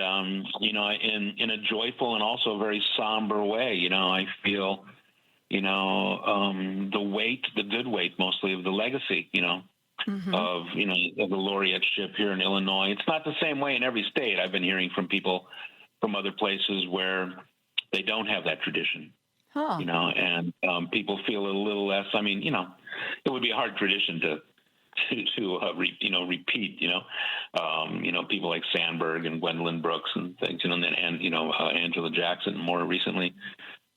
a joyful and also very somber way. I feel, the good weight mostly of the legacy, of the laureateship here in Illinois. It's not the same way in every state. I've been hearing from people from other places where they don't have that tradition, and people feel a little less. I mean, it would be a hard tradition to repeat, people like Sandberg and Gwendolyn Brooks and things, and Angela Jackson more recently.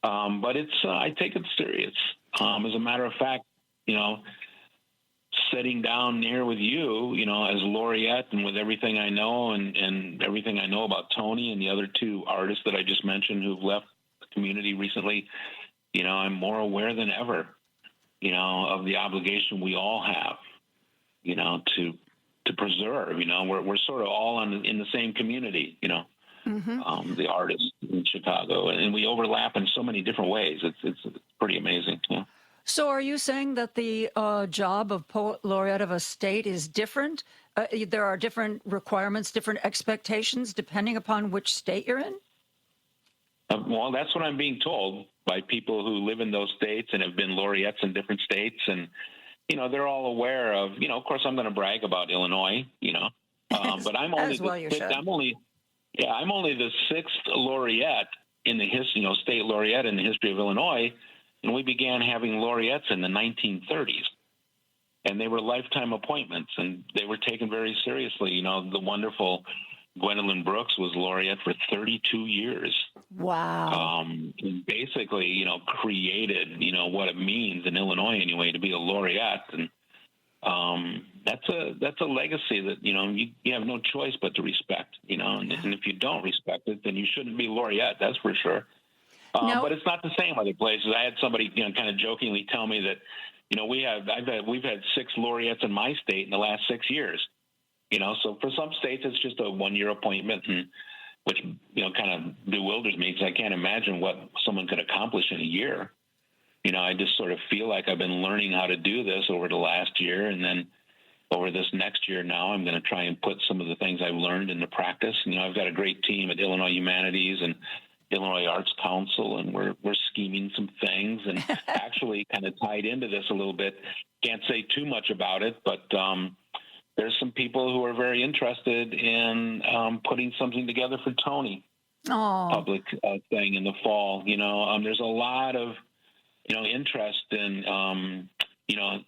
But I take it serious. As a matter of fact, sitting down here with you, as laureate and with everything I know and everything I know about Tony and the other two artists that I just mentioned who've left the community recently, I'm more aware than ever, of the obligation we all have, to preserve. We're sort of all in the same community, the artists in Chicago, and we overlap in so many different ways. It's pretty amazing. Yeah. So are you saying that the job of Poet Laureate of a state is different? There are different requirements, different expectations, depending upon which state you're in? Well, that's what I'm being told by people who live in those states and have been laureates in different states. And, they're all aware of, of course, I'm going to brag about Illinois, but I'm only I'm only the sixth laureate in the history, state laureate in the history of Illinois, and we began having laureates in the 1930s, and they were lifetime appointments, and they were taken very seriously. The wonderful Gwendolyn Brooks was laureate for 32 years. Wow. And basically, created, what it means in Illinois anyway to be a laureate. And that's a legacy that, you have no choice but to respect, and if you don't respect it, then you shouldn't be laureate. That's for sure. But it's not the same other places. I had somebody, kind of jokingly tell me that, we've had 6 laureates in my state in the last 6 years. So for some states, it's just a 1-year appointment, which, kind of bewilders me because I can't imagine what someone could accomplish in a year. I just sort of feel like I've been learning how to do this over the last year. And then over this next year now, I'm going to try and put some of the things I've learned into practice. I've got a great team at Illinois Humanities and Illinois Arts Council, and we're scheming some things and actually kind of tied into this a little bit. Can't say too much about it, but there's some people who are very interested in putting something together for Tony. Public thing in the fall. There's a lot of, interest in,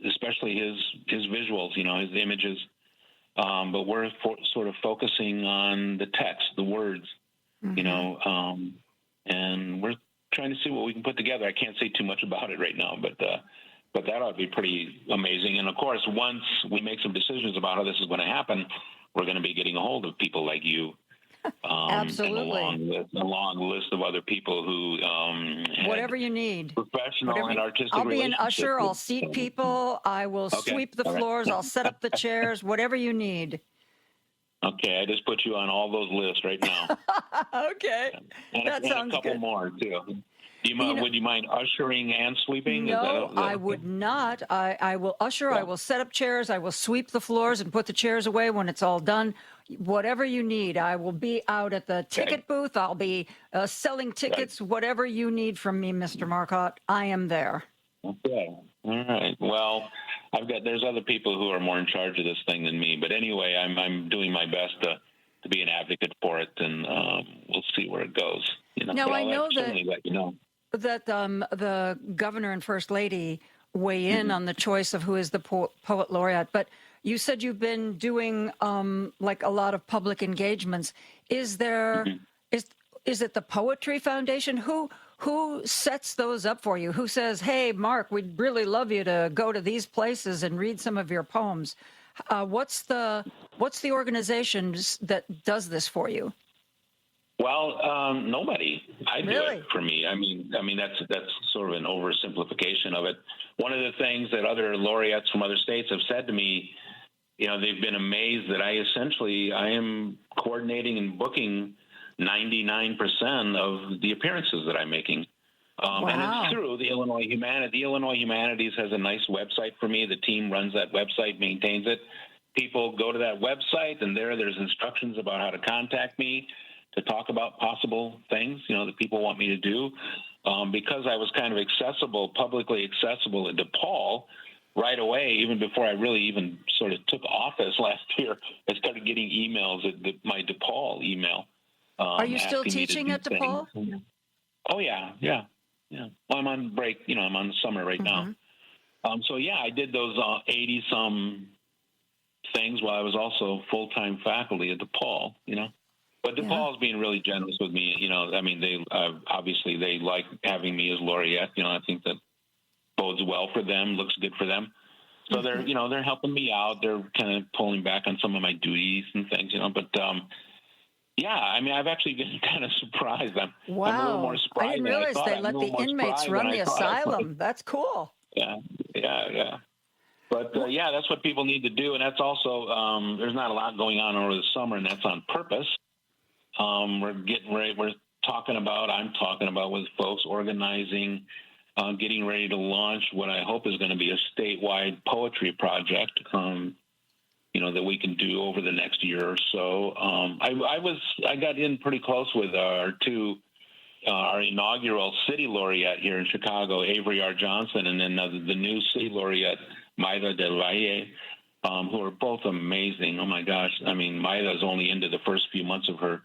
especially his visuals, his images. But we're sort of focusing on the text, the words, and we're trying to see what we can put together. I can't say too much about it right now, but that ought to be pretty amazing. And of course, once we make some decisions about how this is going to happen, we're going to be getting a hold of people like you. Absolutely. And a long list of other people who whatever you need, professional and artistic. I'll be an usher. I'll seat people. I will sweep the floors. I'll set up the chairs. Whatever you need. Okay, I just put you on all those lists right now. Okay, and that sounds a couple good. more too. Would you mind ushering and sweeping? No, I would not. I will usher. I will set up chairs. I will sweep the floors and put the chairs away when it's all done. Whatever you need. I will be out at the ticket booth. I'll be selling tickets. Whatever you need from me, Mr. Marcotte, I am there. Okay. All right. Well, there's other people who are more in charge of this thing than me. But anyway, I'm doing my best to be an advocate for it, and we'll see where it goes. Now, I know that the governor and first lady weigh in on the choice of who is the poet laureate, but you said you've been doing like a lot of public engagements. Is there is it the Poetry Foundation? Who sets those up for you? Who says, "Hey, Mark, we'd really love you to go to these places and read some of your poems"? What's the organization that does this for you? Well, nobody. I do Really? it for me. I mean that's sort of an oversimplification of it. One of the things that other laureates from other states have said to me, they've been amazed that I am coordinating and booking 99% of the appearances that I'm making. And it's through the Illinois Humanities. The Illinois Humanities has a nice website for me. The team runs that website, maintains it. People go to that website, and there's instructions about how to contact me to talk about possible things, that people want me to do. Because I was kind of publicly accessible at DePaul right away, even before I really even sort of took office last year, I started getting emails at my DePaul email. Are you still teaching at DePaul? Oh, yeah. Well, I'm on break. I'm on summer right now. So, I did those 80-some things while I was also full-time faculty at DePaul, But DePaul's being really generous with me. They obviously they like having me as laureate. I think that bodes well for them, looks good for them. So they're helping me out. They're kind of pulling back on some of my duties and things, But I've actually been kind of surprised. I'm a little more surprised. I didn't realize they let the inmates run the asylum. That's cool. Yeah. But that's what people need to do, and that's also there's not a lot going on over the summer, and that's on purpose. We're getting ready. I'm talking about with folks organizing, getting ready to launch what I hope is going to be a statewide poetry project. That we can do over the next year or so. I got in pretty close with our inaugural city laureate here in Chicago, Avery R. Johnson, and then the new city laureate, Mayra del Valle, who are both amazing. Oh my gosh! I mean, Mayra is only into the first few months of her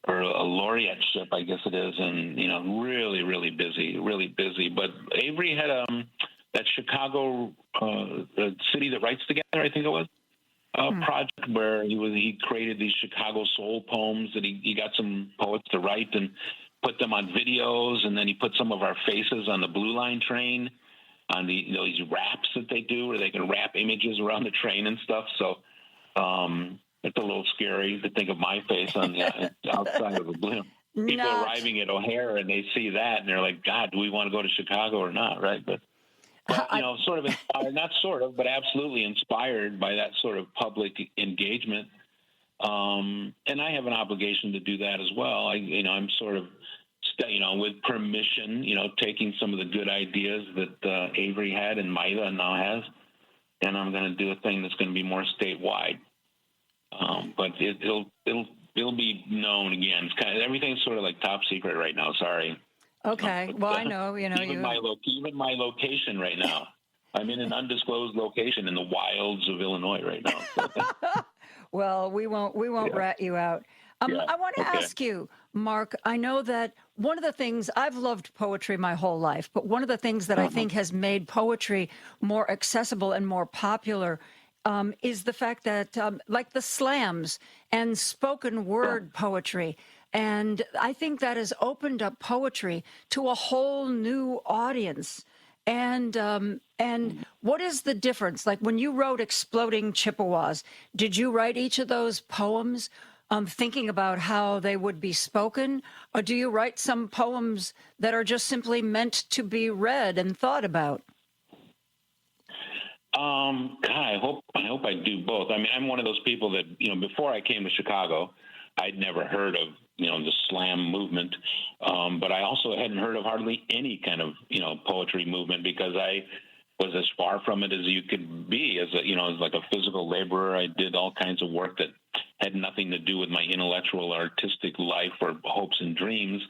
laureateship, I guess it is, and really, really busy. But Avery had that Chicago City That Writes Together, I think it was, project where he created these Chicago soul poems that he got some poets to write and put them on videos, and then he put some of our faces on the Blue Line train on these wraps that they do where they can wrap images around the train and stuff. So it's a little scary to think of my face on the outside of the Blue. People arriving at O'Hare and they see that and they're like, God, do we want to go to Chicago or not? Right. But sort of inspired, not sort of, but absolutely inspired by that sort of public engagement. And I have an obligation to do that as well. I'm sort of, with permission, taking some of the good ideas that Avery had and Mayra now has, and I'm going to do a thing that's going to be more statewide. But it'll be known again. It's kind of, everything's sort of like top secret right now. Sorry. Okay. Well, I know, even my location right now. I'm in an undisclosed location in the wilds of Illinois right now. So. Well, we won't rat you out. I want to ask you, Mark, I know that one of the things, I've loved poetry my whole life, but one of the things that I think has made poetry more accessible and more popular is the fact that, like the slams and spoken word poetry, and I think that has opened up poetry to a whole new audience. And what is the difference? Like when you wrote Exploding Chippewas, did you write each of those poems thinking about how they would be spoken? Or do you write some poems that are just simply meant to be read and thought about? God, I hope I do both. I mean, I'm one of those people that, before I came to Chicago, I'd never heard of, the slam movement. But I also hadn't heard of hardly any kind of, poetry movement because I was as far from it as you could be as like a physical laborer. I did all kinds of work that had nothing to do with my intellectual, artistic life or hopes and dreams.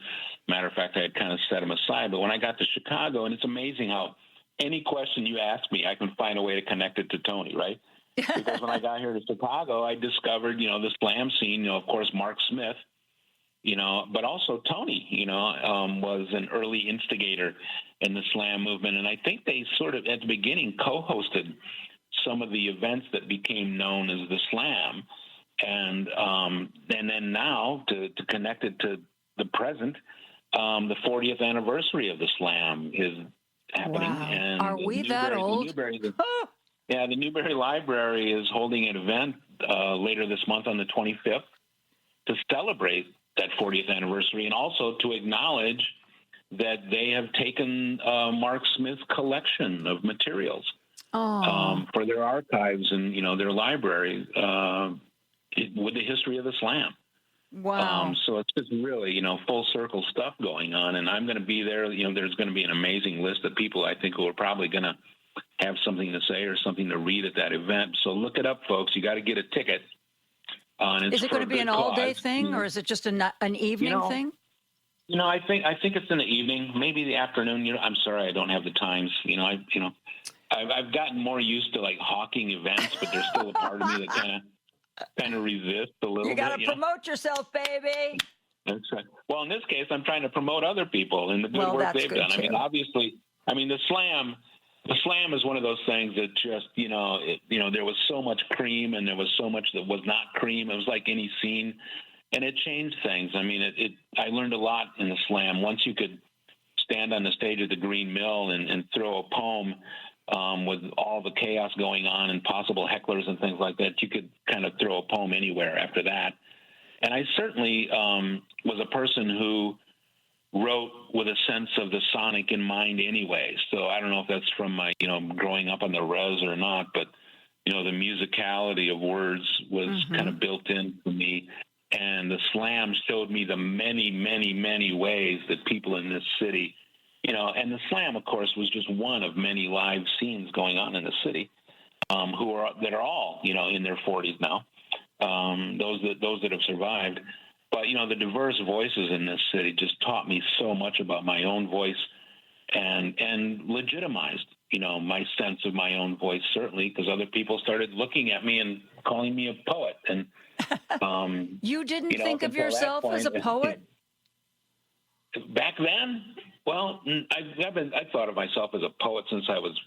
Matter of fact, I had kind of set them aside. But when I got to Chicago, and it's amazing how any question you ask me, I can find a way to connect it to Tony, right? Because when I got here to Chicago, I discovered, the slam scene, of course, Mark Smith, but also Tony, was an early instigator in the slam movement. And I think they sort of, at the beginning, co-hosted some of the events that became known as the slam. And then now, to connect it to the present, the 40th anniversary of the slam is happening. Wow. And are we that old? The Newberry Library is holding an event later this month on the 25th to celebrate that 40th anniversary and also to acknowledge that they have taken Mark Smith's collection of materials for their archives and, their library with the history of the slam. Wow. So it's just really, full circle stuff going on. And I'm going to be there. There's going to be an amazing list of people I think who are probably going to have something to say or something to read at that event. So look it up, folks. You got to get a ticket. Is it going to be an all-day thing, or is it just an evening thing? I think it's in the evening, maybe the afternoon. I'm sorry, I don't have the times. I've gotten more used to like hawking events, but there's still a part of me that kind of resists a little bit. You got to promote yourself, baby. That's right. Well, in this case, I'm trying to promote other people and the good work they've done. Too. I mean, obviously, the slam. The slam is one of those things that just, there was so much cream and there was so much that was not cream. It was like any scene, and it changed things. I mean, I learned a lot in the slam. Once you could stand on the stage of the Green Mill and throw a poem with all the chaos going on and possible hecklers and things like that, you could kind of throw a poem anywhere after that. And I certainly was a person who wrote with a sense of the sonic in mind anyway. So I don't know if that's from my, growing up on the res or not, but, the musicality of words was kind of built in for me. And the slam showed me the many, many, many ways that people in this city, and the slam, of course, was just one of many live scenes going on in the city, that are all, in their 40s now, those that have survived. But, the diverse voices in this city just taught me so much about my own voice and legitimized, my sense of my own voice, certainly, because other people started looking at me and calling me a poet. And you didn't think of yourself as a poet? Back then? Well, I thought of myself as a poet since I was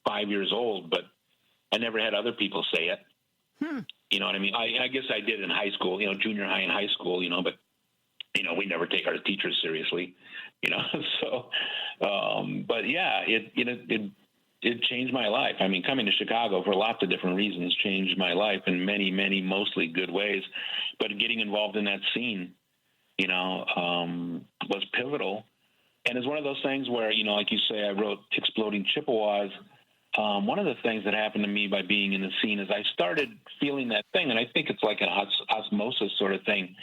5 years old, but I never had other people say it. You know what I mean? I guess I did in high school, junior high and high school, but, we never take our teachers seriously, so, but yeah, it changed my life. I mean, coming to Chicago for lots of different reasons changed my life in many, many, mostly good ways, but getting involved in that scene, was pivotal. And it's one of those things where, like you say, I wrote Exploding Chippewas. One of the things that happened to me by being in the scene is I started feeling that thing, and I think it's like an osmosis sort of thing.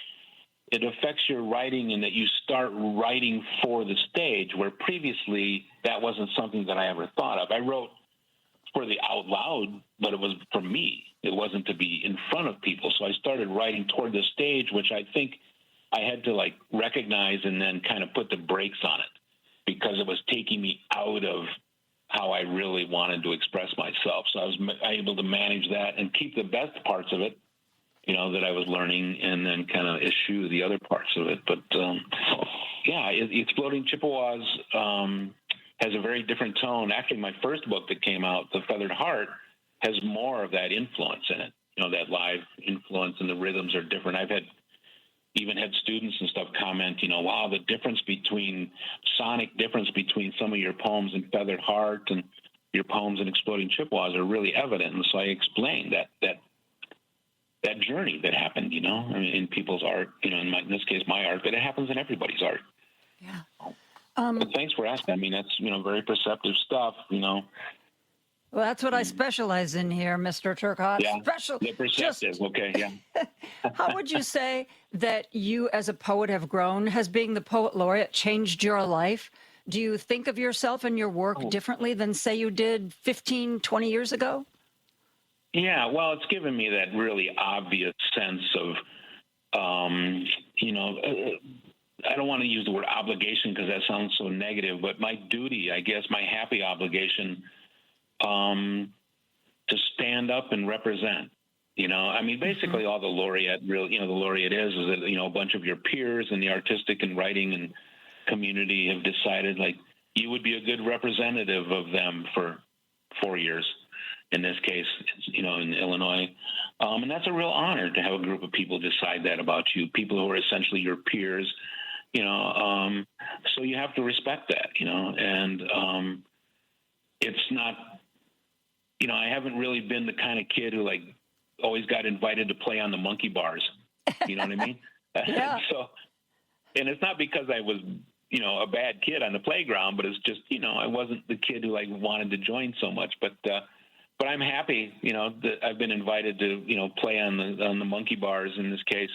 It affects your writing in that you start writing for the stage, where previously that wasn't something that I ever thought of. I wrote for the out loud, but it was for me. It wasn't to be in front of people. So I started writing toward the stage, which I think I had to recognize and then kind of put the brakes on it, because it was taking me out of how I really wanted to express myself. So I was able to manage that and keep the best parts of it, that I was learning, and then kind of eschew the other parts of it. But Exploding Chippewas has a very different tone. Actually, my first book that came out, The Feathered Heart, has more of that influence in it, that live influence, and the rhythms are different. I've even had students and stuff comment, wow, the sonic difference between some of your poems in Feathered Heart and your poems in Exploding Chippewas are really evident. And so I explained that journey that happened, in people's art, in this case, my art, but it happens in everybody's art. Yeah. But thanks for asking. I mean, that's, very perceptive stuff, Well, that's what I specialize in here, Mr. Turcotte. Yeah, the perceptive. Okay, yeah. How would you say that you as a poet have grown? Has being the poet laureate changed your life? Do you think of yourself and your work differently than, say, you did 15, 20 years ago? Yeah, well, it's given me that really obvious sense of, I don't want to use the word obligation because that sounds so negative, but my duty, I guess, my happy obligation to stand up and represent. Basically all the laureate the laureate is that, a bunch of your peers in the artistic and writing and community have decided you would be a good representative of them for 4 years. In this case, in Illinois. And that's a real honor to have a group of people decide that about you, people who are essentially your peers, so you have to respect that, and it's not, I haven't really been the kind of kid who always got invited to play on the monkey bars. You know what I mean? Yeah. So, and it's not because I was, a bad kid on the playground, but it's just, I wasn't the kid who wanted to join so much, but I'm happy, that I've been invited to, play on the monkey bars in this case,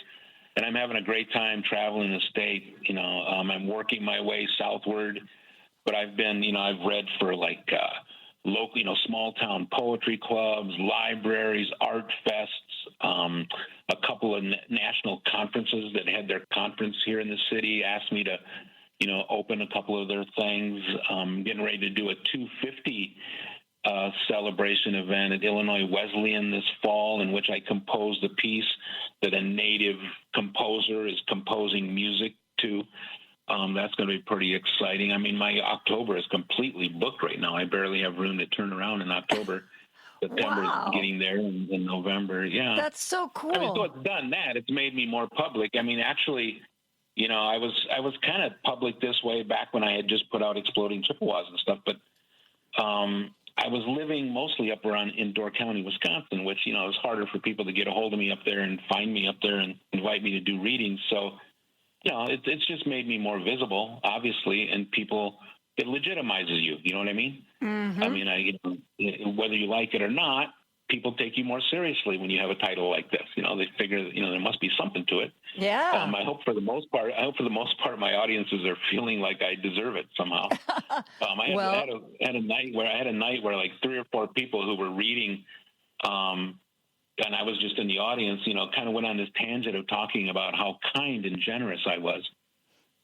and I'm having a great time traveling the state. I'm working my way southward, but I've been, I've read for local, small town poetry clubs, libraries, art fests, a couple of national conferences that had their conference here in the city asked me to, open a couple of their things. Getting ready to do a 250 celebration event at Illinois Wesleyan this fall, in which I composed a piece that a native composer is composing music to. That's going to be pretty exciting. I mean, my October is completely booked right now. I barely have room to turn around in October. September's getting there in November. Yeah. That's so cool. I mean, so it's done that. It's made me more public. I mean, actually, I was kind of public this way back when I had just put out Exploding Chippewas and stuff, but I was living mostly up around in Door County, Wisconsin, which, it was harder for people to get a hold of me up there and find me up there and invite me to do readings. So, it's just made me more visible, obviously, and it legitimizes you. You know what I mean? Mm-hmm. I mean, whether you like it or not, people take you more seriously when you have a title like this. They figure, there must be something to it. Yeah. I hope for the most part, my audiences are feeling like I deserve it somehow. I had a night where 3 or 4 people who were reading, and I was just in the audience, kind of went on this tangent of talking about how kind and generous I was.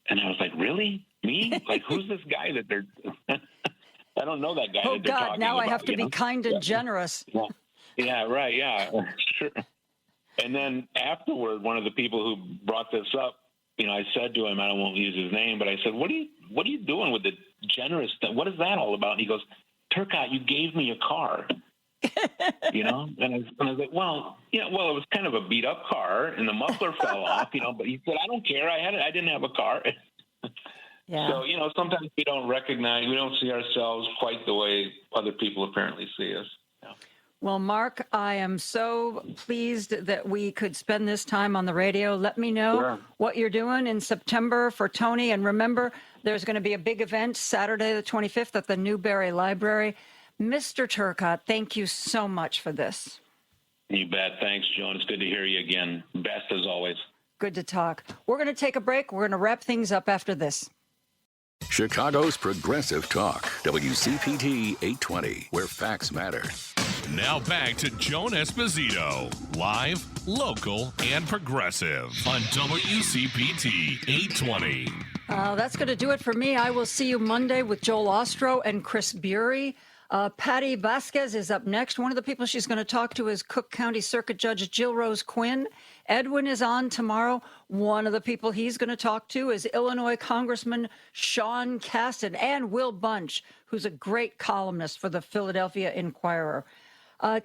And I was like, really? Me? Who's this guy that they're... I don't know that guy. Oh, that they're God, talking now I about, have to you be know? kind and generous. Yeah, right. Yeah, sure. And then afterward, one of the people who brought this up, you know, I said to him, I won't use his name, but I said, what are you doing with the generous thing? What is that all about? And he goes, Turcotte, you gave me a car. You know, and I was like, well, it was kind of a beat up car, and the muffler fell off. You know, but he said, I don't care. I didn't have a car. Yeah. So, you know, sometimes we don't see ourselves quite the way other people apparently see us. Well, Mark, I am so pleased that we could spend this time on the radio. Let me know what you're doing in September for Tony. And remember, there's going to be a big event Saturday the 25th at the Newberry Library. Mr. Turcotte, thank you so much for this. You bet. Thanks, Joan. It's good to hear you again. Best as always. Good to talk. We're going to take a break. We're going to wrap things up after this. Chicago's Progressive Talk, WCPT 820, where facts matter. Now back to Joan Esposito, live, local, and progressive on WCPT 820. That's going to do it for me. I will see you Monday with Joel Ostro and Chris Bury. Patty Vasquez is up next. One of the people she's going to talk to is Cook County Circuit Judge Jill Rose Quinn. Edwin is on tomorrow. One of the people he's going to talk to is Illinois Congressman Sean Casten and Will Bunch, who's a great columnist for the Philadelphia Inquirer.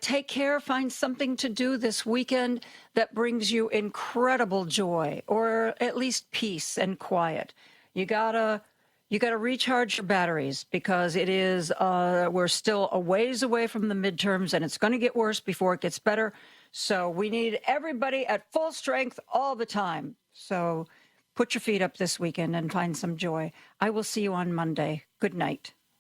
Take care. Find something to do this weekend that brings you incredible joy, or at least peace and quiet. You gotta recharge your batteries, because it is we're still a ways away from the midterms, and it's going to get worse before it gets better. So we need everybody at full strength all the time. So put your feet up this weekend and find some joy. I will see you on Monday. Good night.